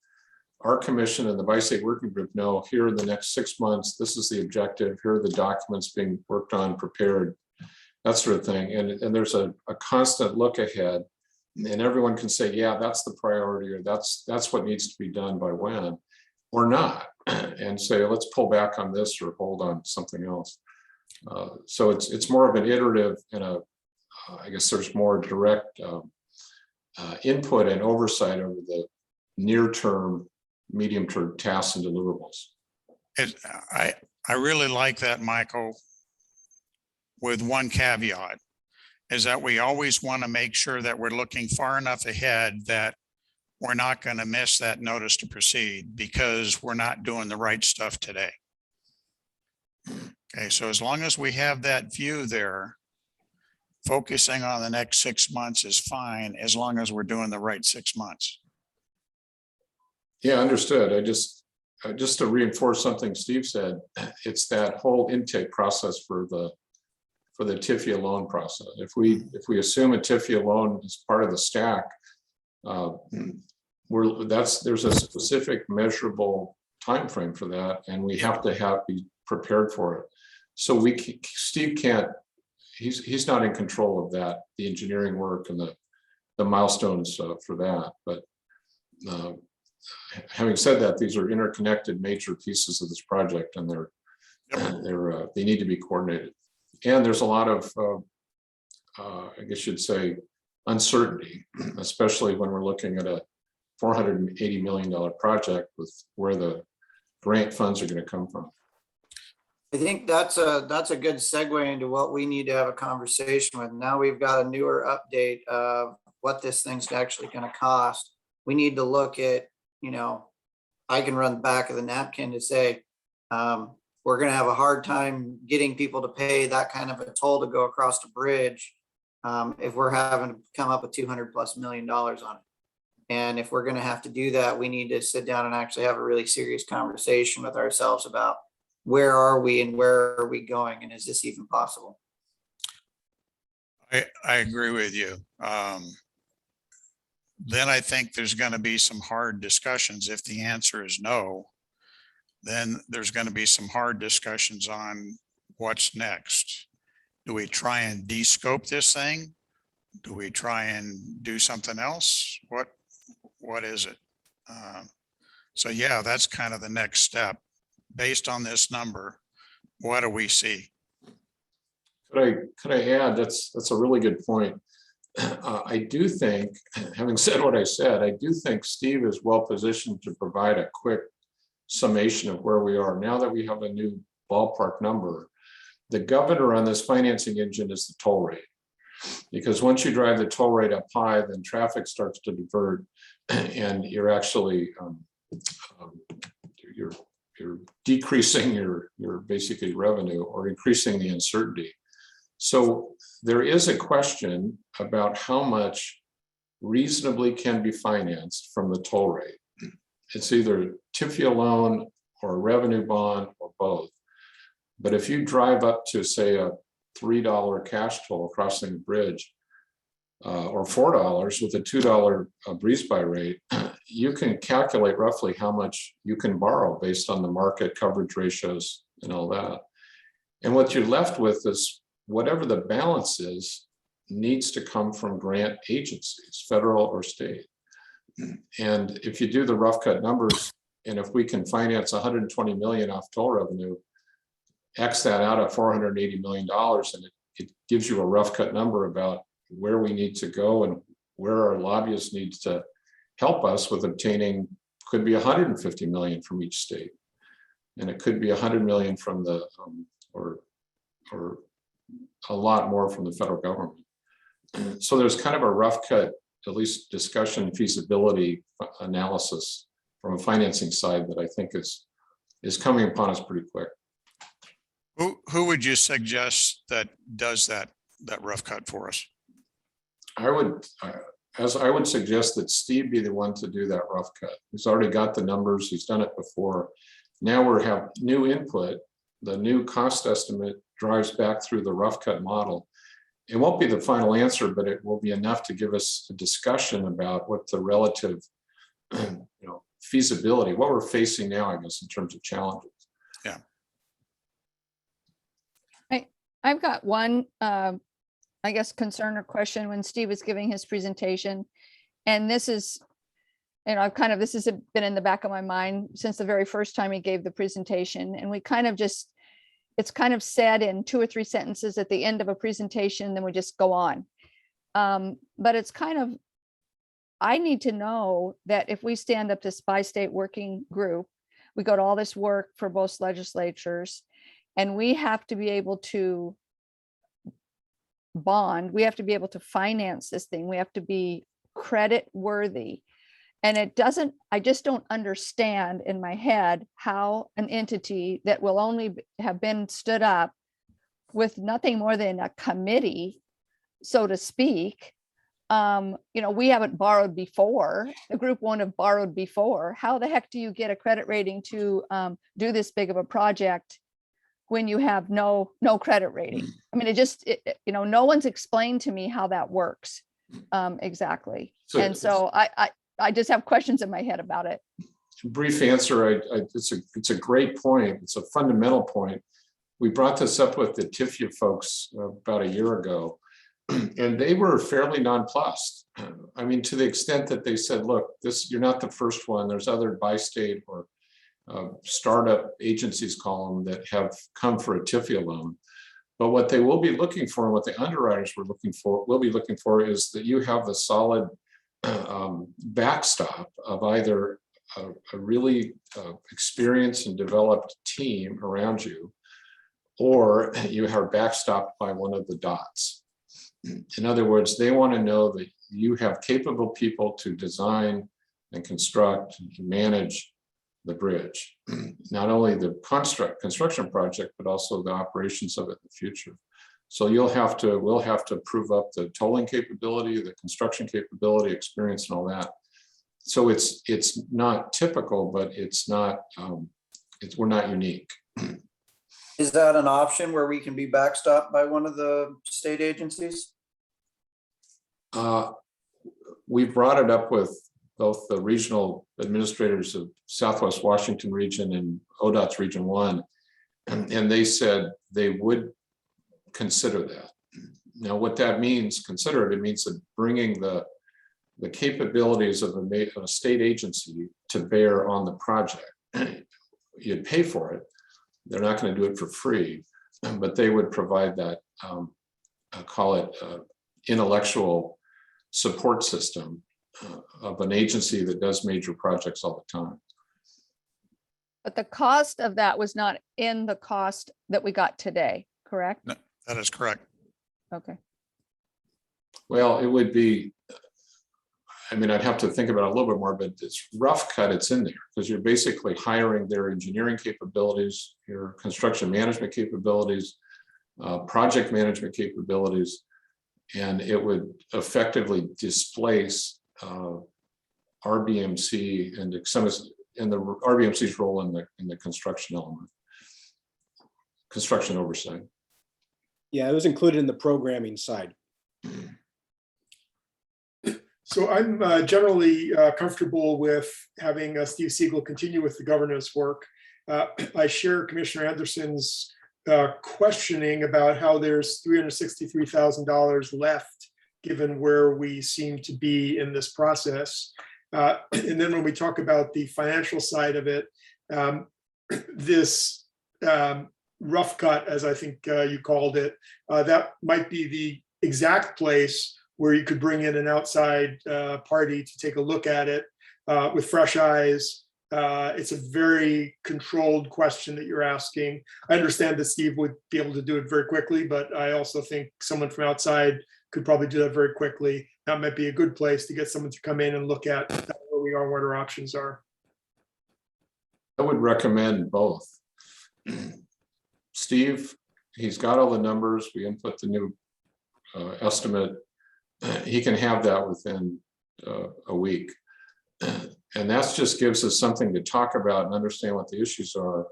our commission and the Bi-State Working Group know, here in the next 6 months, this is the objective, here are the documents being worked on, prepared, that sort of thing. And there's a constant look ahead, and everyone can say, yeah, that's the priority, or that's what needs to be done by when, or not, and say, let's pull back on this or hold on something else. So it's more of an iterative, and I guess there's more direct input and oversight over the near-term, medium-term tasks and deliverables. I really like that, Michael, with one caveat, is that we always want to make sure that we're looking far enough ahead that we're not going to miss that notice to proceed because we're not doing the right stuff today. Okay, so as long as we have that view there, focusing on the next 6 months is fine, as long as we're doing the right 6 months. Yeah, understood. I just to reinforce something Steve said, it's that whole intake process for the TIFIA loan process. If we assume a TIFIA loan is part of the stack, there's a specific measurable time frame for that, and we have to be prepared for it. So Steve can't. He's not in control of that, the engineering work and the milestones for that. But having said that, these are interconnected major pieces of this project, and they need to be coordinated. And there's a lot of, I guess you'd say, uncertainty, especially when we're looking at a $480 million project with where the grant funds are going to come from. I think that's a good segue into what we need to have a conversation with. Now we've got a newer update of what this thing's actually going to cost. We need to look at, I can run the back of the napkin to say, we're going to have a hard time getting people to pay that kind of a toll to go across the bridge if we're having to come up with $200+ million on it. And if we're going to have to do that, we need to sit down and actually have a really serious conversation with ourselves about where are we and where are we going, and is this even possible? I agree with you. Then I think there's going to be some hard discussions. If the answer is no, then there's going to be some hard discussions on what's next. Do we try and de-scope this thing? Do we try and do something else? What is it? So yeah, that's kind of the next step. Based on this number, what do we see? Could I add, that's a really good point. I do think, having said what I said, I do think Steve is well positioned to provide a quick summation of where we are. Now that we have a new ballpark number, the governor on this financing engine is the toll rate. Because once you drive the toll rate up high, then traffic starts to divert, and you're actually you're decreasing your basically revenue or increasing the uncertainty. So there is a question about how much reasonably can be financed from the toll rate. It's either TIFIA loan or a revenue bond or both. But if you drive up to, say, a $3 cash toll crossing the bridge, or $4 with a $2 breeze-by rate, you can calculate roughly how much you can borrow based on the market coverage ratios and all that. And what you're left with is whatever the balance is needs to come from grant agencies, federal or state. And if you do the rough cut numbers, and if we can finance 120 million off toll revenue, X that out at $480 million, and it gives you a rough cut number about where we need to go and where our lobbyists need to help us with obtaining, could be 150 million from each state. And it could be 100 million from the, or a lot more from the federal government. So there's kind of a rough cut, at least discussion, feasibility analysis from a financing side that I think is coming upon us pretty quick. Who would you suggest that does that rough cut for us? I would suggest that Steve be the one to do that rough cut. He's already got the numbers. He's done it before. Now we have new input. The new cost estimate drives back through the rough cut model. It won't be the final answer, but it will be enough to give us a discussion about what the relative feasibility, what we're facing now, I guess, in terms of challenges. Yeah. I've got one, I guess, concern or question when Steve was giving his presentation. And this is, this has been in the back of my mind since the very first time he gave the presentation. And we kind of just, it's kind of said in 2 or 3 sentences at the end of a presentation, then we just go on. But it's kind of, I need to know that if we stand up this bi-state working group, we go to all this work for both legislatures, and we have to be able to bond, we have to be able to finance this thing, we have to be credit worthy. And it doesn't, I just don't understand in my head how an entity that will only have been stood up with nothing more than a committee, so to speak, we haven't borrowed before, the group won't have borrowed before. How the heck do you get a credit rating to do this big of a project when you have no credit rating? I mean, no one's explained to me how that works exactly. And so I just have questions in my head about it. Brief answer, it's a great point. It's a fundamental point. We brought this up with the TIFIA folks about a year ago, and they were fairly nonplussed. I mean, to the extent that they said, look, you're not the first one. There's other bi-state or startup agencies, call them, that have come for a TIFIA loan. But what they will be looking for, and what the underwriters will be looking for, is that you have the solid backstop of either a really experienced and developed team around you, or you are backstopped by one of the dots. In other words, they want to know that you have capable people to design and construct and manage the bridge, not only the construction project, but also the operations of it in the future. So we'll have to prove up the tolling capability, the construction capability, experience, and all that. So it's not typical, but we're not unique. Is that an option where we can be backstopped by one of the state agencies? We brought it up with both the regional administrators of Southwest Washington region and ODOT's Region 1, and they said they would consider that. Now, what that means, it means that bringing the capabilities of a state agency to bear on the project. You'd pay for it. They're not going to do it for free, but they would provide that, call it intellectual support system of an agency that does major projects all the time. But the cost of that was not in the cost that we got today, correct? No, that is correct. Okay. Well, it would be, I mean, I'd have to think about it a little bit more, but it's rough cut, it's in there, because you're basically hiring their engineering capabilities, your construction management capabilities, project management capabilities, and it would effectively displace RBMC and the RBMC's role in the construction element, construction oversight. Yeah, it was included in the programming side. So I'm generally comfortable with having Steve Siegel continue with the governance work. I share Commissioner Anderson's questioning about how there's $363,000 left, given where we seem to be in this process. And then when we talk about the financial side of it, this rough cut, as I think you called it, that might be the exact place where you could bring in an outside party to take a look at it with fresh eyes. It's a very controlled question that you're asking. I understand that Steve would be able to do it very quickly, but I also think someone from outside could probably do that very quickly. That might be a good place to get someone to come in and look at where we are, what our options are. I would recommend both. Steve, he's got all the numbers. We input the new estimate. He can have that within a week. And that just gives us something to talk about and understand what the issues are.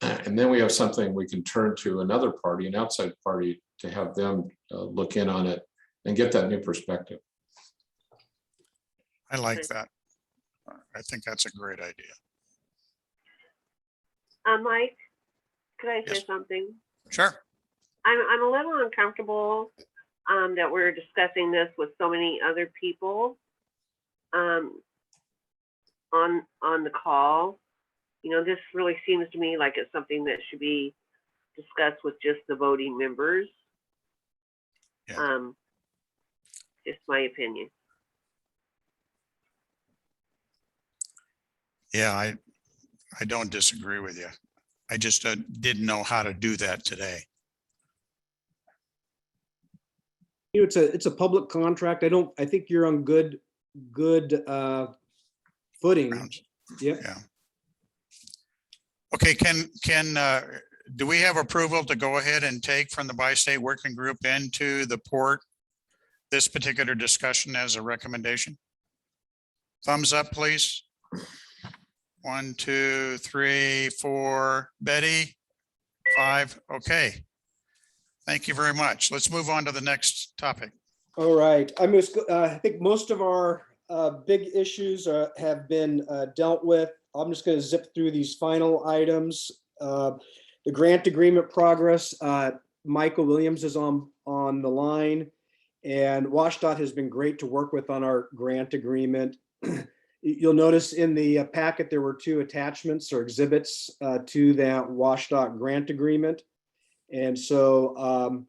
And then we have something we can turn to another party, an outside party, to have them look in on it and get that new perspective. I like that. I think that's a great idea. Mike, could I say Yes. something? Sure. I'm a little uncomfortable that we're discussing this with so many other people on the call. You know, this really seems to me like it's something that should be discussed with just the voting members. Yeah. Just my opinion. Yeah, I don't disagree with you. I just didn't know how to do that today. You know, it's a public contract. I think you're on good footing. Grounds. Yep. Yeah. Okay, do we have approval to go ahead and take from the bi-state working group into the port this particular discussion as a recommendation? Thumbs up, please. 1, 2, 3, 4. Betty? 5. Okay. Thank you very much. Let's move on to the next topic. All right. I think most of our big issues have been dealt with. I'm just going to zip through these final items. The grant agreement progress. Michael Williams is on the line, and WashDOT has been great to work with on our grant agreement. You'll notice in the packet there were 2 attachments or exhibits to that WashDOT grant agreement. And so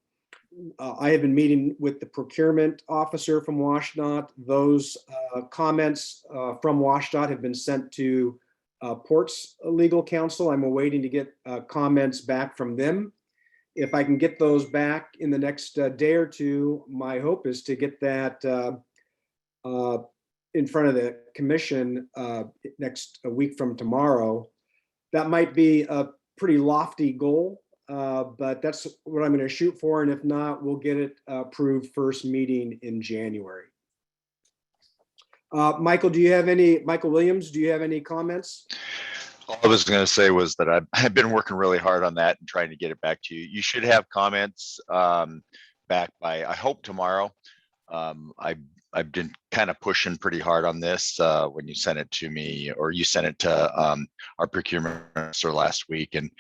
I have been meeting with the procurement officer from WashDOT. Those comments from WashDOT have been sent to Port's legal counsel. I'm awaiting to get comments back from them. If I can get those back in the next day or two, my hope is to get that in front of the commission next week from tomorrow. That might be a pretty lofty goal, but that's what I'm going to shoot for. And if not, we'll get it approved first meeting in January. Michael Williams, do you have any comments? All I was going to say was that I've been working really hard on that and trying to get it back to you. You should have comments back by, I hope, tomorrow. I've been kind of pushing pretty hard on this when you sent it to me, or you sent it to our procurement officer last week, and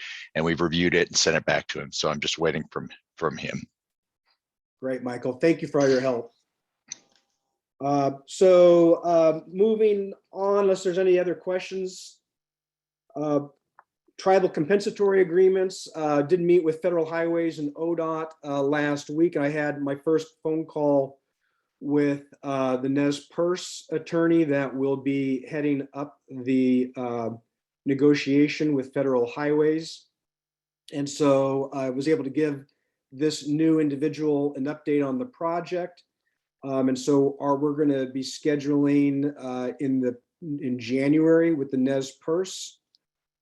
we've reviewed it and sent it back to him. So I'm just waiting from him. Great, Michael. Thank you for all your help. So moving on, unless there's any other questions. Tribal compensatory agreements. Did meet with Federal Highways and ODOT last week. I had my first phone call with the Nez Perce attorney that will be heading up the negotiation with Federal Highways. And so I was able to give this new individual an update on the project. And so we're going to be scheduling in January with the Nez Perce.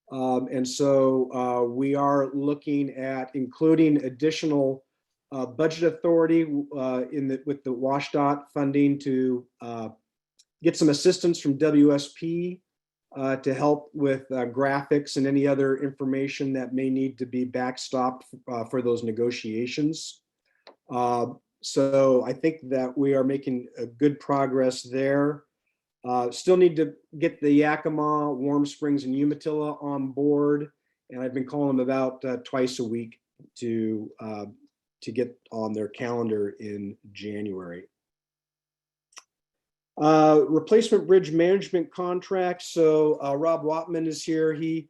And so we are looking at including additional budget authority with the WashDOT funding to get some assistance from WSP to help with graphics and any other information that may need to be backstopped for those negotiations. So I think that we are making a good progress there. Still need to get the Yakima, Warm Springs, and Umatilla on board, and I've been calling them about twice a week to get on their calendar in January. Replacement bridge management contract. So Rob Watman is here. He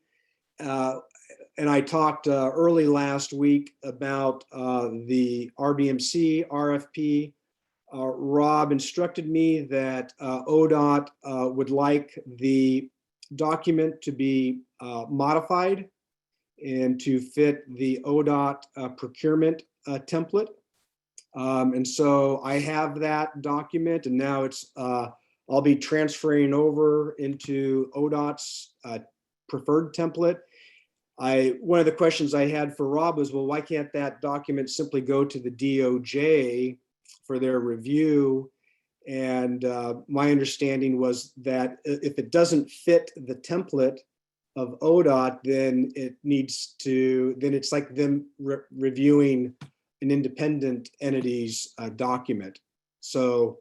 and I talked early last week about the RBMC RFP. Rob instructed me that ODOT would like the document to be modified and to fit the ODOT procurement template. And so I have that document, and now it's I'll be transferring over into ODOT's preferred template. One of the questions I had for Rob was, well, why can't that document simply go to the DOJ for their review? And my understanding was that if it doesn't fit the template of ODOT, then it's like them reviewing an independent entity's document. So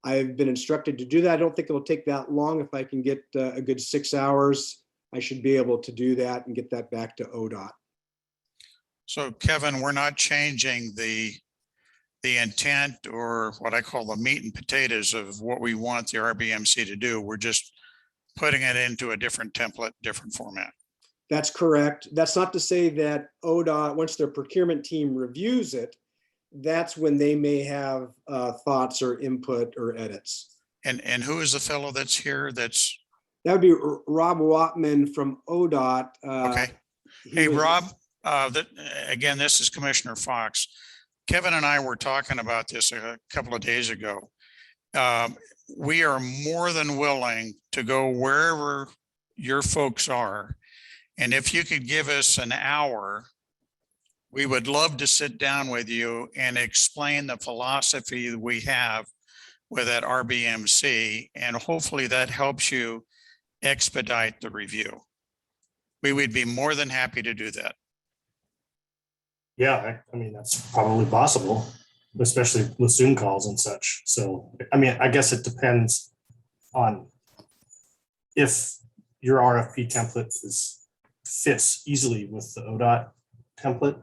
I've been instructed to do that. I don't think it will take that long. If I can get a good 6 hours, I should be able to do that and get that back to ODOT. So Kevin, we're not changing the intent or what I call the meat and potatoes of what we want the RBMC to do. We're just putting it into a different template, different format. That's correct. That's not to say that ODOT, once their procurement team reviews it, that's when they may have thoughts or input or edits. And who is the fellow that's here? That would be Rob Watman from ODOT. Okay. Hey, Rob, again, this is Commissioner Fox. Kevin and I were talking about this a couple of days ago. We are more than willing to go wherever your folks are. And if you could give us an hour, we would love to sit down with you and explain the philosophy that we have with that RBMC. And hopefully that helps you expedite the review. We would be more than happy to do that. Yeah, I mean, that's probably possible, especially with Zoom calls and such. So, I mean, I guess it depends on if your RFP template fits easily with the ODOT template.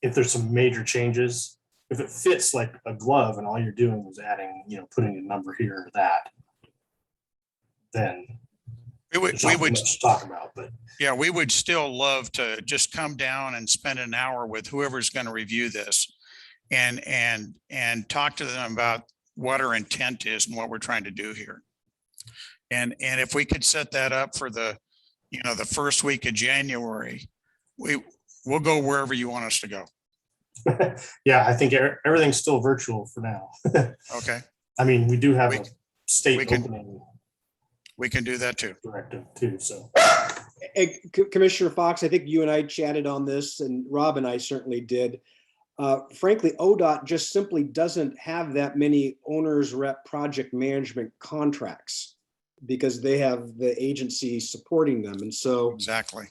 If there's some major changes, if it fits like a glove and all you're doing is adding, putting a number here or that, then we would talk about, but yeah, we would still love to just come down and spend an hour with whoever's going to review this and talk to them about what our intent is and what we're trying to do here. And if we could set that up for the first week of January, we'll go wherever you want us to go. Yeah, I think everything's still virtual for now. Okay. I mean, we do have a state opening. We can do that too. Directive too. So, hey, Commissioner Fox, I think you and I chatted on this, and Rob and I certainly did. Frankly, ODOT just simply doesn't have that many owner's rep project management contracts because they have the agency supporting them. And so, exactly.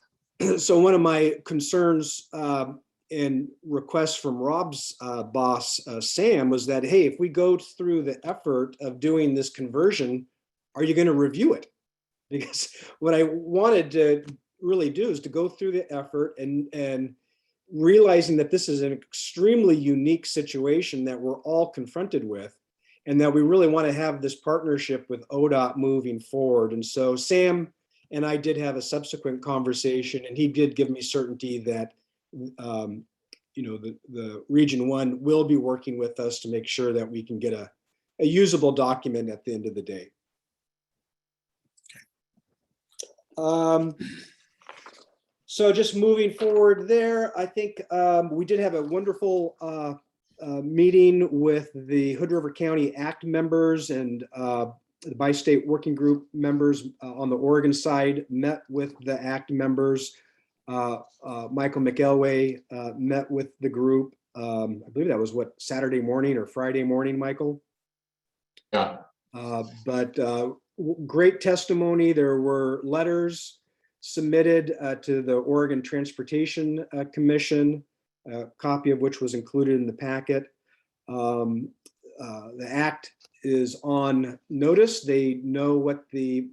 So one of my concerns and requests from Rob's boss, Sam, was that, hey, if we go through the effort of doing this conversion, are you going to review it? Because what I wanted to really do is to go through the effort and realizing that this is an extremely unique situation that we're all confronted with, and that we really want to have this partnership with ODOT moving forward. And so Sam and I did have a subsequent conversation, and he did give me certainty that the Region 1 will be working with us to make sure that we can get a usable document at the end of the day. So just moving forward there, I think we did have a wonderful meeting with the Hood River County ACT members and the bi-state working group members on the Oregon side, met with the ACT members. Michael McElway met with the group. I believe that was what, Saturday morning or Friday morning, Michael? Yeah. But great testimony. There were letters submitted to the Oregon Transportation Commission, a copy of which was included in the packet. The ACT is on notice. They know what the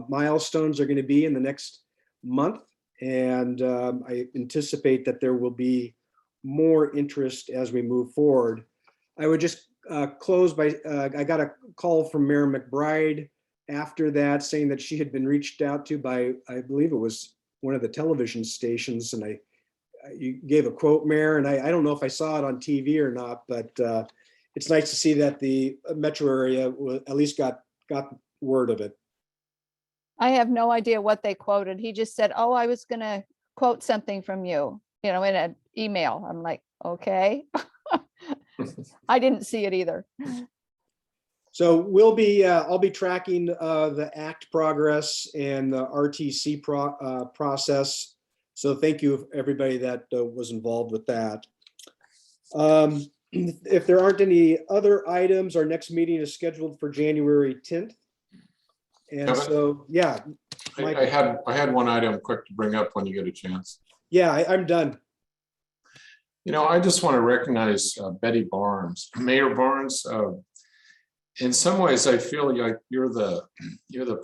milestones are going to be in the next month. And I anticipate that there will be more interest as we move forward. I would just close by, I got a call from Mayor McBride after that saying that she had been reached out to by, I believe it was one of the television stations. And you gave a quote, Mayor, and I don't know if I saw it on TV or not, but it's nice to see that the metro area at least got word of it. I have no idea what they quoted. He just said, oh, I was going to quote something from you, in an email. I'm like, okay. I didn't see it either. So I'll be tracking the ACT progress and the RTC process. So thank you everybody that was involved with that. If there aren't any other items, our next meeting is scheduled for January 10th. And Kevin? So, yeah. I had one item quick to bring up when you get a chance. Yeah, I'm done. I just want to recognize Betty Barnes, Mayor Barnes. In some ways, I feel like you're the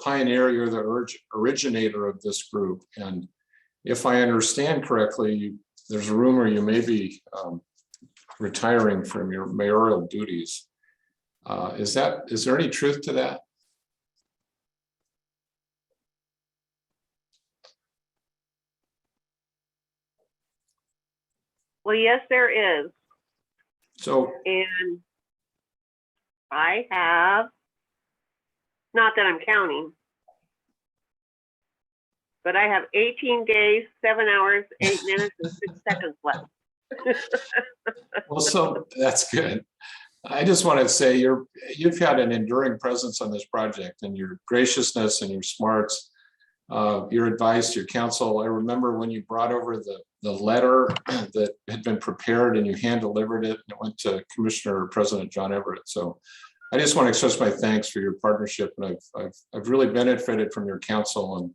pioneer, you're the originator of this group. And if I understand correctly, there's a rumor you may be retiring from your mayoral duties. Is there any truth to that? Well, yes, there is. So, And I have, not that I'm counting, but I have 18 days, 7 hours, 8 minutes, and 6 seconds left. well, so that's good. I just want to say you've had an enduring presence on this project, and your graciousness and your smarts, your advice, your counsel. I remember when you brought over the letter that had been prepared and you hand delivered it, and it went to Commissioner President John Everett. So I just want to express my thanks for your partnership, and I've really benefited from your counsel,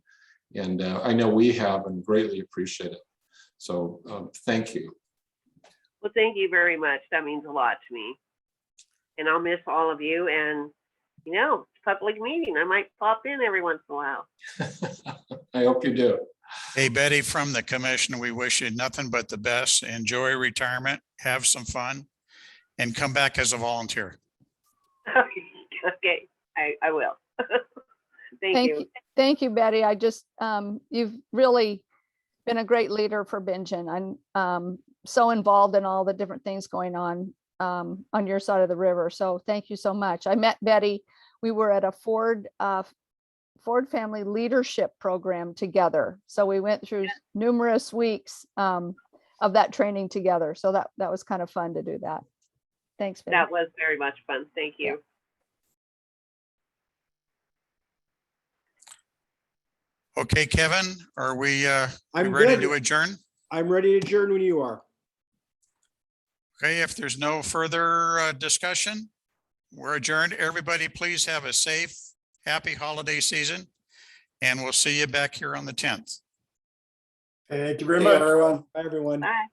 and I know we have, and greatly appreciate it. So thank you. Well, thank you very much. That means a lot to me. And I'll miss all of you. And, it's a public meeting. I might pop in every once in a while. I hope you do. Hey, Betty, from the commission, we wish you nothing but the best. Enjoy retirement, have some fun, and come back as a volunteer. Okay, I will. Thank you. Thank you, Betty. I just, you've really been a great leader for Bingen. I'm so involved in all the different things going on your side of the river. So thank you so much. I met Betty. We were at a Ford Family Leadership Program together. So we went through numerous weeks of that training together. So that was kind of fun to do that. Thanks, Betty. That was very much fun. Thank you. Yeah. Okay, Kevin, are we I'm ready good. to adjourn? I'm ready to adjourn when you are. Okay, if there's no further discussion, we're adjourned. Everybody, please have a safe, happy holiday season, and we'll see you back here on the 10th. Thank you very much. Everyone. Bye, everyone. Bye.